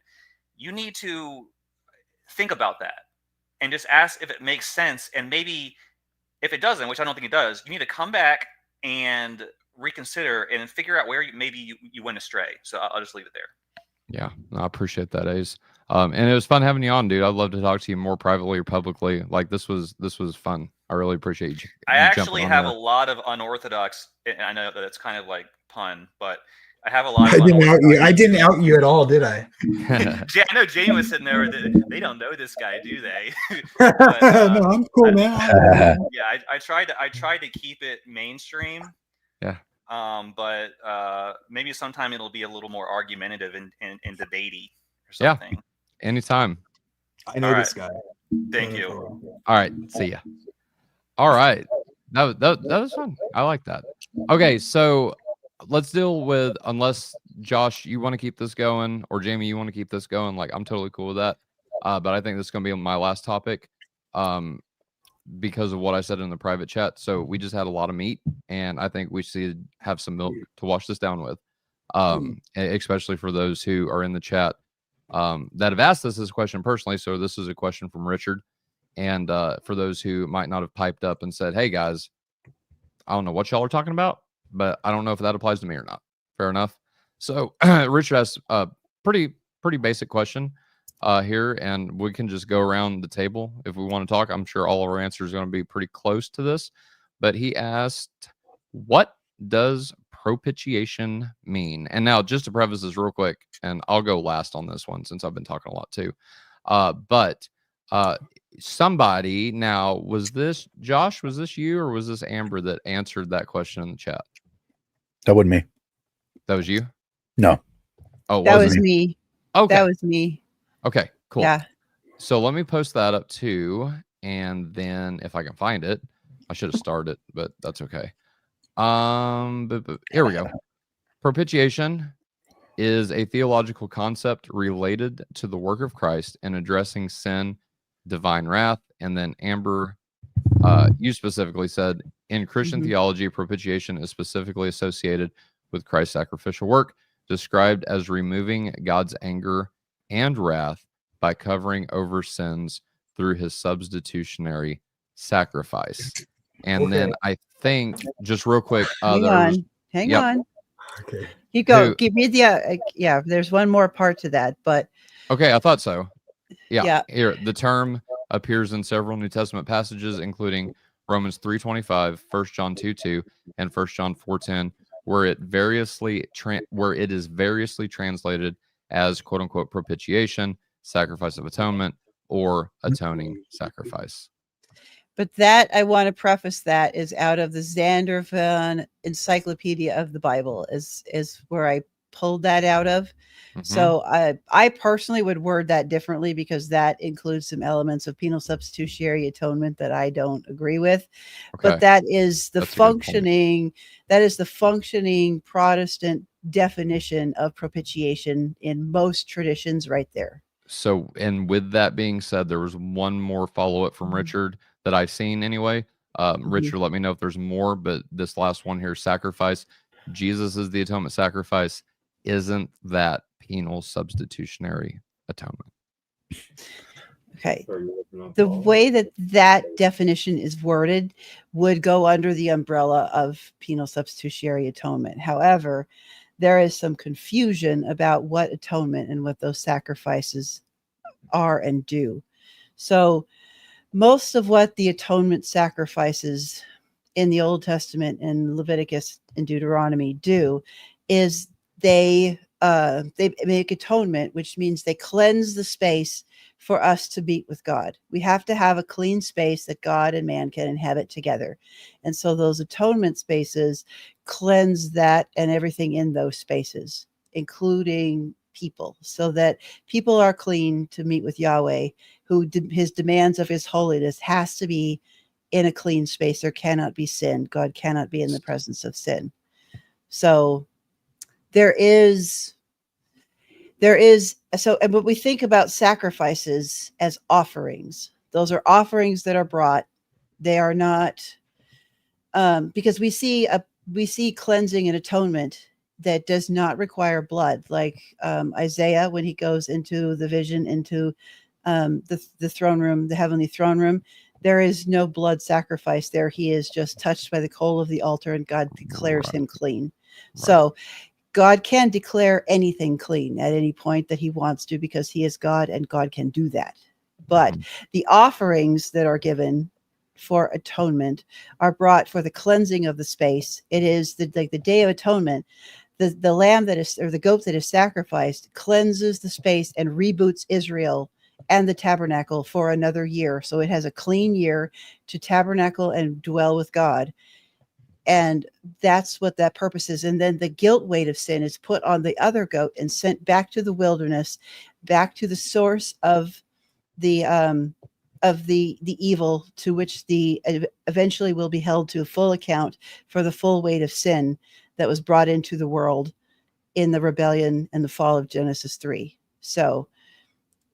you need to think about that and just ask if it makes sense. And maybe if it doesn't, which I don't think it does, you need to come back and reconsider and figure out where maybe you went astray. So I'll just leave it there. Yeah, I appreciate that, Ace. And it was fun having you on, dude. I'd love to talk to you more privately or publicly. Like, this was fun. I really appreciate you. I actually have a lot of unorthodox. I know that it's kind of like pun, but I have a lot. I didn't out you at all, did I? I know Jamie was sitting there. They don't know this guy, do they? But, no, I'm cool, man. Yeah, I tried to keep it mainstream. Yeah. But maybe sometime it'll be a little more argumentative and debatey or something. Yeah. Anytime. I know this guy. Thank you. All right. See ya. All right. That was fun. I like that. Okay, so let's deal with, unless Josh, you want to keep this going, or Jamie, you want to keep this going, like, I'm totally cool with that. But I think this is going to be my last topic because of what I said in the private chat. So we just had a lot of meat, and I think we should have some milk to wash this down with, especially for those who are in the chat that have asked us this question personally. So this is a question from Richard. And for those who might not have piped up and said, hey, guys, I don't know what y'all are talking about, but I don't know if that applies to me or not. Fair enough. So Richard asked a pretty basic question here, and we can just go around the table if we want to talk. I'm sure all of our answers are going to be pretty close to this. But he asked, what does propitiation mean? And now, just to preface this real quick, and I'll go last on this one since I've been talking a lot too. But somebody, now, was this Josh? Was this you, or was this Amber that answered that question in the chat? That wasn't me. That was you? No. Oh, that was me. Okay. That was me. Okay, cool. Yeah. So let me post that up too, and then if I can find it, I should have started, but that's okay. But here we go. Propitiation is a theological concept related to the work of Christ in addressing sin, divine wrath. And then Amber, you specifically said, in Christian theology, propitiation is specifically associated with Christ's sacrificial work, described as removing God's anger and wrath by covering over sins through his substitutionary sacrifice. And then I think, just real quick, hang yep. on. Okay. Keep going. Give me the there's one more part to that, but okay, I thought so. Yeah. Here, the term appears in several New Testament passages, including Romans 3:25, 1 John 2:2, and 1 John 4:10, where it is variously translated as "quote unquote" propitiation, sacrifice of atonement, or atoning sacrifice. But that, I want to preface, that is out of the Zandervan Encyclopedia of the Bible, is where I pulled that out of. So I personally would word that differently, because that includes some elements of penal substitutionary atonement that I don't agree with. But that is the functioning Protestant definition of propitiation in most traditions right there. So, and with that being said, there was one more follow-up from Richard that I've seen anyway. Richard, let me know if there's more, but this last one here, sacrifice. Jesus is the atonement sacrifice. Isn't that penal substitutionary atonement? Okay. The way that definition is worded would go under the umbrella of penal substitutionary atonement. However, there is some confusion about what atonement and what those sacrifices are and do. So most of what the atonement sacrifices in the Old Testament and Leviticus and Deuteronomy do is they make atonement, which means they cleanse the space for us to meet with God. We have to have a clean space that God and man can inhabit together. And so those atonement spaces cleanse that and everything in those spaces, including people, so that people are clean to meet with Yahweh, who his demands of his holiness has to be in a clean space. There cannot be sin. God cannot be in the presence of sin. So there is, and when we think about sacrifices as offerings, those are offerings that are brought. They are not, because we see cleansing and atonement that does not require blood, like Isaiah, when he goes into the vision, into the throne room, the heavenly throne room, there is no blood sacrifice there. He is just touched by the coal of the altar, and God declares him clean. So God can declare anything clean at any point that he wants to, because he is God and God can do that. But the offerings that are given for atonement are brought for the cleansing of the space. It is the Day of Atonement. The lamb that is, or the goat that is sacrificed, cleanses the space and reboots Israel and the tabernacle for another year. So it has a clean year to tabernacle and dwell with God. And that's what that purpose is. And then the guilt weight of sin is put on the other goat and sent back to the wilderness, back to the source of the evil, to which the eventually will be held to full account for the full weight of sin that was brought into the world in the rebellion and the fall of Genesis 3. So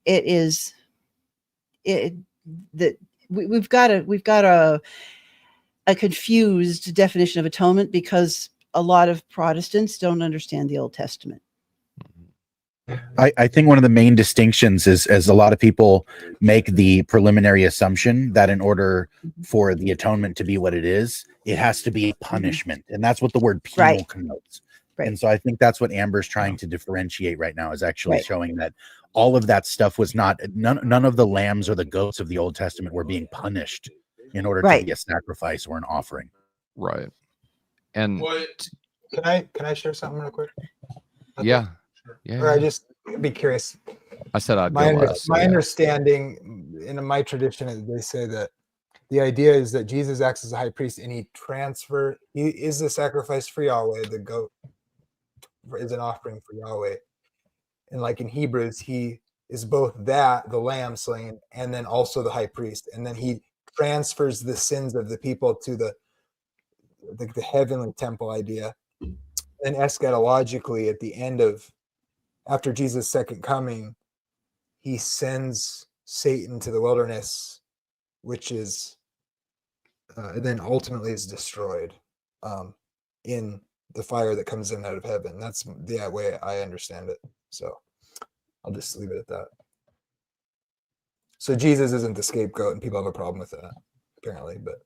we've got a confused definition of atonement, because a lot of Protestants don't understand the Old Testament. I think one of the main distinctions is, as a lot of people make the preliminary assumption that in order for the atonement to be what it is, it has to be punishment. And that's what the word penal connotes. And so I think that's what Amber's trying to differentiate right now, is actually showing that all of that stuff was not, none of the lambs or the goats of the Old Testament were being punished in order to be a sacrifice or an offering. Right. And can I share something real quick? Yeah. Or I just be curious. I said I'd my go last. My understanding in my tradition is they say that the idea is that Jesus acts as a high priest, and he is the sacrifice for Yahweh. The goat is an offering for Yahweh. And like in Hebrews, he is both that, the lamb slain, and then also the high priest. And then he transfers the sins of the people to the heavenly temple idea. And eschatologically, at the end of, after Jesus' second coming, he sends Satan to the wilderness, which is then ultimately is destroyed in the fire that comes in out of heaven. That's the way I understand it. So I'll just leave it at that. So Jesus isn't the scapegoat, and people have a problem with that, apparently. But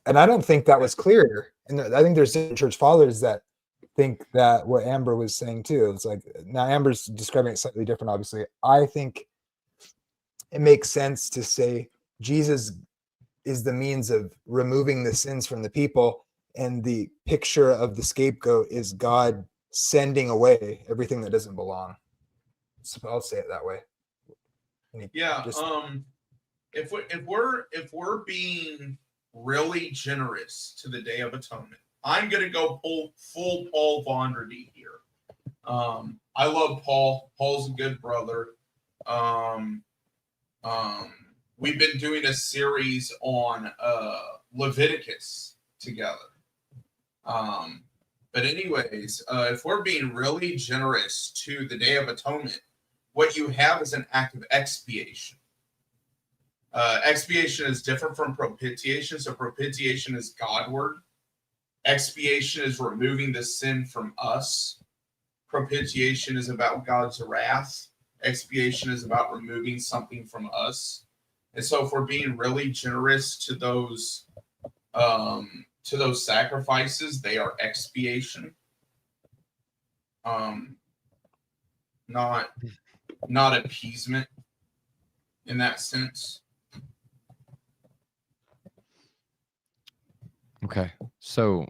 and I don't think that was clear. And I think there's church fathers that think that what Amber was saying too. It's like, now Amber's describing it slightly different, obviously. I think it makes sense to say Jesus is the means of removing the sins from the people, and the picture of the scapegoat is God sending away everything that doesn't belong. So I'll say it that way. Yeah. If we're being really generous to the Day of Atonement, I'm gonna go full Paul Vonderty here. I love Paul. Paul's a good brother. We've been doing a series on Leviticus together. But anyways, if we're being really generous to the Day of Atonement, what you have is an act of expiation. Expiation is different from propitiation. So propitiation is Godward. Expiation is removing the sin from us. Propitiation is about God's wrath. Expiation is about removing something from us. And so if we're being really generous to those sacrifices, they are expiation. Not appeasement in that sense. Okay, so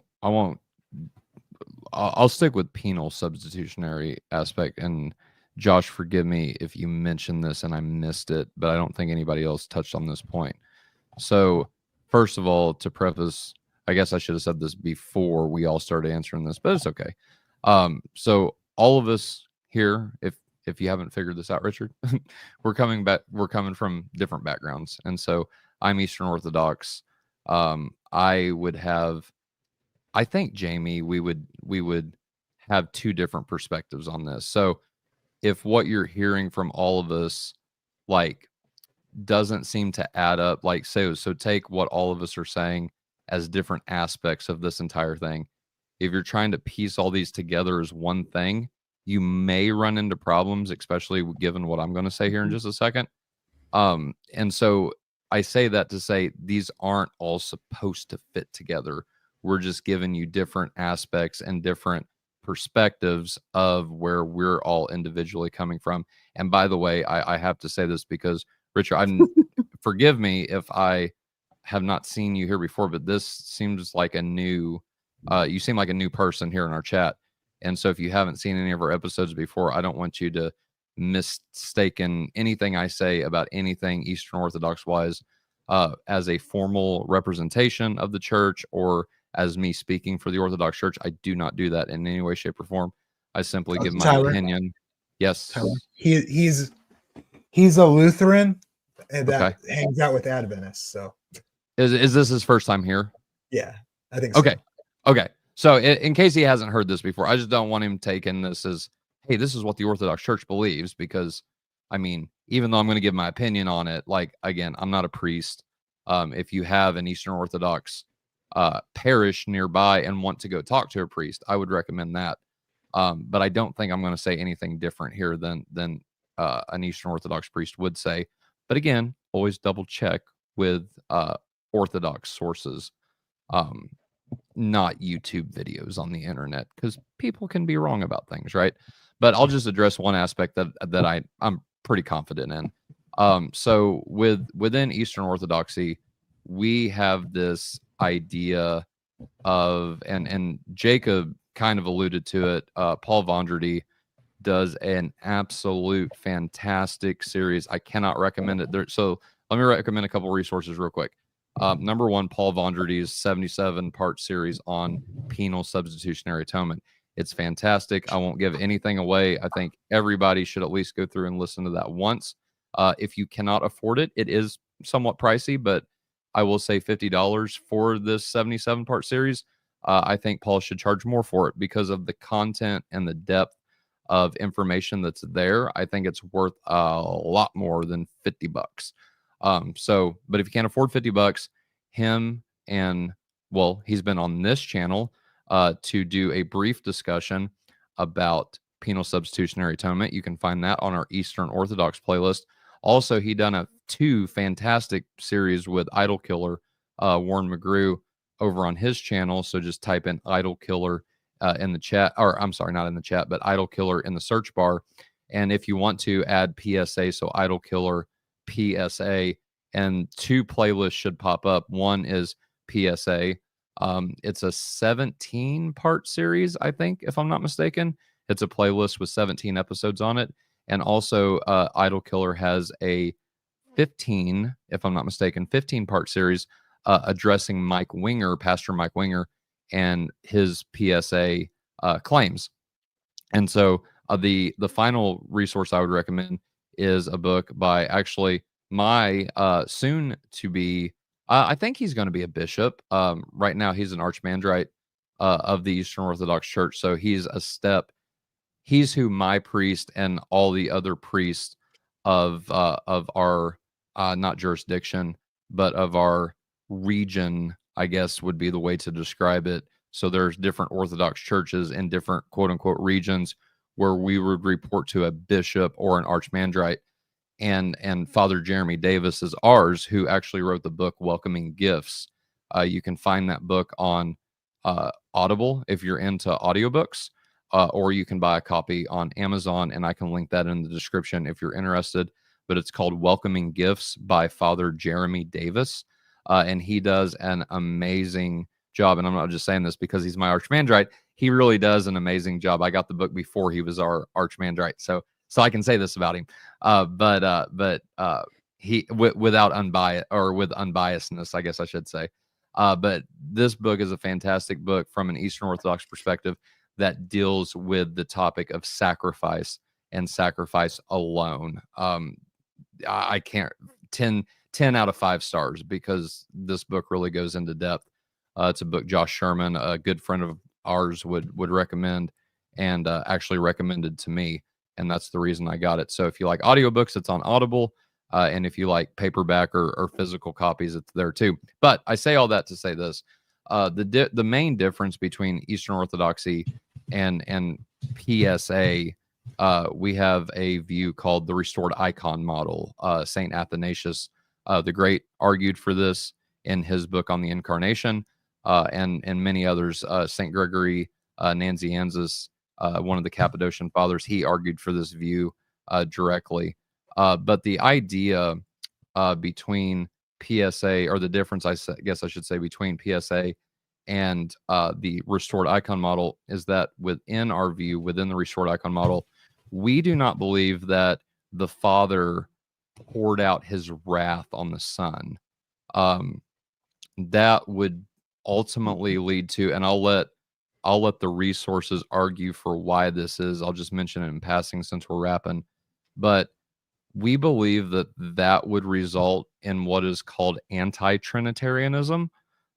I'll stick with penal substitutionary aspect. And Josh, forgive me if you mentioned this and I missed it, but I don't think anybody else touched on this point. So first of all, to preface, I guess I should have said this before we all started answering this, but it's okay. So all of us here, if you haven't figured this out, Richard, we're coming from different backgrounds. And so I'm Eastern Orthodox. I think, Jamie, we would have two different perspectives on this. So if what you're hearing from all of us, like, doesn't seem to add up, like, so take what all of us are saying as different aspects of this entire thing. If you're trying to piece all these together as one thing, you may run into problems, especially given what I'm going to say here in just a second. And so I say that to say these aren't all supposed to fit together. We're just giving you different aspects and different perspectives of where we're all individually coming from. And by the way, I have to say this because, Richard, forgive me if I have not seen you here before, but this seems like a new, you seem like a new person here in our chat. And so if you haven't seen any of our episodes before, I don't want you to mistaken anything I say about anything Eastern Orthodox wise as a formal representation of the church or as me speaking for the Orthodox Church. I do not do that in any way, shape, or form. I simply give my opinion. Yes. Tyler. He's a Lutheran that hangs out with Adventists. So is this his first time here? Yeah, I think so. Okay. So in case he hasn't heard this before, I just don't want him taking this as, hey, this is what the Orthodox Church believes, because, I mean, even though I'm going to give my opinion on it, like, again, I'm not a priest. If you have an Eastern Orthodox parish nearby and want to go talk to a priest, I would recommend that. But I don't think I'm going to say anything different here than an Eastern Orthodox priest would say. But again, always double check with Orthodox sources, not YouTube videos on the internet, because people can be wrong about things, right? But I'll just address one aspect that I'm pretty confident in. So within Eastern Orthodoxy, we have this idea of, and Jacob kind of alluded to it, Paul Vonderty does an absolute fantastic series. I cannot recommend it there. So let me recommend a couple resources real quick. Number one, Paul Vonderty's 77-part series on penal substitutionary atonement. It's fantastic. I won't give anything away. I think everybody should at least go through and listen to that once. If you cannot afford it, it is somewhat pricey, but I will say $50 for this 77-part series. I think Paul should charge more for it because of the content and the depth of information that's there. I think it's worth a lot more than $50. But if you can't afford $50, him and, well, he's been on this channel to do a brief discussion about penal substitutionary atonement. You can find that on our Eastern Orthodox playlist. Also, he done two fantastic series with Idol Killer, Warren McGrew, over on his channel. So just type in Idol Killer in the chat, or I'm sorry, not in the chat, but Idol Killer in the search bar. And if you want to add PSA, so Idol Killer PSA, and two playlists should pop up. One is PSA. It's a 17-part series, I think, if I'm not mistaken. It's a playlist with 17 episodes on it. And also, Idol Killer has a 15, if I'm not mistaken, 15-part series addressing Mike Winger, Pastor Mike Winger, and his PSA claims. And so the final resource I would recommend is a book by actually my soon to be, I think he's going to be a bishop. Right now, he's an archmandrite of the Eastern Orthodox Church. So he's who my priest and all the other priests of our not jurisdiction, but of our region, I guess would be the way to describe it. So there's different Orthodox churches in different quote unquote regions where we would report to a bishop or an archmandrite. And Father Jeremy Davis is ours, who actually wrote the book Welcoming Gifts. You can find that book on Audible if you're into audiobooks, or you can buy a copy on Amazon, and I can link that in the description if you're interested. But it's called Welcoming Gifts by Father Jeremy Davis, and he does an amazing job. And I'm not just saying this because he's my archmandrite. He really does an amazing job. I got the book before he was our archmandrite, so I can say this about him. But he without unbiased, or with unbiasedness, I guess I should say. But this book is a fantastic book from an Eastern Orthodox perspective that deals with the topic of sacrifice and sacrifice alone. I can't 10 out of 5 stars because this book really goes into depth. It's a book Josh Sherman, a good friend of ours, would recommend, and actually recommended to me. And that's the reason I got it. So if you like audiobooks, it's on Audible. And if you like paperback or physical copies, it's there too. But I say all that to say this. The main difference between Eastern Orthodoxy and PSA, we have a view called the restored icon model. St. Athanasius the Great argued for this in his book on the Incarnation, and many others. St. Gregory Nazianzus, one of the Cappadocian fathers, he argued for this view directly. But the idea between PSA, or the difference, I guess I should say, between PSA and the restored icon model, is that within our view, within the restored icon model, we do not believe that the Father poured out his wrath on the Son. That would ultimately lead to, and I'll let the resources argue for why this is. I'll just mention it in passing since we're wrapping. But we believe that would result in what is called anti-Trinitarianism.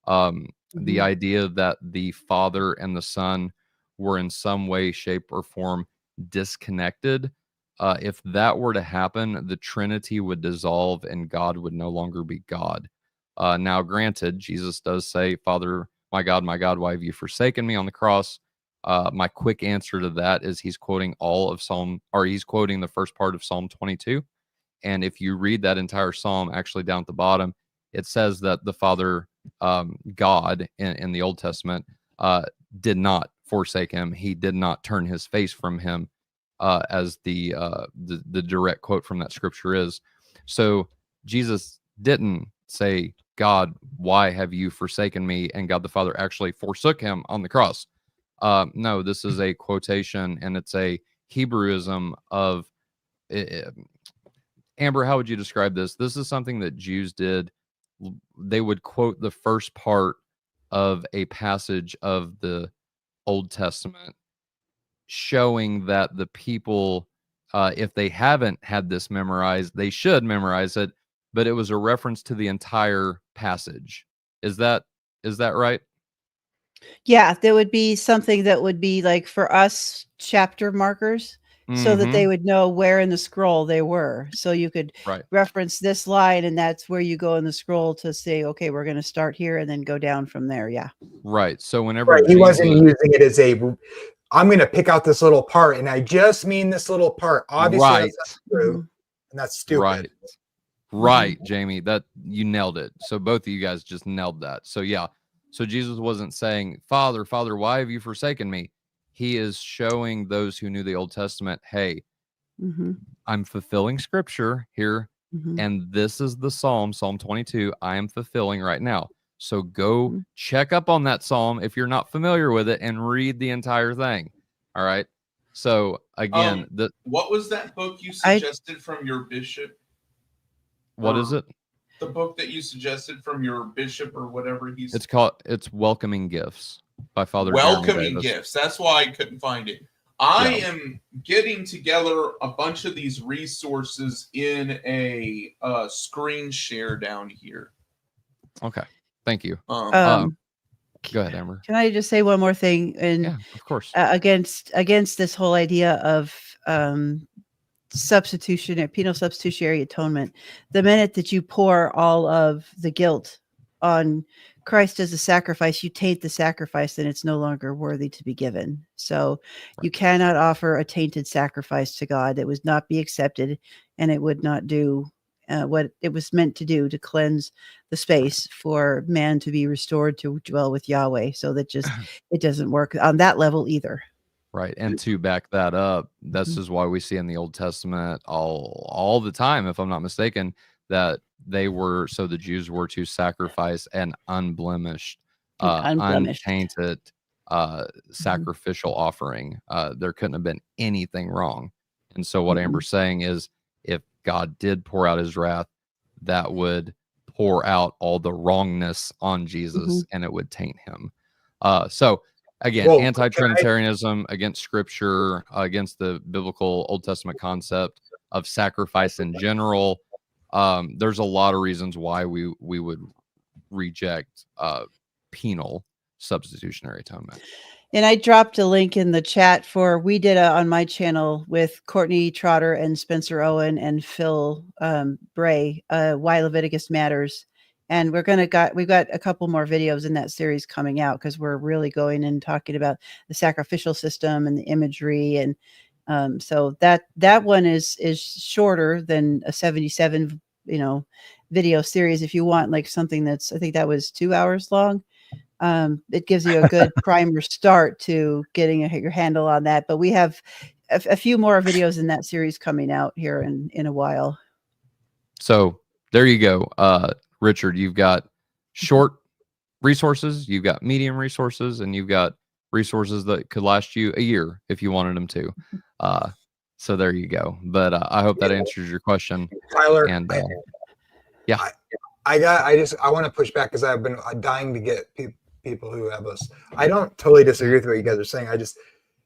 The idea that the Father and the Son were in some way, shape, or form disconnected. If that were to happen, the Trinity would dissolve and God would no longer be God. Now, granted, Jesus does say, "Father, my God, why have you forsaken me?" on the cross. My quick answer to that is he's quoting he's quoting the first part of Psalm 22. And if you read that entire psalm, actually down at the bottom, it says that the Father, God in the Old Testament, did not forsake him. He did not turn his face from him, as the direct quote from that scripture is. So Jesus didn't say, "God, why have you forsaken me?" and God the Father actually forsook him on the cross. No, this is a quotation, and it's a Hebrewism of Amber, how would you describe this? This is something that Jews did. They would quote the first part of a passage of the Old Testament, showing that the people, if they haven't had this memorized, they should memorize it. But it was a reference to the entire passage. Is that right? Yeah, there would be something that would be like, for us, chapter markers, so that they would know where in the scroll they were. So you could reference this line, and that's where you go in the scroll to say, okay, we're going to start here and then go down from there. Yeah. Right. So whenever he wasn't using it as I'm going to pick out this little part, and I just mean this little part. Obviously, that's not true. and that's stupid. Right, Jamie, that you nailed it. So both of you guys just nailed that. So yeah, so Jesus wasn't saying, Father, Father, why have you forsaken me? He is showing those who knew the Old Testament, hey, I'm fulfilling scripture here, and this is the Psalm 22, I am fulfilling right now. So go check up on that Psalm if you're not familiar with it and read the entire thing. All right. So again, what was that book you suggested from your bishop? What is it? The book that you suggested from your bishop or whatever he's. It's Welcoming Gifts by Father Welcoming Gifts. That's why I couldn't find it. I am getting together a bunch of these resources in a screen share down here. Okay, thank you. Go ahead, Amber. Can I just say one more thing? And yeah, of course. Against this whole idea of penal substitutionary atonement, the minute that you pour all of the guilt on Christ as a sacrifice, you taint the sacrifice, and it's no longer worthy to be given. So you cannot offer a tainted sacrifice to God that would not be accepted, and it would not do what it was meant to do, to cleanse the space for man to be restored to dwell with Yahweh. So that just, it doesn't work on that level either. Right. And to back that up, this is why we see in the Old Testament all the time, if I'm not mistaken, that the Jews were to sacrifice an unblemished, untainted sacrificial offering. There couldn't have been anything wrong. And so what Amber's saying is, if God did pour out his wrath, that would pour out all the wrongness on Jesus, and it would taint him. So again, anti-Trinitarianism, against scripture, against the biblical Old Testament concept of sacrifice in general. There's a lot of reasons why we would reject penal substitutionary atonement. And I dropped a link in the chat we did on my channel with Courtney Trotter and Spencer Owen and Phil Bray, Why Leviticus Matters. And we've got a couple more videos in that series coming out, because we're really going and talking about the sacrificial system and the imagery. And so that one is shorter than a 77 video series. If you want like something I think that was 2 hours long. It gives you a good primer start to getting your handle on that. But we have a few more videos in that series coming out here in a while. So there you go. Richard, you've got short resources, you've got medium resources, and you've got resources that could last you a year if you wanted them to. So there you go. But I hope that answers your question, Tyler. And I want to push back, because I've been dying to get people who have us. I don't totally disagree with what you guys are saying.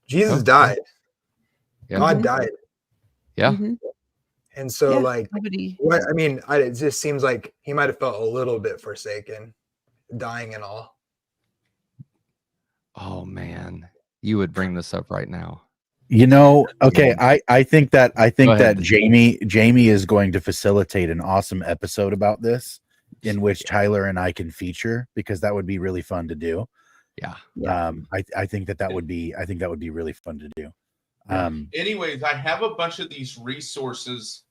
Jesus died. Yeah. God died. Yeah. And so it just seems like he might have felt a little bit forsaken, dying and all. Oh man, you would bring this up right now. Okay, I think that Jamie is going to facilitate an awesome episode about this, in which Tyler and I can feature, because that would be really fun to do. Yeah. I think that would be really fun to do. Anyways, I have a bunch of these resources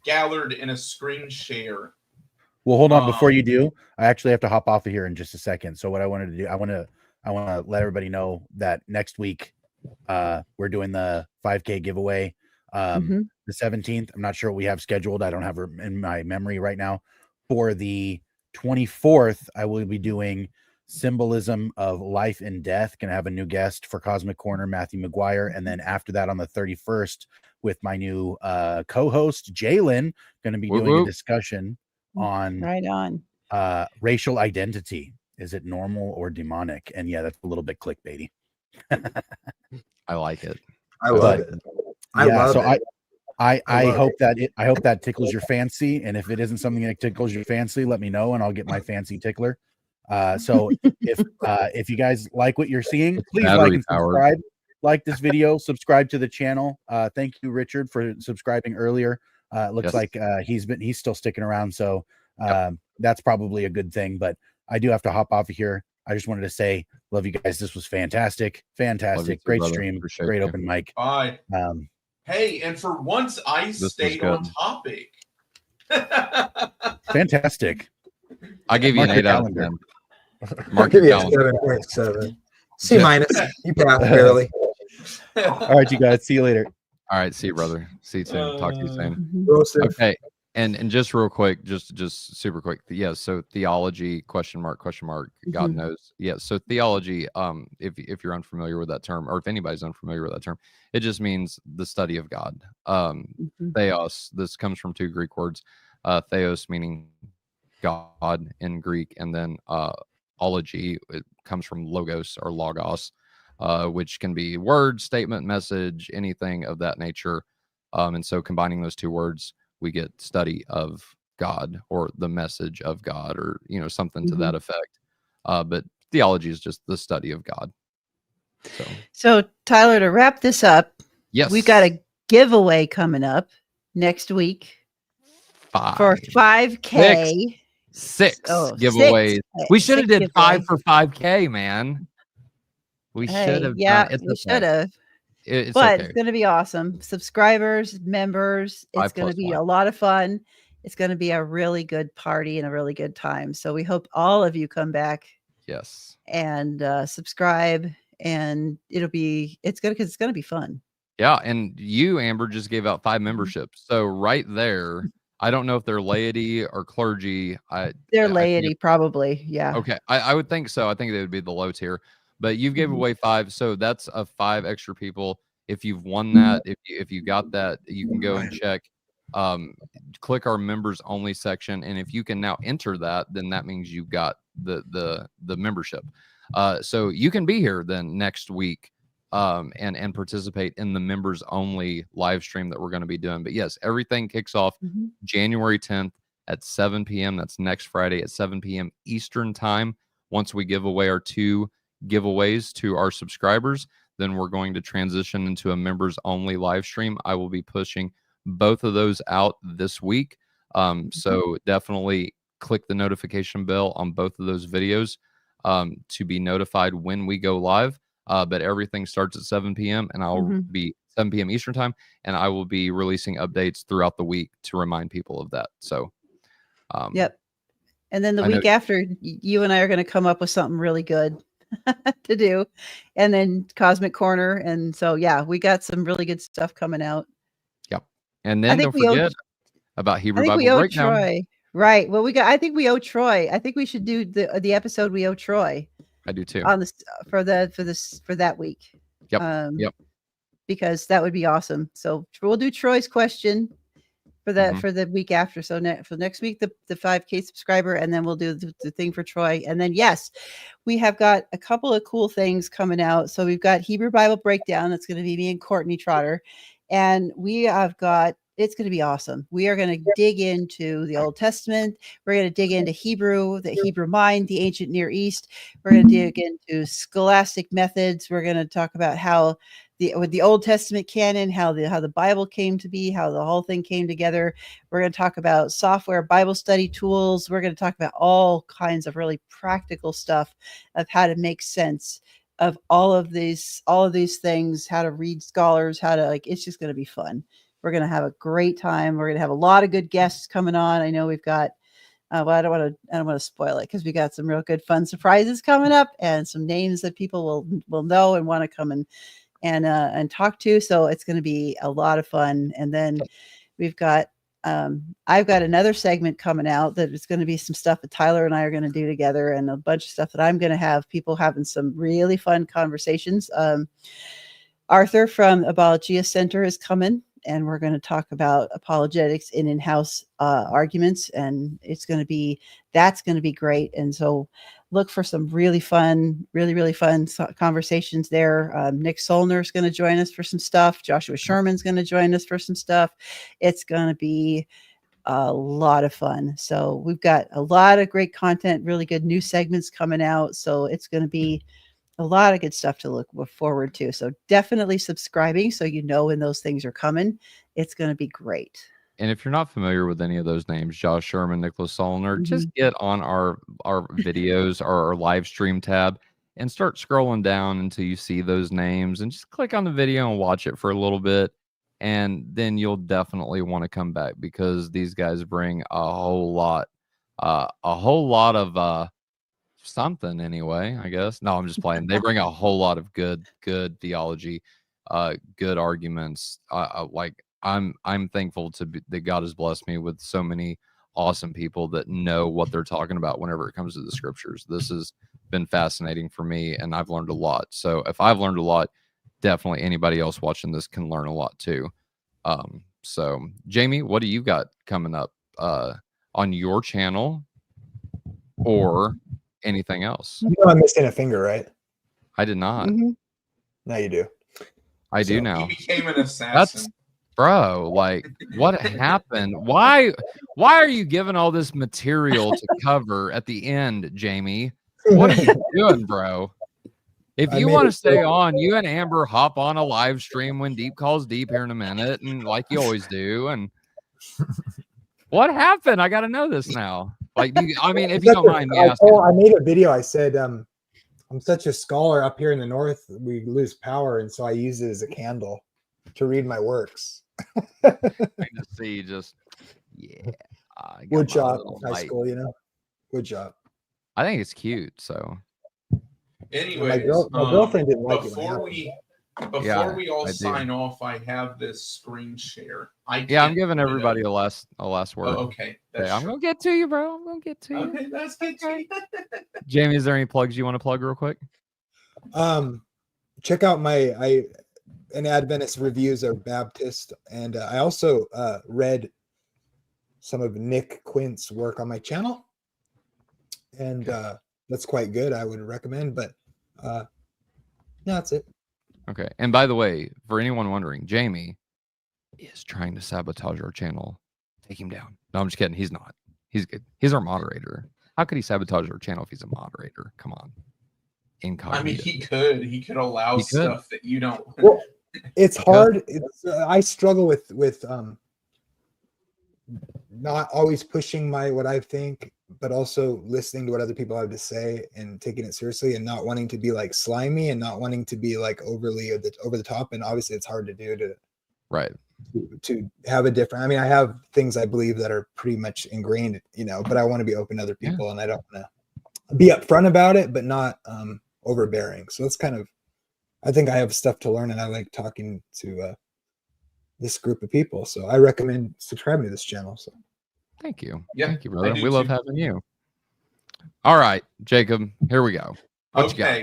gathered in a screen share. Well, hold on. Before you do, I actually have to hop off of here in just a second. So what I wanted to do, I want to let everybody know that next week we're doing the 5K giveaway. The 17th. I'm not sure what we have scheduled. I don't have it in my memory right now. For the 24th, I will be doing symbolism of life and death. Gonna have a new guest for Cosmic Corner, Matthew McGuire. And then after that, on the 31st, with my new co-host Jalen, going to be doing a discussion on racial identity. Is it normal or demonic? And yeah, that's a little bit clickbaity. I like it. I love it. I hope that tickles your fancy. And if it isn't something that tickles your fancy, let me know and I'll get my fancy tickler. So if you guys like what you're seeing, please like and subscribe. Like this video, subscribe to the channel. Thank you, Richard, for subscribing earlier. It looks like he's still sticking around, so that's probably a good thing. But I do have to hop off of here. I just wanted to say, love you guys. This was fantastic. Great stream, great open mic. Bye. Hey, and for once, I stayed on topic. Fantastic. I gave you an 8 out of 10. Mark your calendar. 7.7. C minus. You passed barely. All right, you guys. See you later. All right, see you, brother. See you soon. Talk to you soon. Okay, and just real quick, just super quick. Yeah, so theology ? God knows. Yeah, so theology. If you're unfamiliar with that term, or if anybody's unfamiliar with that term, it just means the study of God. Theos. This comes from 2 Greek words. Theos meaning God in Greek, and then ology. It comes from logos or logos. Which can be word, statement, message, anything of that nature. And so combining those 2 words, we get study of God, or the message of God, or, something to that effect. But theology is just the study of God. So Tyler, to wrap this up, yes, we've got a giveaway coming up next week for 5K. 6 giveaways. 6. We should have did 5 for 5K, man. We should have. Yeah, we should have. But it's going to be awesome. Subscribers, members. It's going to be a lot of fun. It's going to be a really good party and a really good time. So we hope all of you come back. Yes. And subscribe, and it's going to be fun. Yeah, and you, Amber, just gave out 5 memberships. So right there, I don't know if they're laity or clergy. They're laity, probably. Yeah. Okay, I would think so. I think they would be the low tier. But you've gave away 5, so that's 5 extra people. If you've won that, if you got that, you can go and check. Click our members only section, and if you can now enter that, then that means you got the membership. So you can be here then next week, and participate in the members only live stream that we're going to be doing. But yes, everything kicks off January 10th at 7 p.m. That's next Friday at 7 p.m. Eastern time. Once we give away our 2 giveaways to our subscribers, then we're going to transition into a members only live stream. I will be pushing both of those out this week. So definitely click the notification bell on both of those videos to be notified when we go live. But everything starts at 7 p.m. and I'll be 7 p.m. Eastern time, and I will be releasing updates throughout the week to remind people of that. So yep. And then the week after, you and I are going to come up with something really good to do, and then Cosmic Corner. And so, yeah, we got some really good stuff coming out. Yep. And then don't forget about Hebrew Bible Breakdown. Troy. Right. Well, I think we owe Troy. I think we should do the episode we owe Troy. I do too. On this for that week. Yep. Yep. Because that would be awesome. So we'll do Troy's question for that for the week after. So for next week, the 5K subscriber, and then we'll do the thing for Troy. And then yes, we have got a couple of cool things coming out. So we've got Hebrew Bible Breakdown. That's going to be me and Courtney Trotter, and we have got. It's going to be awesome. We are going to dig into the Old Testament. We're going to dig into Hebrew, the Hebrew mind, the ancient Near East. We're going to dig into scholastic methods. We're going to talk about how with the Old Testament canon, how the Bible came to be, how the whole thing came together. We're going to talk about software, Bible study tools. We're going to talk about all kinds of really practical stuff of how to make sense of all of these things, how to read scholars, how to it's just going to be fun. We're going to have a great time. We're going to have a lot of good guests coming on. I know we've got, I don't want to spoil it because we got some real good fun surprises coming up and some names that people will know and want to come and talk to. So it's going to be a lot of fun. And then we've got, I've got another segment coming out that is going to be some stuff that Tyler and I are going to do together, and a bunch of stuff that I'm going to have people having some really fun conversations. Arthur from Apologia Center is coming, and we're going to talk about apologetics in-house arguments, and that's going to be great. And so look for some really fun conversations there. Nick Solner is going to join us for some stuff. Joshua Sherman's going to join us for some stuff. It's going to be a lot of fun. So we've got a lot of great content, really good new segments coming out. So it's going to be a lot of good stuff to look forward to. So definitely subscribing so you know when those things are coming. It's going to be great. And if you're not familiar with any of those names, Josh Sherman, Nicholas Solner, just get on our videos or our live stream tab and start scrolling down until you see those names, and just click on the video and watch it for a little bit. and then you'll definitely want to come back, because these guys bring a whole lot of something anyway, I guess. No, I'm just playing. They bring a whole lot of good theology, good arguments. Like I'm thankful that God has blessed me with so many awesome people that know what they're talking about whenever it comes to the scriptures. This has been fascinating for me, and I've learned a lot. So if I've learned a lot, definitely anybody else watching this can learn a lot too. So Jamie, what do you got coming up on your channel or anything else? You know I'm missing a finger, right? I did not. Mm-hmm. Now you do. I do So- now. He became an assassin. Bro, like, what happened? Why are you giving all this material to cover at the end, Jamie? What are you doing, bro? If I you made want to it stay so- on, you and Amber hop on a live stream when Deep calls Deep here in a minute, and like you always do. And what happened? I got to know this now. Like, I mean, if you don't mind me asking. I made a video. I said, I'm such a scholar up here in the north. We lose power, and so I use it as a candle to read my works. I just see, yeah. I got Wood my shop, little high light. school, you know. Wood shop. I think it's cute. So Anyways, my girlfriend didn't like it. before we all I do. sign off, I have this screen share. I'm can't giving put it everybody up. a last word. Oh, okay. Okay, I'm gonna get to you, bro. I'm gonna get to you. Okay, that's good. Jamie, is there any plugs you want to plug real quick? Check out an Adventist reviews of Baptist, and I also read some of Nick Quint's work on my channel, and that's quite good. I would recommend, but yeah, that's it. Okay. And by the way, for anyone wondering, Jamie is trying to sabotage our channel. Take him down. No, I'm just kidding. He's not. He's good. He's our moderator. How could he sabotage our channel if he's a moderator? Come on. I mean, he could allow stuff that you don't. Well, it's hard. I struggle with not always pushing what I think, but also listening to what other people have to say and taking it seriously, and not wanting to be like slimy and not wanting to be like overly over the top. And obviously, it's hard to do to have a different. I mean, I have things I believe that are pretty much ingrained, but I want to be open to other people, and I don't want to be upfront about it, but not overbearing. So it's kind of. I think I have stuff to learn, and I like talking to this group of people. So I recommend subscribing to this channel. So thank you. Yeah, thank you, brother. We love having you. All right, Jacob, here we go. What you got?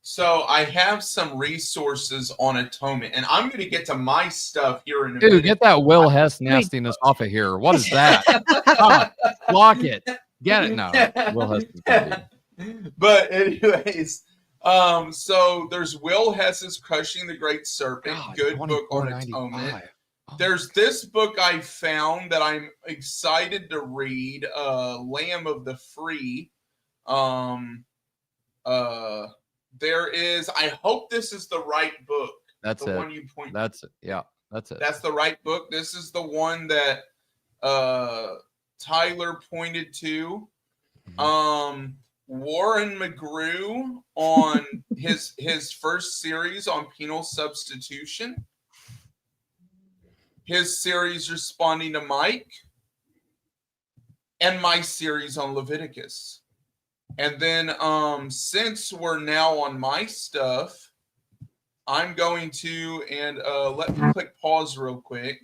So I have some resources on atonement, and I'm going to get to my stuff here in a Dude, minute. get that Will Hess nastiness off of here. What is that? Block it. Get it now. Will Hess is good. But anyways, so there's Will Hess's Crushing the Great Serpent, good book on atonement. There's this book I found that I'm excited to read, Lamb of the Free. There is, I hope this is the right book. That's the it. One you point. That's it. Yeah, that's it. That's the right book. This is the one that Tyler pointed to. Mm-hmm. Warren McGrew on his first series on penal substitution. His series Responding to Mike. And my series on Leviticus. And then since we're now on my stuff, I'm going to, and let me click pause real quick.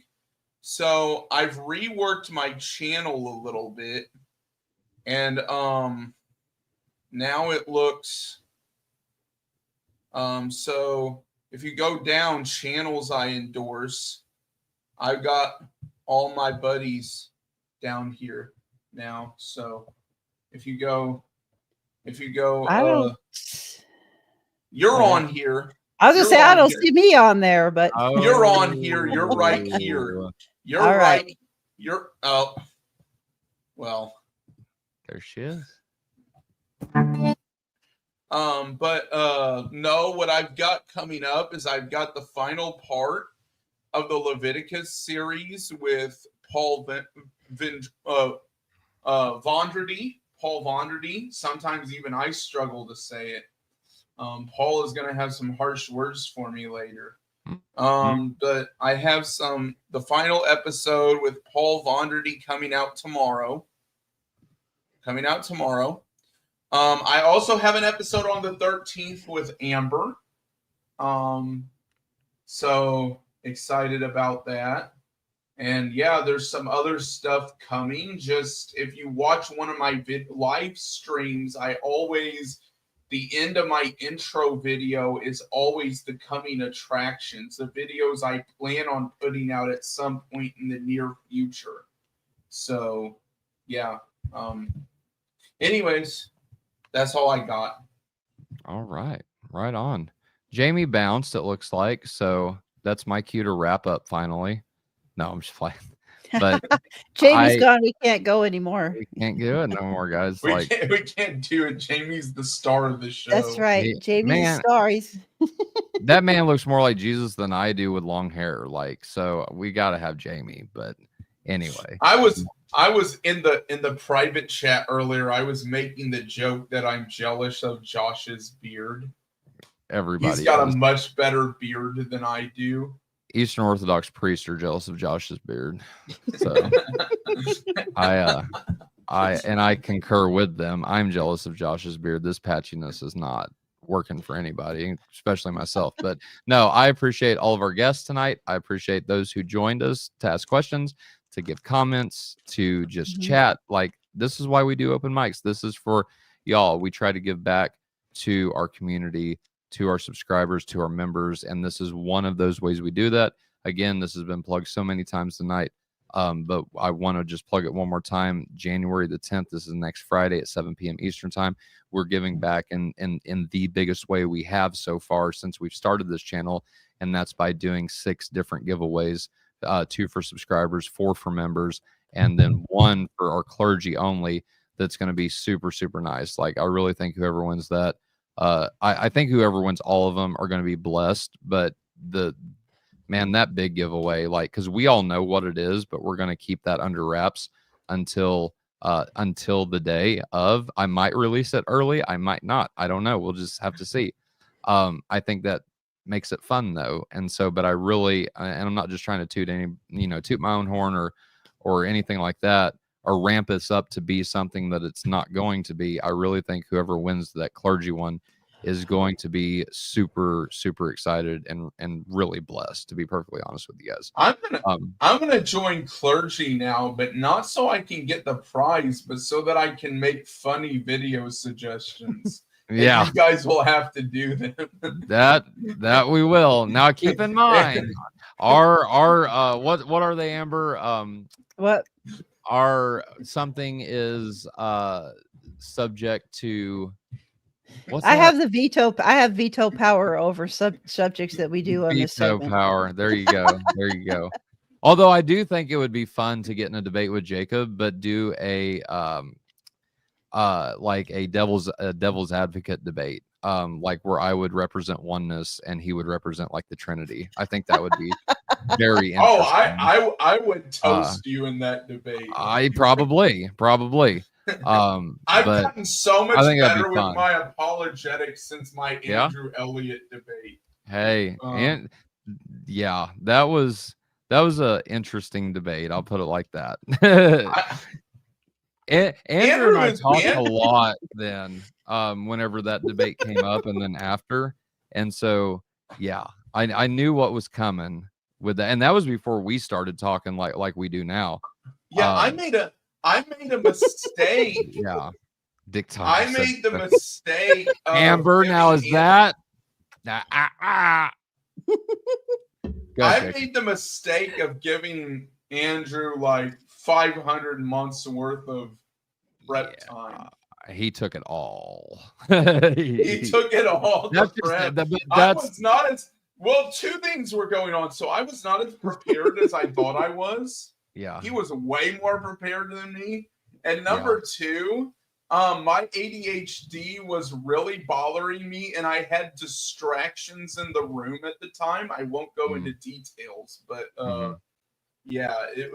So I've reworked my channel a little bit, and now it looks, so if you go down channels I endorse, I've got all my buddies down here now. So if you go, you're on here. I was gonna say I don't see me on there, but you're on here. You're right here. You're all right. You're well. There she is. But no, what I've got coming up is I've got the final part of the Leviticus series with Paul Vondrady. Paul Vondrady. Sometimes even I struggle to say it. Paul is going to have some harsh words for me later. But I have the final episode with Paul Vonderty coming out tomorrow. I also have an episode on the 13th with Amber. So excited about that. And yeah, there's some other stuff coming. Just if you watch one of my live streams, the end of my intro video is always the coming attractions, the videos I plan on putting out at some point in the near future. So yeah. Anyways, that's all I got. All right. Right on. Jamie bounced, it looks like. So that's my cue to wrap up finally. No, I'm just playing. But Jamie's gone. We can't go anymore. We can't do it no more, guys. We can't do it. Jamie's the star of the show. That's right. Jamie's the star. That man looks more like Jesus than I do with long hair. So we got to have Jamie. But anyway, I was in the private chat earlier. I was making the joke that I'm jealous of Josh's beard. Everybody, he's got a much better beard than I do. Eastern Orthodox priests are jealous of Josh's beard. So I concur with them. I'm jealous of Josh's beard. This patchiness is not working for anybody, especially myself. But no, I appreciate all of our guests tonight. I appreciate those who joined us to ask questions, to give comments, to just chat. Like, this is why we do open mics. This is for y'all. We try to give back to our community, to our subscribers, to our members, and this is one of those ways we do that. Again, this has been plugged so many times tonight, but I want to just plug it one more time. January the 10th, this is next Friday at 7 p.m. Eastern time. We're giving back in the biggest way we have so far since we've started this channel, and that's by doing 6 different giveaways, 2 for subscribers, 4 for members, and then 1 for our clergy only. That's going to be super, super nice. Like, I really think whoever wins that, I think whoever wins all of them are going to be blessed. But that big giveaway, because we all know what it is, but we're going to keep that under wraps until the day of. I might release it early, I might not. I don't know. We'll just have to see. I think that makes it fun though, and so. But I really, and I'm not just trying to toot my own horn or anything like that, or ramp this up to be something that it's not going to be. I really think whoever wins that clergy one is going to be super, super excited and really blessed, to be perfectly honest with you guys. I'm gonna join clergy now, but not so I can get the prize, but so that I can make funny video suggestions. Yeah, you guys will have to do them. that we will. Now keep in mind our what are they, Amber? What? Our something is subject to I have veto power over subjects that we do on this segment. Veto power. There you go. There you go. Although I do think it would be fun to get in a debate with Jacob, but do a devil's advocate debate, like where I would represent oneness and he would represent like the Trinity. I think that would be very interesting. I would toast you in that debate. I probably. I've gotten so much better with fun. my apologetics since my Andrew Elliott debate. Hey, and yeah, that was a interesting debate. I'll put it like that. Andrew and I talked a lot then, whenever that debate came up, and then after, and so yeah, I knew what was coming with that, and that was before we started talking like we do now. Yeah, I made a mistake. Yeah, Dick Thomas. I made the mistake. Amber, now is that? I made the mistake of giving Andrew like 500 months worth of prep time. He took it all. he took it all. I was not as well. 2 things were going on, so I was not as prepared as I thought I was. Yeah, he was way more prepared than me. And number 2, my ADHD was really bothering me, and I had distractions in the room at the time. I won't go into details, but yeah, it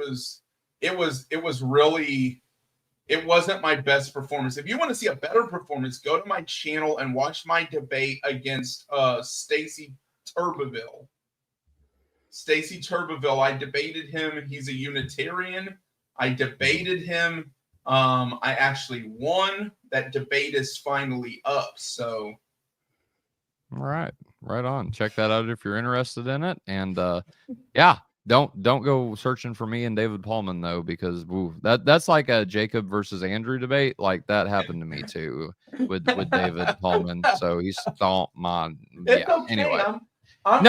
wasn't my best performance. If you want to see a better performance, go to my channel and watch my debate against Stacy Turbeville. Stacy Turbeville, I debated him. He's a Unitarian. I debated him. I actually won. That debate is finally up. So, all right, right on. Check that out if you're interested in it. And yeah, don't go searching for me and David Paulman though, because that's like a Jacob versus Andrew debate. Like that happened to me too with David Paulman. So he stomped my. it's Yeah. okay. Anyway. I'm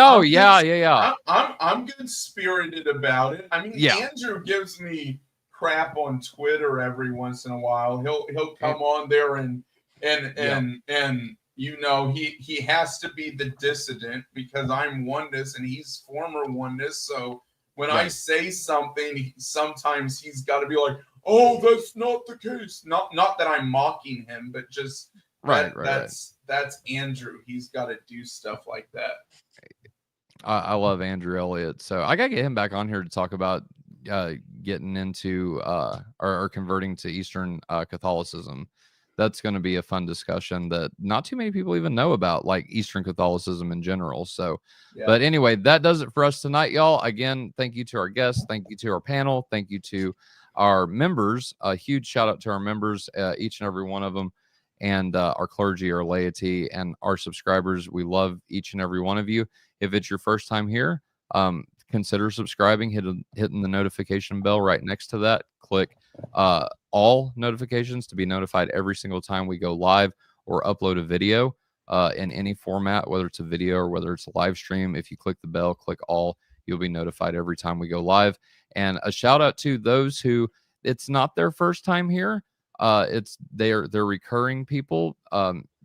Yeah. I'm good spirited about it. I mean, Andrew gives me crap on Twitter every once in a while. He'll come on there and you know, he has to be the dissident because I'm oneness and he's former oneness. So when I say something, sometimes he's got to be like, "Oh, that's not the case." Not that I'm mocking him, but just that's Andrew. He's got to do stuff like that. I love Andrew Elliott, so I gotta get him back on here to talk about getting into or converting to Eastern Catholicism. That's going to be a fun discussion that not too many people even know about, like Eastern Catholicism in general. So, but anyway, that does it for us tonight, y'all. Again, thank you to our guests, thank you to our panel, thank you to our members. A huge shout out to our members, each and every one of them, and our clergy, our laity, and our subscribers. We love each and every one of you. If it's your first time here, consider subscribing, hitting the notification bell right next to that. Click all notifications to be notified every single time we go live or upload a video in any format, whether it's a video or whether it's a live stream. If you click the bell, click all, you'll be notified every time we go live. And a shout out to those who it's not their first time here. They're recurring people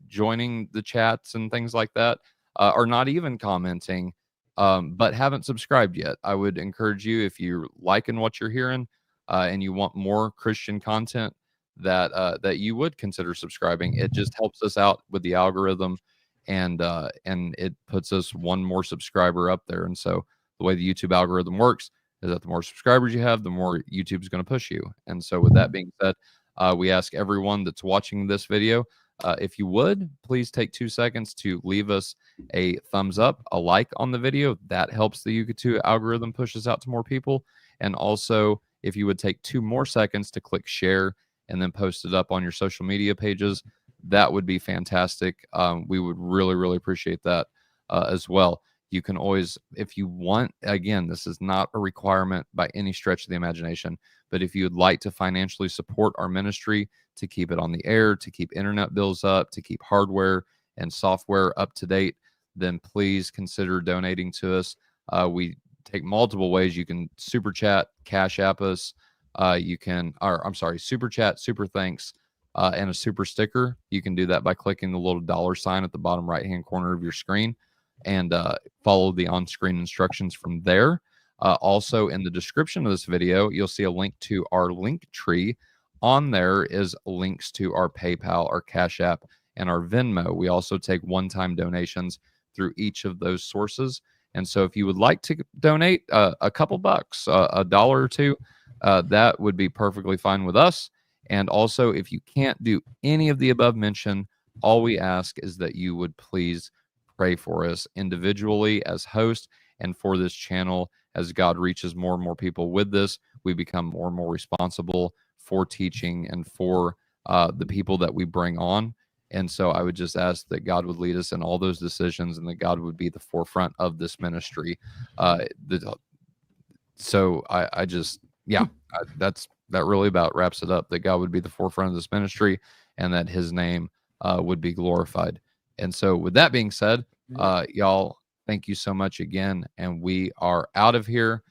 joining the chats and things like that, or not even commenting, but haven't subscribed yet. I would encourage you, if you're liking what you're hearing and you want more Christian content, that you would consider subscribing. It just helps us out with the algorithm, and it puts us one more subscriber up there. And so the way the YouTube algorithm works is that the more subscribers you have, the more YouTube is going to push you. And so with that being said, we ask everyone that's watching this video, if you would, please take 2 seconds to leave us a thumbs up, a like on the video. That helps the YouTube algorithm push us out to more people. And also, if you would take 2 more seconds to click share and then post it up on your social media pages, that would be fantastic. We would really, really appreciate that as well. You can always, if you want, again, this is not a requirement by any stretch of the imagination, but if you would like to financially support our ministry to keep it on the air, to keep internet bills up, to keep hardware and software up to date, then please consider donating to us. We take multiple ways. You can super chat, cash app us. Super chat, super thanks, and a super sticker. You can do that by clicking the little $ at the bottom right-hand corner of your screen and follow the on-screen instructions from there. Also, in the description of this video, you'll see a link to our link tree. On there is links to our PayPal, our Cash App, and our Venmo. We also take one-time donations through each of those sources. And so if you would like to donate a couple bucks, $1 or $2, that would be perfectly fine with us. And also, if you can't do any of the above mentioned, all we ask is that you would please pray for us individually as host, and for this channel as God reaches more and more people with this. We become more and more responsible for teaching and for the people that we bring on. And so I would just ask that God would lead us in all those decisions, and that God would be the forefront of this ministry. That really about wraps it up, that God would be the forefront of this ministry and that his name would be glorified. And so with that being said, y'all, thank you so much again. And we are out of here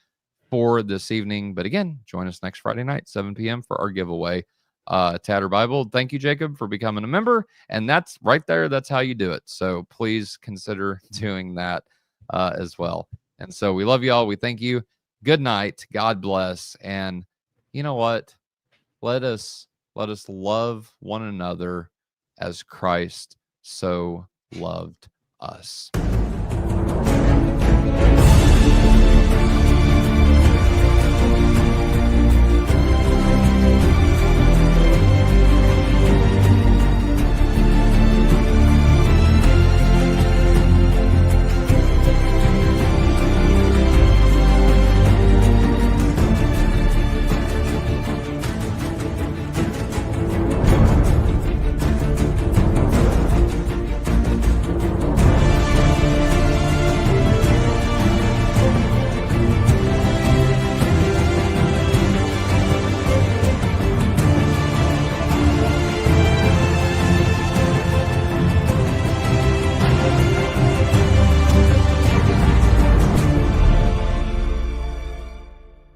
for this evening. But again, join us next Friday night, 7 p.m. for our giveaway. Tatter Bible. Thank you, Jacob, for becoming a member. And that's right there. That's how you do it. So please consider doing that as well. And so we love you all. We thank you. Good night. God bless. And you know what? Let us love one another as Christ so loved us.